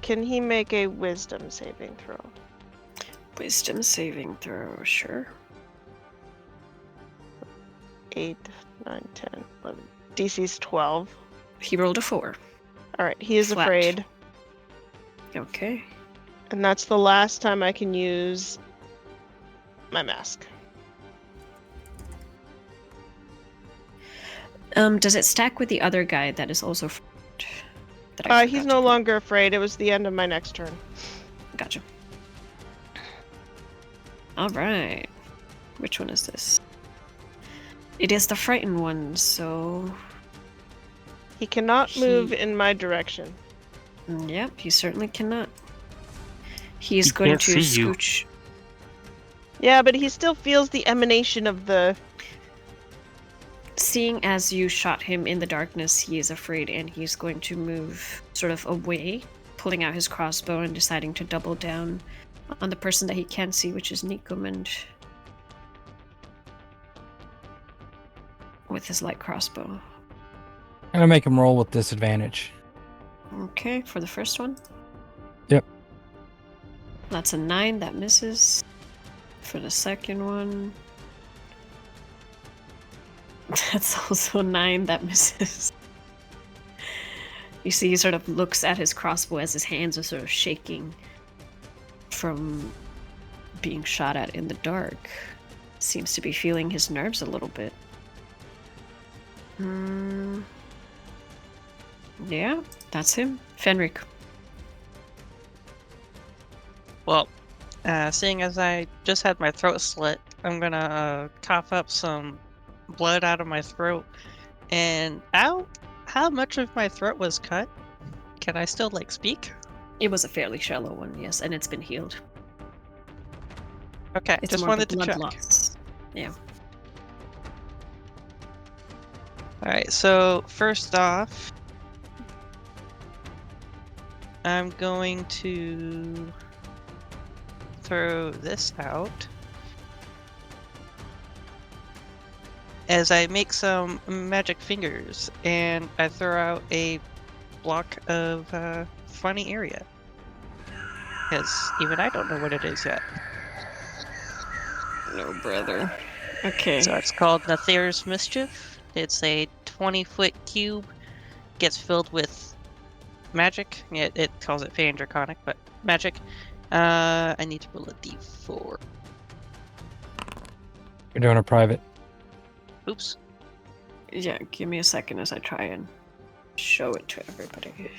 Can he make a wisdom saving throw? Wisdom saving throw, sure. 8, 9, 10, 11. DC's 12. He rolled a 4. Alright, he is Flat. afraid. Okay. And that's the last time I can use my mask. Does it stack with the other guy that is also afraid? That I He's forgot no to put? longer afraid. It was the end of my next turn. Gotcha. Alright. Which one is this? It is the frightened one, so... He cannot move in my direction. Yep, he certainly cannot. He's He going can't to see you. scooch... Yeah, but he still feels the emanation of the... Seeing as you shot him in the darkness, he is afraid and he's going to move sort of away, pulling out his crossbow and deciding to double down on the person that he can see, which is Nicomund, with his light crossbow. I'm gonna make him roll with disadvantage. Okay, for the first one. Yep. That's a 9, that misses. For the second one, that's also 9. That misses. You see, he sort of looks at his crossbow as his hands are sort of shaking from being shot at in the dark. Seems to be feeling his nerves a little bit. Yeah, that's him. Fenric. Well, seeing as I just had my throat slit, I'm gonna cough up some blood out of my throat. And how much of my throat was cut? Can I still, like, speak? It was a fairly shallow one, yes, and it's been healed. Okay, It's just more of a wanted to blood check. loss. Yeah. Alright, so first off, I'm going to throw this out as I make some magic fingers, and I throw out a block of funny area. Because even I don't know what it is yet. No, brother. Okay. So it's called Nathair's Mischief. It's a 20-foot cube. Gets filled with magic. It calls it Fey and Draconic, but magic. I need to roll a d4. You're doing a private. Oops. Yeah, give me a second as I try and show it to everybody.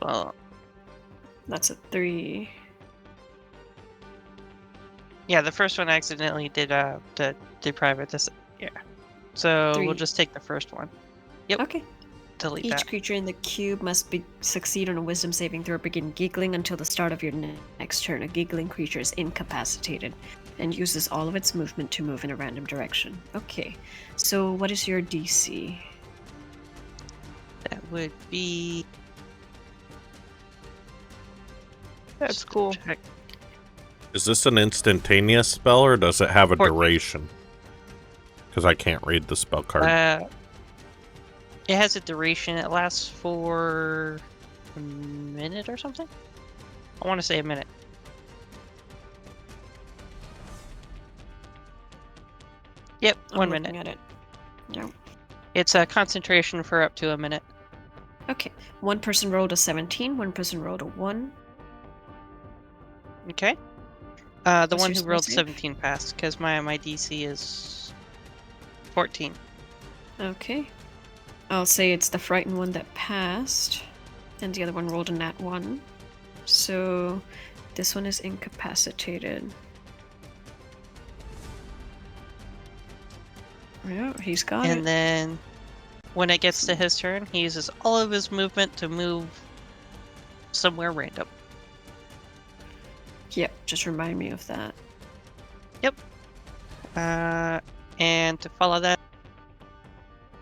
Well, That's a 3. yeah, the first one I accidentally did private. This, yeah. So 3. we'll just take the first one. Yep. Okay. Delete Each that. creature in the cube must succeed on a wisdom saving throw, begin giggling until the start of your next turn. A giggling creature is incapacitated and uses all of its movement to move in a random direction. Okay, so what is your DC? That would be. That's cool. Check. Is this an instantaneous spell, or does it have a 14. duration? Because I can't read the spell card. It has a duration. It lasts for a minute or something. I want to say a minute. Yep, I'm 1 looking minute. at it. Yep. It's a concentration for up to a minute. Okay, one person rolled a 17, one person rolled a 1. Okay. The What's one your who spell rolled save? 17 passed, because my DC is 14. Okay. I'll say it's the frightened one that passed, and the other one rolled a nat 1. So this one is incapacitated. Yeah, he's got And it. then when it gets to his turn, he uses all of his movement to move somewhere random. Yep, just remind me of that. And to follow that,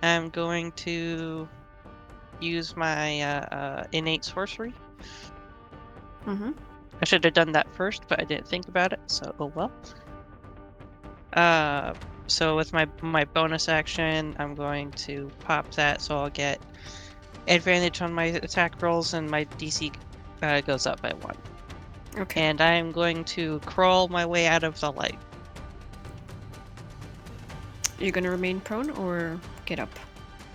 I'm going to use my innate sorcery. Mm-hmm. I should have done that first, but I didn't think about it, so oh well. So with my bonus action, I'm going to pop that, so I'll get advantage on my attack rolls, and my DC goes up by 1. Okay. And I am going to crawl my way out of the light. You're gonna remain prone or get up?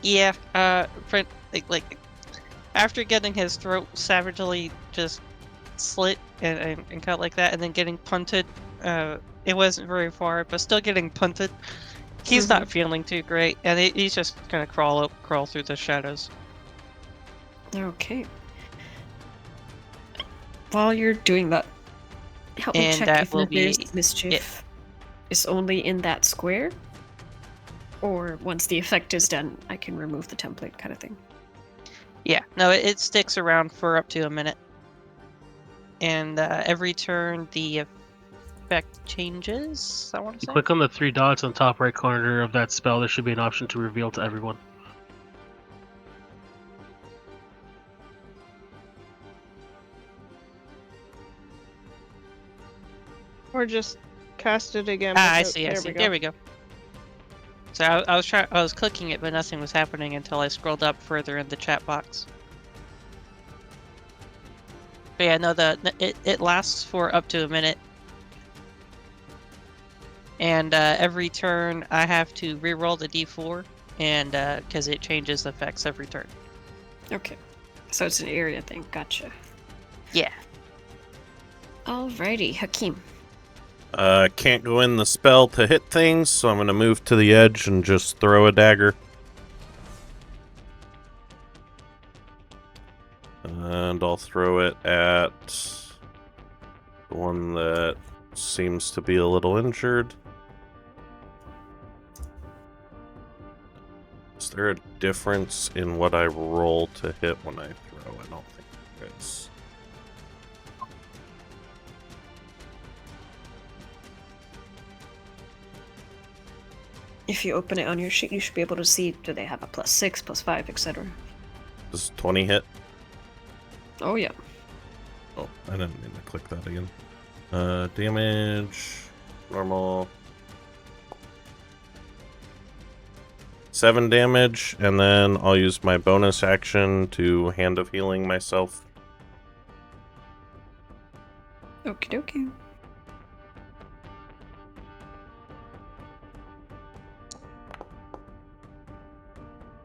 Yeah, like after getting his throat savagely just slit and cut like that, and then getting punted, it wasn't very far, but still getting punted. He's not feeling too great, and he's just gonna crawl through the shadows. Okay. While you're doing that, help me And check that if will be Nathair's Mischief is only in that square, or once the effect is done, I can remove the template kind of thing. Yeah, no, it sticks around for up to a minute. And every turn the effect changes, I want to You say. click on the 3 dots on the top right corner of that spell. There should be an option to reveal to everyone. Or just cast it again. I without- see, I see. go. There we go. So I was clicking it, but nothing was happening until I scrolled up further in the chat box. But yeah, no, it lasts for up to a minute. And every turn I have to reroll the d4, and because it changes effects every turn. Okay. So it's an area thing. Gotcha. Yeah. Alrighty, Hakim. Can't go in the spell to hit things, so I'm going to move to the edge and just throw a dagger. And I'll throw it at the one that seems to be a little injured. Is there a difference in what I roll to hit when I throw? I don't think there is. If you open it on your sheet, you should be able to see, do they have a +6, +5, etc. Does 20 hit? Oh, yeah. Oh, I didn't mean to click that again. Damage, normal. 7 damage, and then I'll use my bonus action to Hand of Healing myself. Okie dokie.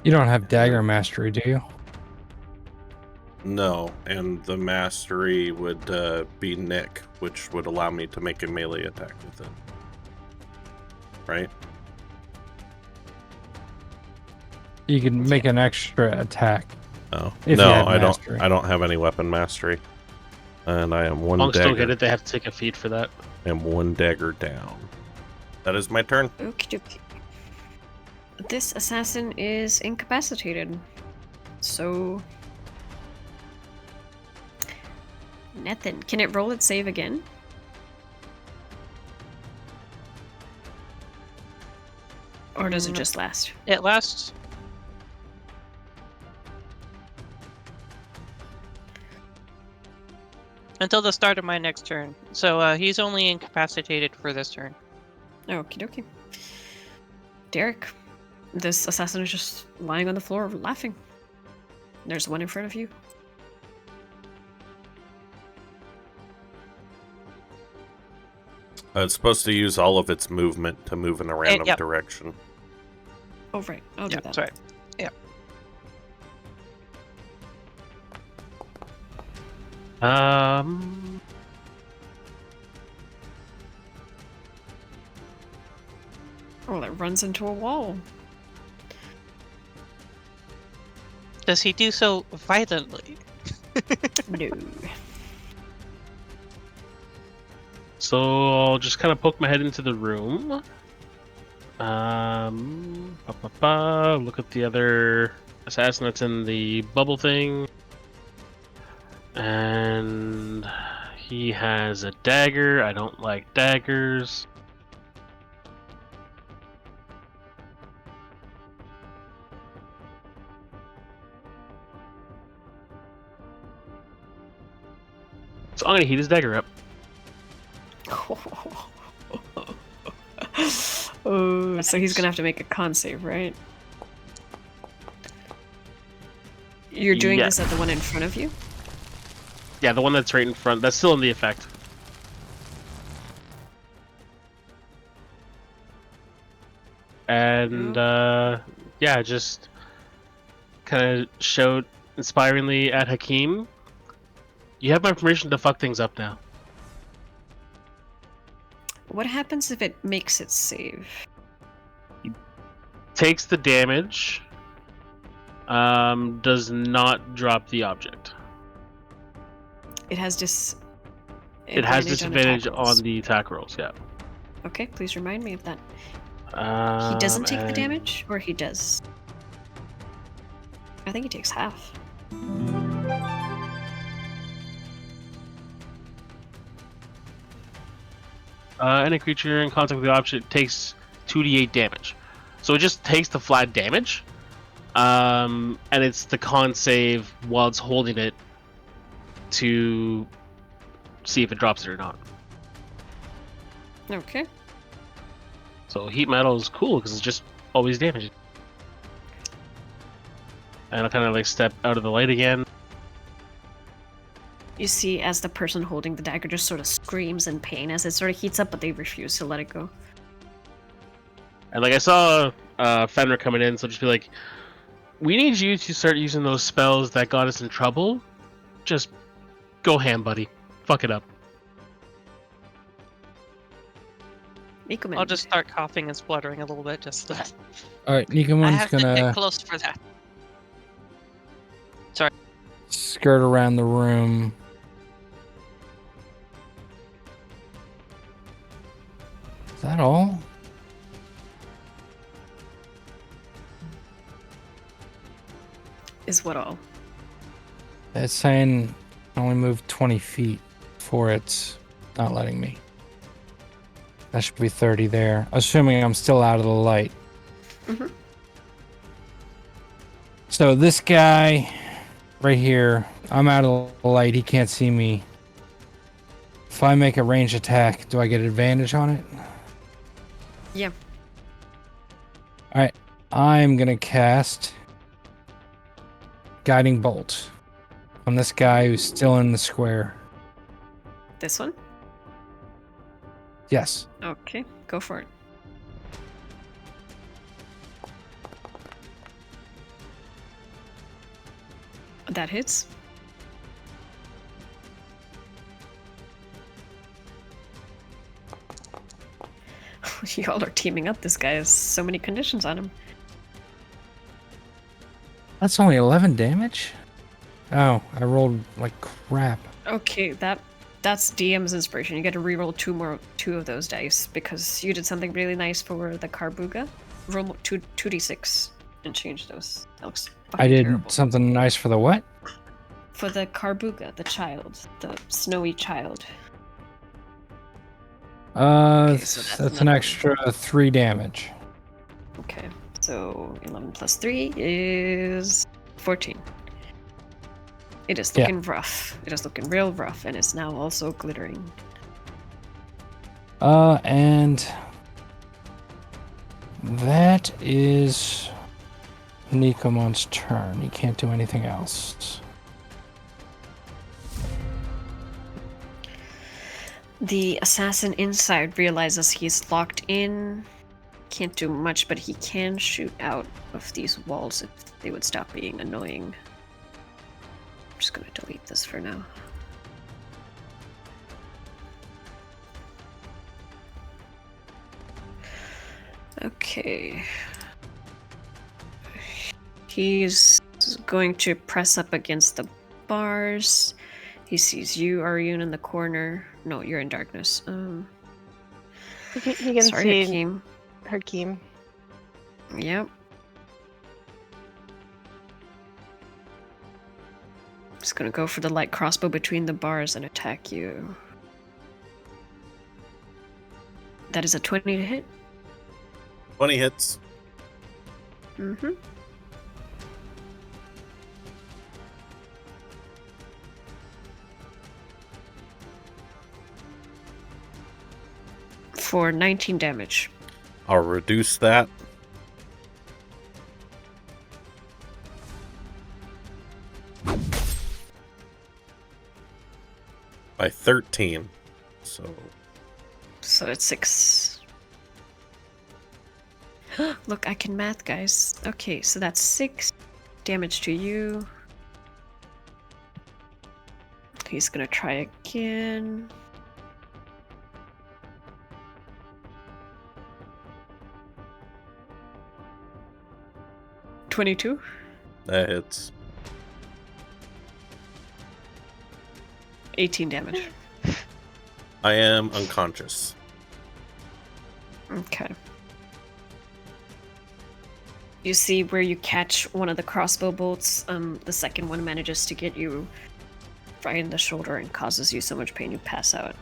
You don't have dagger mastery, do you? No, and the mastery would be Nick, which would allow me to make a melee attack with it. Right? You can make an extra attack. Oh. If No, you have I mastery. don't. I don't have any weapon mastery, and I am one Monks dagger. don't get it. They have to take a feat for that. I am one dagger down. That is my turn. Okie dokie. This assassin is incapacitated. So... nothing. Can it roll its save again? Or does it just last? It lasts. Until the start of my next turn. So he's only incapacitated for this turn. Okie dokie. Derek, this assassin is just lying on the floor laughing. There's one in front of you. It's supposed to use all of its movement to move in a random yep. direction. Oh, right. I'll do Yeah, that. that's right. Yeah. Oh, it runs into a wall. Does he do so violently? No. So I'll just kind of poke my head into the room. Look at the other assassin that's in the bubble thing. And he has a dagger. I don't like daggers. So I'm gonna heat his dagger up. Oh, so he's gonna have to make a con save, right? You're doing Yeah. this at the one in front of you? Yeah, the one that's right in front. That's still in the effect. And yeah, just kind of showed inspiringly at Hakim. You have my permission to fuck things up now. What happens if it makes it save? Takes the damage. Does not drop the object. It has dis. It has advantage on disadvantage attack rolls. on the attack rolls. Yeah. Okay, please remind me of that. He doesn't take the and- damage, or he does? I think he takes half. Any creature in contact with the object takes 2d8 damage. So it just takes the flat damage. And it's the con save while it's holding it to see if it drops it or not. Okay. So heat metal is cool because it's just always damaging. And I'll kind of like step out of the light again. You see as the person holding the dagger just sort of screams in pain as it sort of heats up, but they refuse to let it go. And like I saw Fenrir coming in, so just be like, we need you to start using those spells that got us in trouble. Just go ham, buddy. Fuck it up. Nicomund. I'll just start coughing and spluttering a little bit, just to... All right, I Nicomund's have to get gonna close for that. skirt around the room. Is that all? Is what all? It's saying I only move 20 feet before it's not letting me. That should be 30 there, assuming I'm still out of the light. Mm-hmm. So this guy right here, I'm out of the light. He can't see me. If I make a ranged attack, do I get advantage on it? Yeah. All right, I'm gonna cast Guiding Bolt on this guy who's still in the square. This one? Yes. Okay, go for it. That hits. Y'all are teaming up. This guy has so many conditions on him. That's only 11 damage? Oh, I rolled like crap. Okay, that's DM's inspiration. You get to reroll two of those dice because you did something really nice for the Carbuga. Roll 2d6 and change those. That looks fucking I did terrible. something nice for the what? For the Carbuga, the child, the snowy child. So That's an extra 3 damage. Okay, so 11 plus 3 is 14. It is looking rough. It is looking real rough, and it's now also glittering. And that is Nicomund's turn. He can't do anything else. The assassin inside realizes he's locked in. Can't do much, but he can shoot out of these walls if they would stop being annoying. I'm just gonna delete this for now. Okay. He's going to press up against the bars. He sees you, Aryun, in the corner. No, you're in darkness. He can Sorry, see Hakim. Hakim. Yep. Just gonna go for the light crossbow between the bars and attack you. That is a 20 to hit. 20 hits. Mm-hmm. For 19 damage. I'll reduce that. By 13. So it's 6. Look, I can math, guys. Okay, so that's 6 damage to you. He's gonna try again. $22. That hits. 18 damage. I am unconscious. Okay. You see where you catch one of the crossbow bolts, the second one manages to get you right in the shoulder and causes you so much pain you pass out.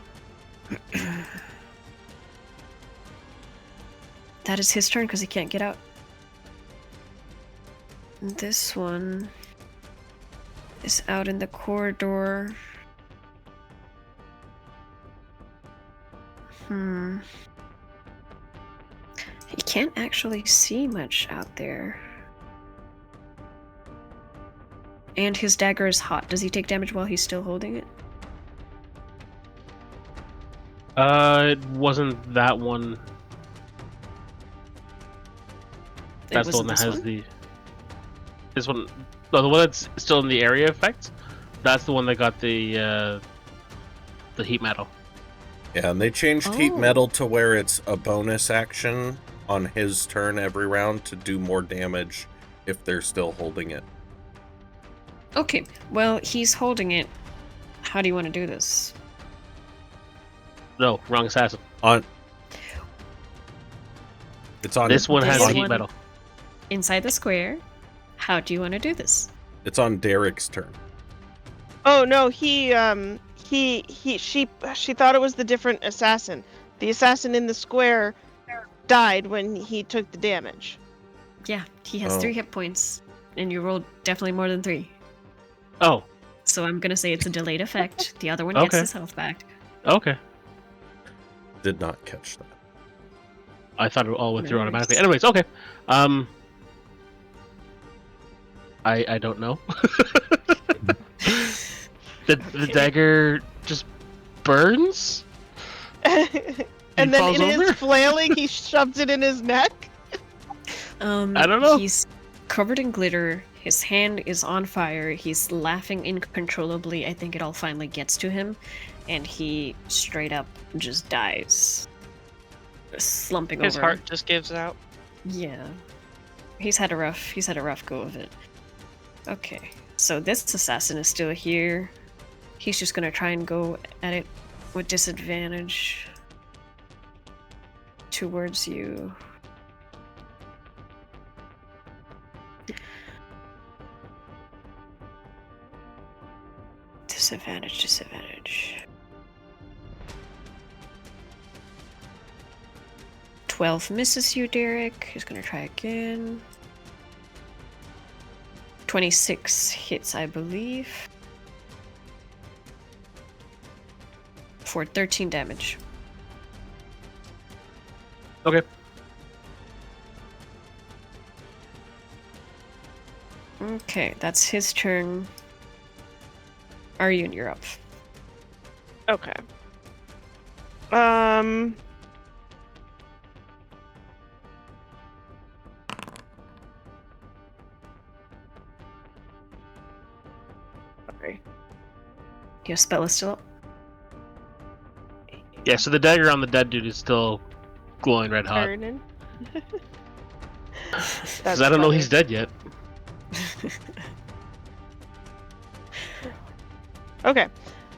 That is his turn because he can't get out. This one is out in the corridor. He can't actually see much out there. And his dagger is hot. Does he take damage while he's still holding it? It wasn't that one. That's the one that has the. This one, no, the one that's still in the area effect. That's the one that got the heat metal. Yeah, and they changed heat metal to where it's a bonus action on his turn every round to do more damage if they're still holding it. Okay, well, he's holding it. How do you want to do this? No, wrong assassin. It's on. This one has This the heat one- metal. Inside the square. How do you want to do this? It's on Derek's turn. Oh no, she thought it was the different assassin. The assassin in the square died when he took the damage. Yeah, he has Oh. 3 hit points, and you rolled definitely more than 3. Oh, So I'm gonna say it's a delayed effect. The other one gets Okay. his health back. okay. Did not catch that. I thought it all went through Nice. automatically. Anyways, okay. I don't know. The dagger just burns? And then falls in his over? flailing, he shoves it in his neck. I don't know. He's covered in glitter. His hand is on fire. He's laughing uncontrollably. I think it all finally gets to him, and he straight up just dies, slumping His over. heart just gives out. Yeah, he's had a rough go of it. Okay, so this assassin is still here. He's just gonna try and go at it with disadvantage towards you. Disadvantage. 12 misses you, Derek. He's gonna try again. 26 hits, I believe. For 13 damage. Okay. Okay, that's his turn. Aryun, you're up. Okay. Sorry. Your spell is still up. Yeah, so the dagger on the dead dude is still glowing red hot. Turning. Because I don't know he's dead yet. Okay.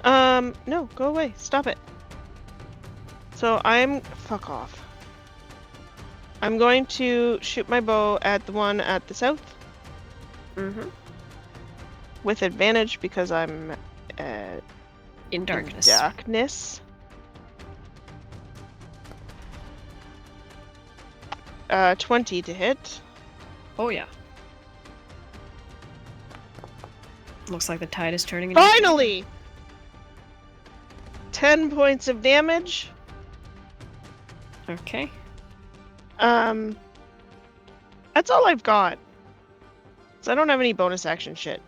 No, go away. Stop it. So fuck off. I'm going to shoot my bow at the one at the south Mm-hmm. with advantage because I'm In darkness. darkness. 20 to hit. Oh yeah. Looks like the tide is turning. in your favor. Finally! 10 points of damage. Okay. That's all I've got. So I don't have any bonus action shit.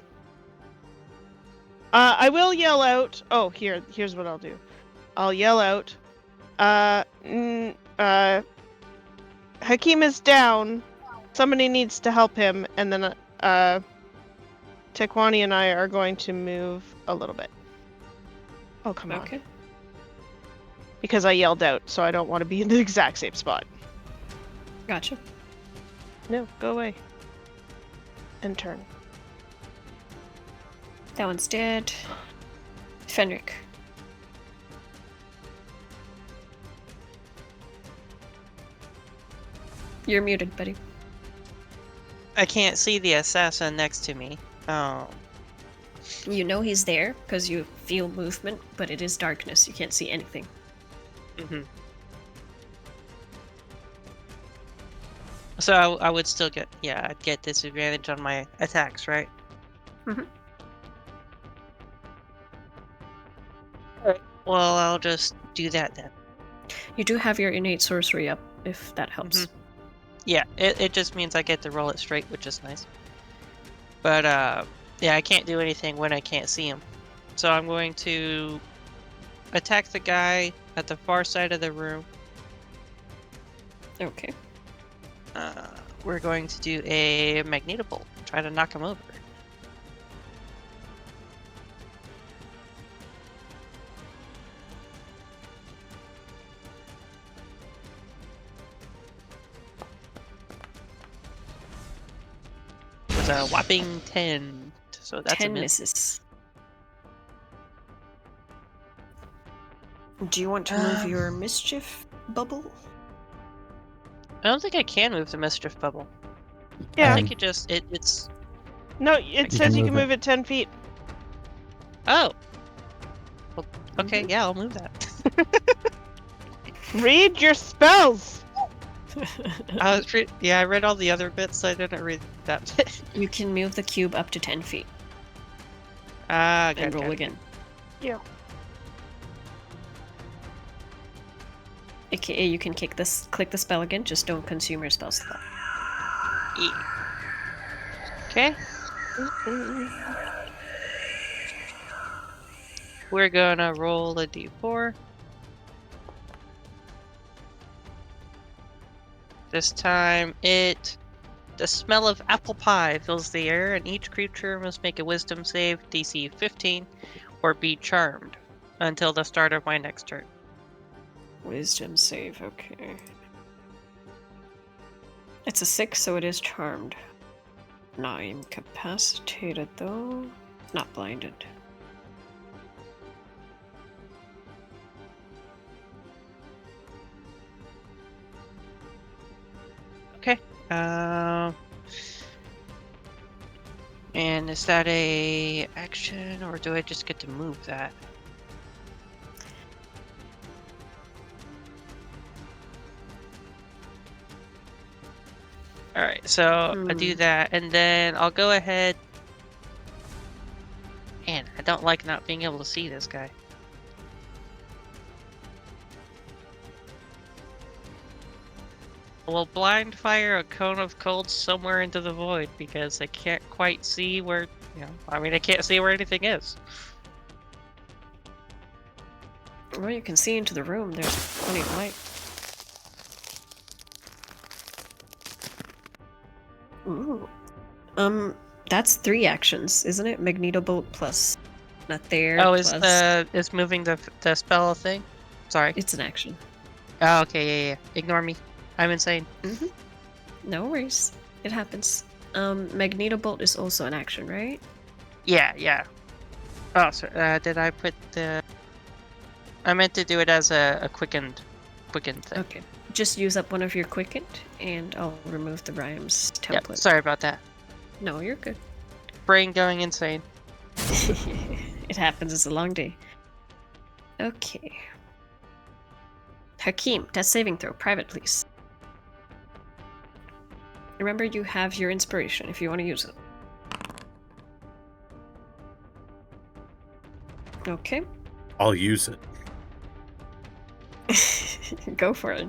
I will yell out. Oh, here's what I'll do. I'll yell out. Hakim is down. Somebody needs to help him, and then Tekwani and I are going to move a little bit. Oh, come on. Okay. Because I yelled out, so I don't want to be in the exact same spot. Gotcha. No, go away. And turn. That one's dead. Fenric. You're muted, buddy. I can't see the assassin next to me. Oh. You know he's there because you feel movement, but it is darkness. You can't see anything. Mm-hmm. So I would still I'd get disadvantage on my attacks, right? Mm-hmm. Alright. Well, I'll just do that then. You do have your innate sorcery up, if that helps. Yeah, it just means I get to roll it straight, which is nice. But, yeah, I can't do anything when I can't see him. So I'm going to attack the guy at the far side of the room. Okay. We're going to do a magnetobolt. Try to knock him over. It's a whopping 10. So that's 10 a miss. misses. Do you want to move your mischief bubble? I don't think I can move the mischief bubble. Yeah. I think it just it's. No, it You says can you can move move it 10 feet. Oh. Well, okay, yeah, I'll move that. Read your spells. I read all the other bits. So I didn't read that bit. You can move the cube up to 10 feet Ah, and good. roll again. Yeah. AKA, you can click the spell again, just don't consume your spell slot. Okay. We're gonna roll a d4. This time the smell of apple pie fills the air, and each creature must make a wisdom save, DC 15, or be charmed until the start of my next turn. Wisdom save, okay. It's a 6, so it is charmed. Not incapacitated, though. Not blinded. Okay. And is that a action, or do I just get to move that? Alright, so I do that, and then I'll go ahead. Man, I don't like not being able to see this guy. We'll blind fire a cone of cold somewhere into the void because I can't quite see where, I can't see where anything is. Well, you can see into the room. There's plenty of light. Ooh. That's 3 actions, isn't it? Magnetobolt plus not there. Oh, plus... is moving the spell a thing? Sorry. It's an action. Oh, okay, yeah. Ignore me. I'm insane. No worries. It happens. Magnetobolt is also an action, right? Yeah. Oh, sorry. Did I put the... I meant to do it as a quickened thing. Okay. Just use up one of your quickened, and I'll remove the rhymes template. Yep, sorry about that. No, you're good. Brain going insane. It happens. It's a long day. Okay. Hakim, death saving throw. Private, please. Remember, you have your inspiration if you want to use it. Okay. I'll use it. Go for it.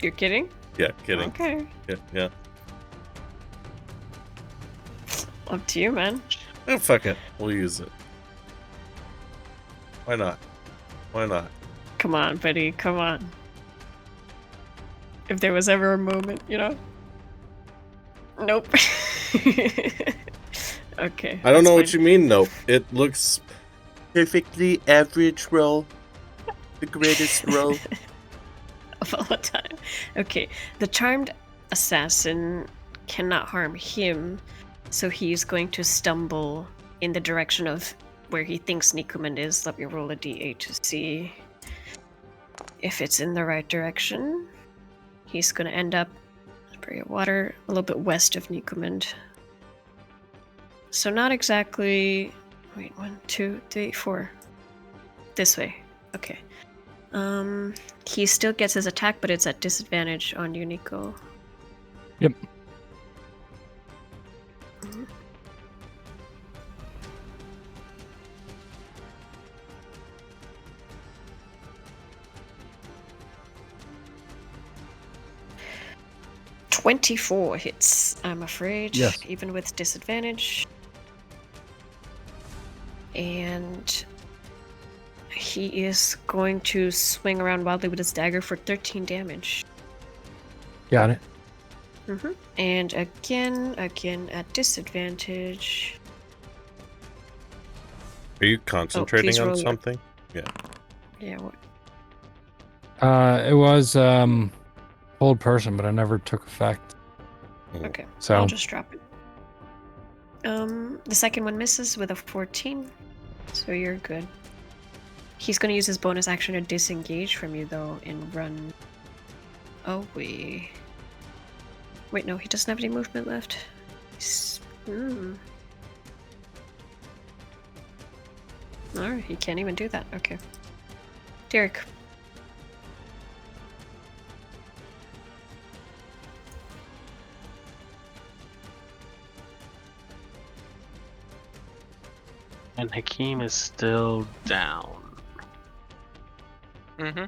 You're kidding? Yeah, kidding. Okay. Yeah. Up to you, man. Oh, fuck it. We'll use it. Why not? Come on, buddy. Come on. If there was ever a moment, Nope. Okay. I don't know what you mean, though. It looks perfectly average roll. The greatest roll. Of all time. Okay. The charmed assassin cannot harm him, so he's going to stumble in the direction of where he thinks Nicomund is. Let me roll a d8 to see if it's in the right direction. He's going to end up, spray of water, a little bit west of Nicomund. So not exactly... Wait, 1, 2, 3, 4. This way. Okay. He still gets his attack, but it's at disadvantage on you, Nico. Yep. Mhm. .24 hits, I'm afraid. Yes. Even with disadvantage. And he is going to swing around wildly with his dagger for 13 damage. Got it. And again at disadvantage. Are you concentrating please on roll your- something? Yeah, what? It was hold person, but it never took effect. Okay, So I'll just drop it. The second one misses with a 14, so you're good. He's gonna use his bonus action to disengage from you though and run away. Wait, no, he doesn't have any movement left. Alright, he can't even do that. Okay. Derek. And Hakim is still down. Mm-hmm.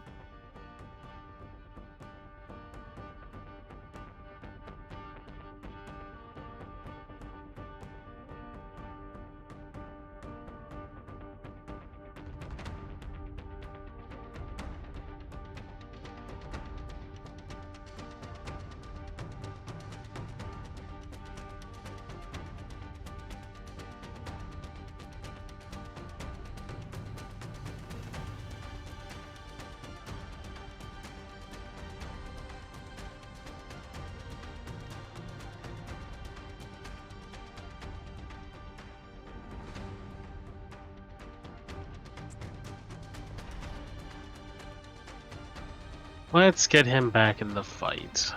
Let's get him back in the fight.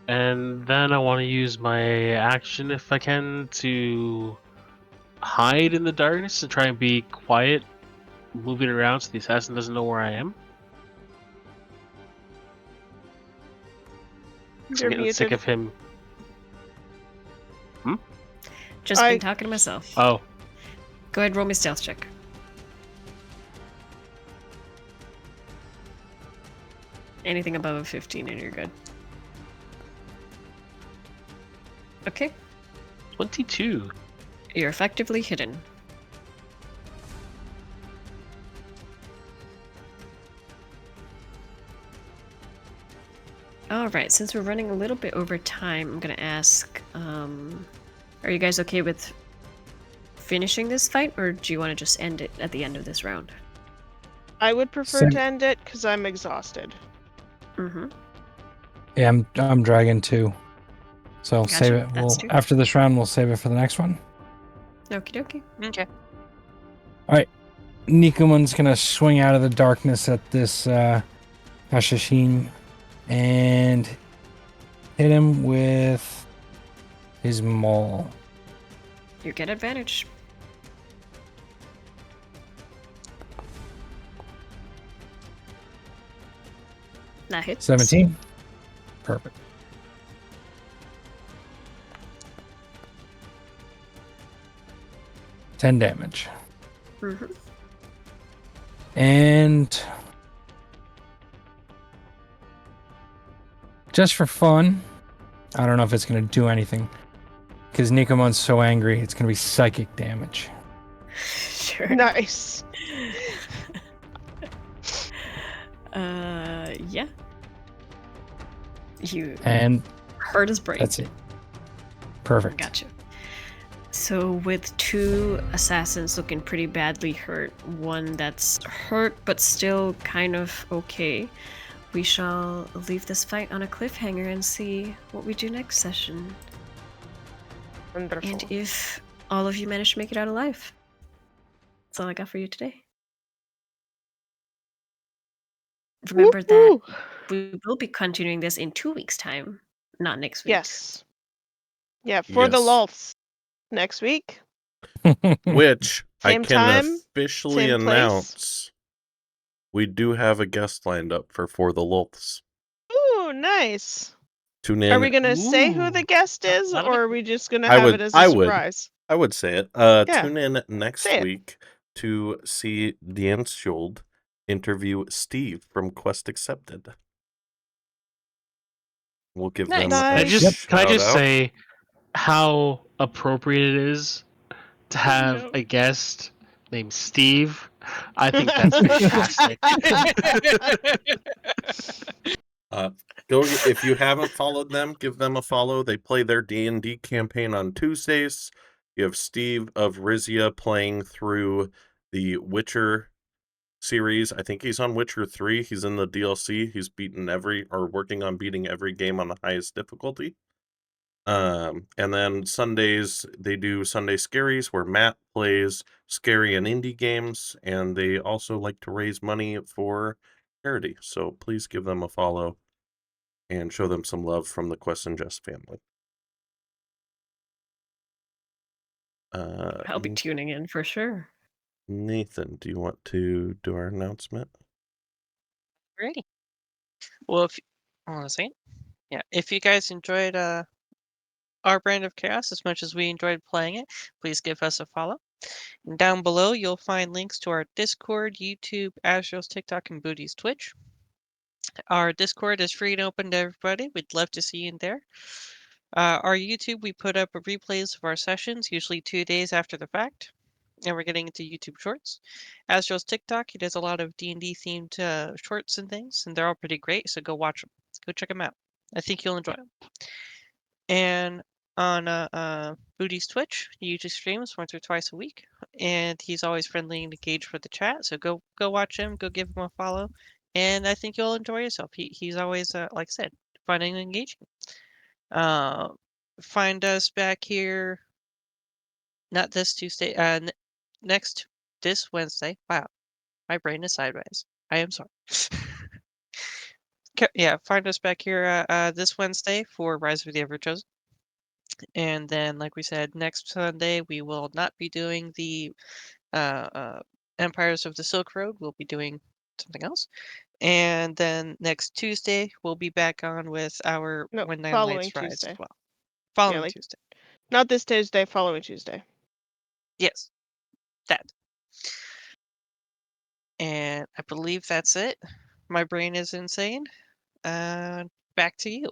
And then I want to use my action, if I can, to hide in the darkness and try and be quiet, moving around so the assassin doesn't know where I am. I'm You're getting sick muted. of him. Just been talking to myself. Oh, Go ahead, roll me stealth check. Anything above a 15 and you're good. Okay, 22. you're effectively hidden. Alright, since we're running a little bit over time, I'm gonna ask, are you guys okay with finishing this fight, or do you want to just end it at the end of this round? I would prefer Same. to end it because I'm exhausted. Yeah, I'm dragon too. So Gotcha, save it. that's two. After this round, we'll save it for the next one. Okie dokie. Okay. Nicomund's gonna swing out of the darkness at this Hashashin and hit him with his maul. You get advantage. That hits. 17. Perfect. Ten damage. And just for fun, I don't know if it's going to do anything because Nicomund's so angry, it's going to be psychic damage. Sure. Nice. Yeah. You And hurt his brain. that's it. Perfect. Gotcha. So with two assassins looking pretty badly hurt, one that's hurt but still kind of okay, we shall leave this fight on a cliffhanger and see what we do next session. Wonderful. And if all of you manage to make it out alive. That's all I got for you today. Remember that Woohoo! we will be continuing this in 2 weeks' time, not next week. Yes. Yeah, for the Yes. lulz. Next week. Which Same I can time, officially same place. announce we do have a guest lined up for the Lulths. Ooh, nice. Tune Are in. we gonna say who Ooh, the guest is, that'll be or are cool. we just gonna I have would- it as a I would. surprise? I would say it. Yeah. Tune in next Say it. week to see Danneskjold interview Steve from Quest Accepted. We'll give them Nice. a Nice. Can I just shout-out. say how appropriate it is to have a guest named Steve? I think that's fantastic. Go if you haven't followed them, give them a follow. They play their D&D campaign on Tuesdays. You have Steve of Rizia playing through the Witcher series. I think he's on Witcher 3. He's in the DLC. He's working on beating every game on the highest difficulty. And then Sundays they do Sunday Scaries where Matt plays scary and indie games, and they also like to raise money for charity. So please give them a follow and show them some love from the Quests and Jests family. I'll be tuning in for sure. Nathan, do you want to do our announcement? Alrighty. Well, hold on a second. Yeah, if you guys enjoyed our brand of chaos as much as we enjoyed playing it, please give us a follow. And down below, you'll find links to our Discord, YouTube, Astro's TikTok, and Booty's Twitch. Our Discord is free and open to everybody. We'd love to see you in there. Our YouTube, we put up replays of our sessions, usually 2 days after the fact. And we're getting into YouTube Shorts. Astro's TikTok, he does a lot of D&D themed shorts and things, and they're all pretty great, so go watch them. Go check them out. I think you'll enjoy them. And on Booty's Twitch, he usually streams once or twice a week, and he's always friendly and engaged with the chat, so go watch him, go give him a follow, and I think you'll enjoy yourself. He's always, like I said, fun and engaging. Find us back here, not this Tuesday, this Wednesday. Wow, my brain is sideways. I am sorry. Yeah, find us back here this Wednesday for Rise of the Everchosen. And then, like we said, next Sunday we will not be doing the Empires of the Silk Road. We'll be doing something else. And then next Tuesday we'll be back on with our No, When Nine following Lights Rise Tuesday. as well. Following like- Tuesday. Not this Tuesday, following Tuesday. Yes, that. And I believe that's it. My brain is insane. Back to you.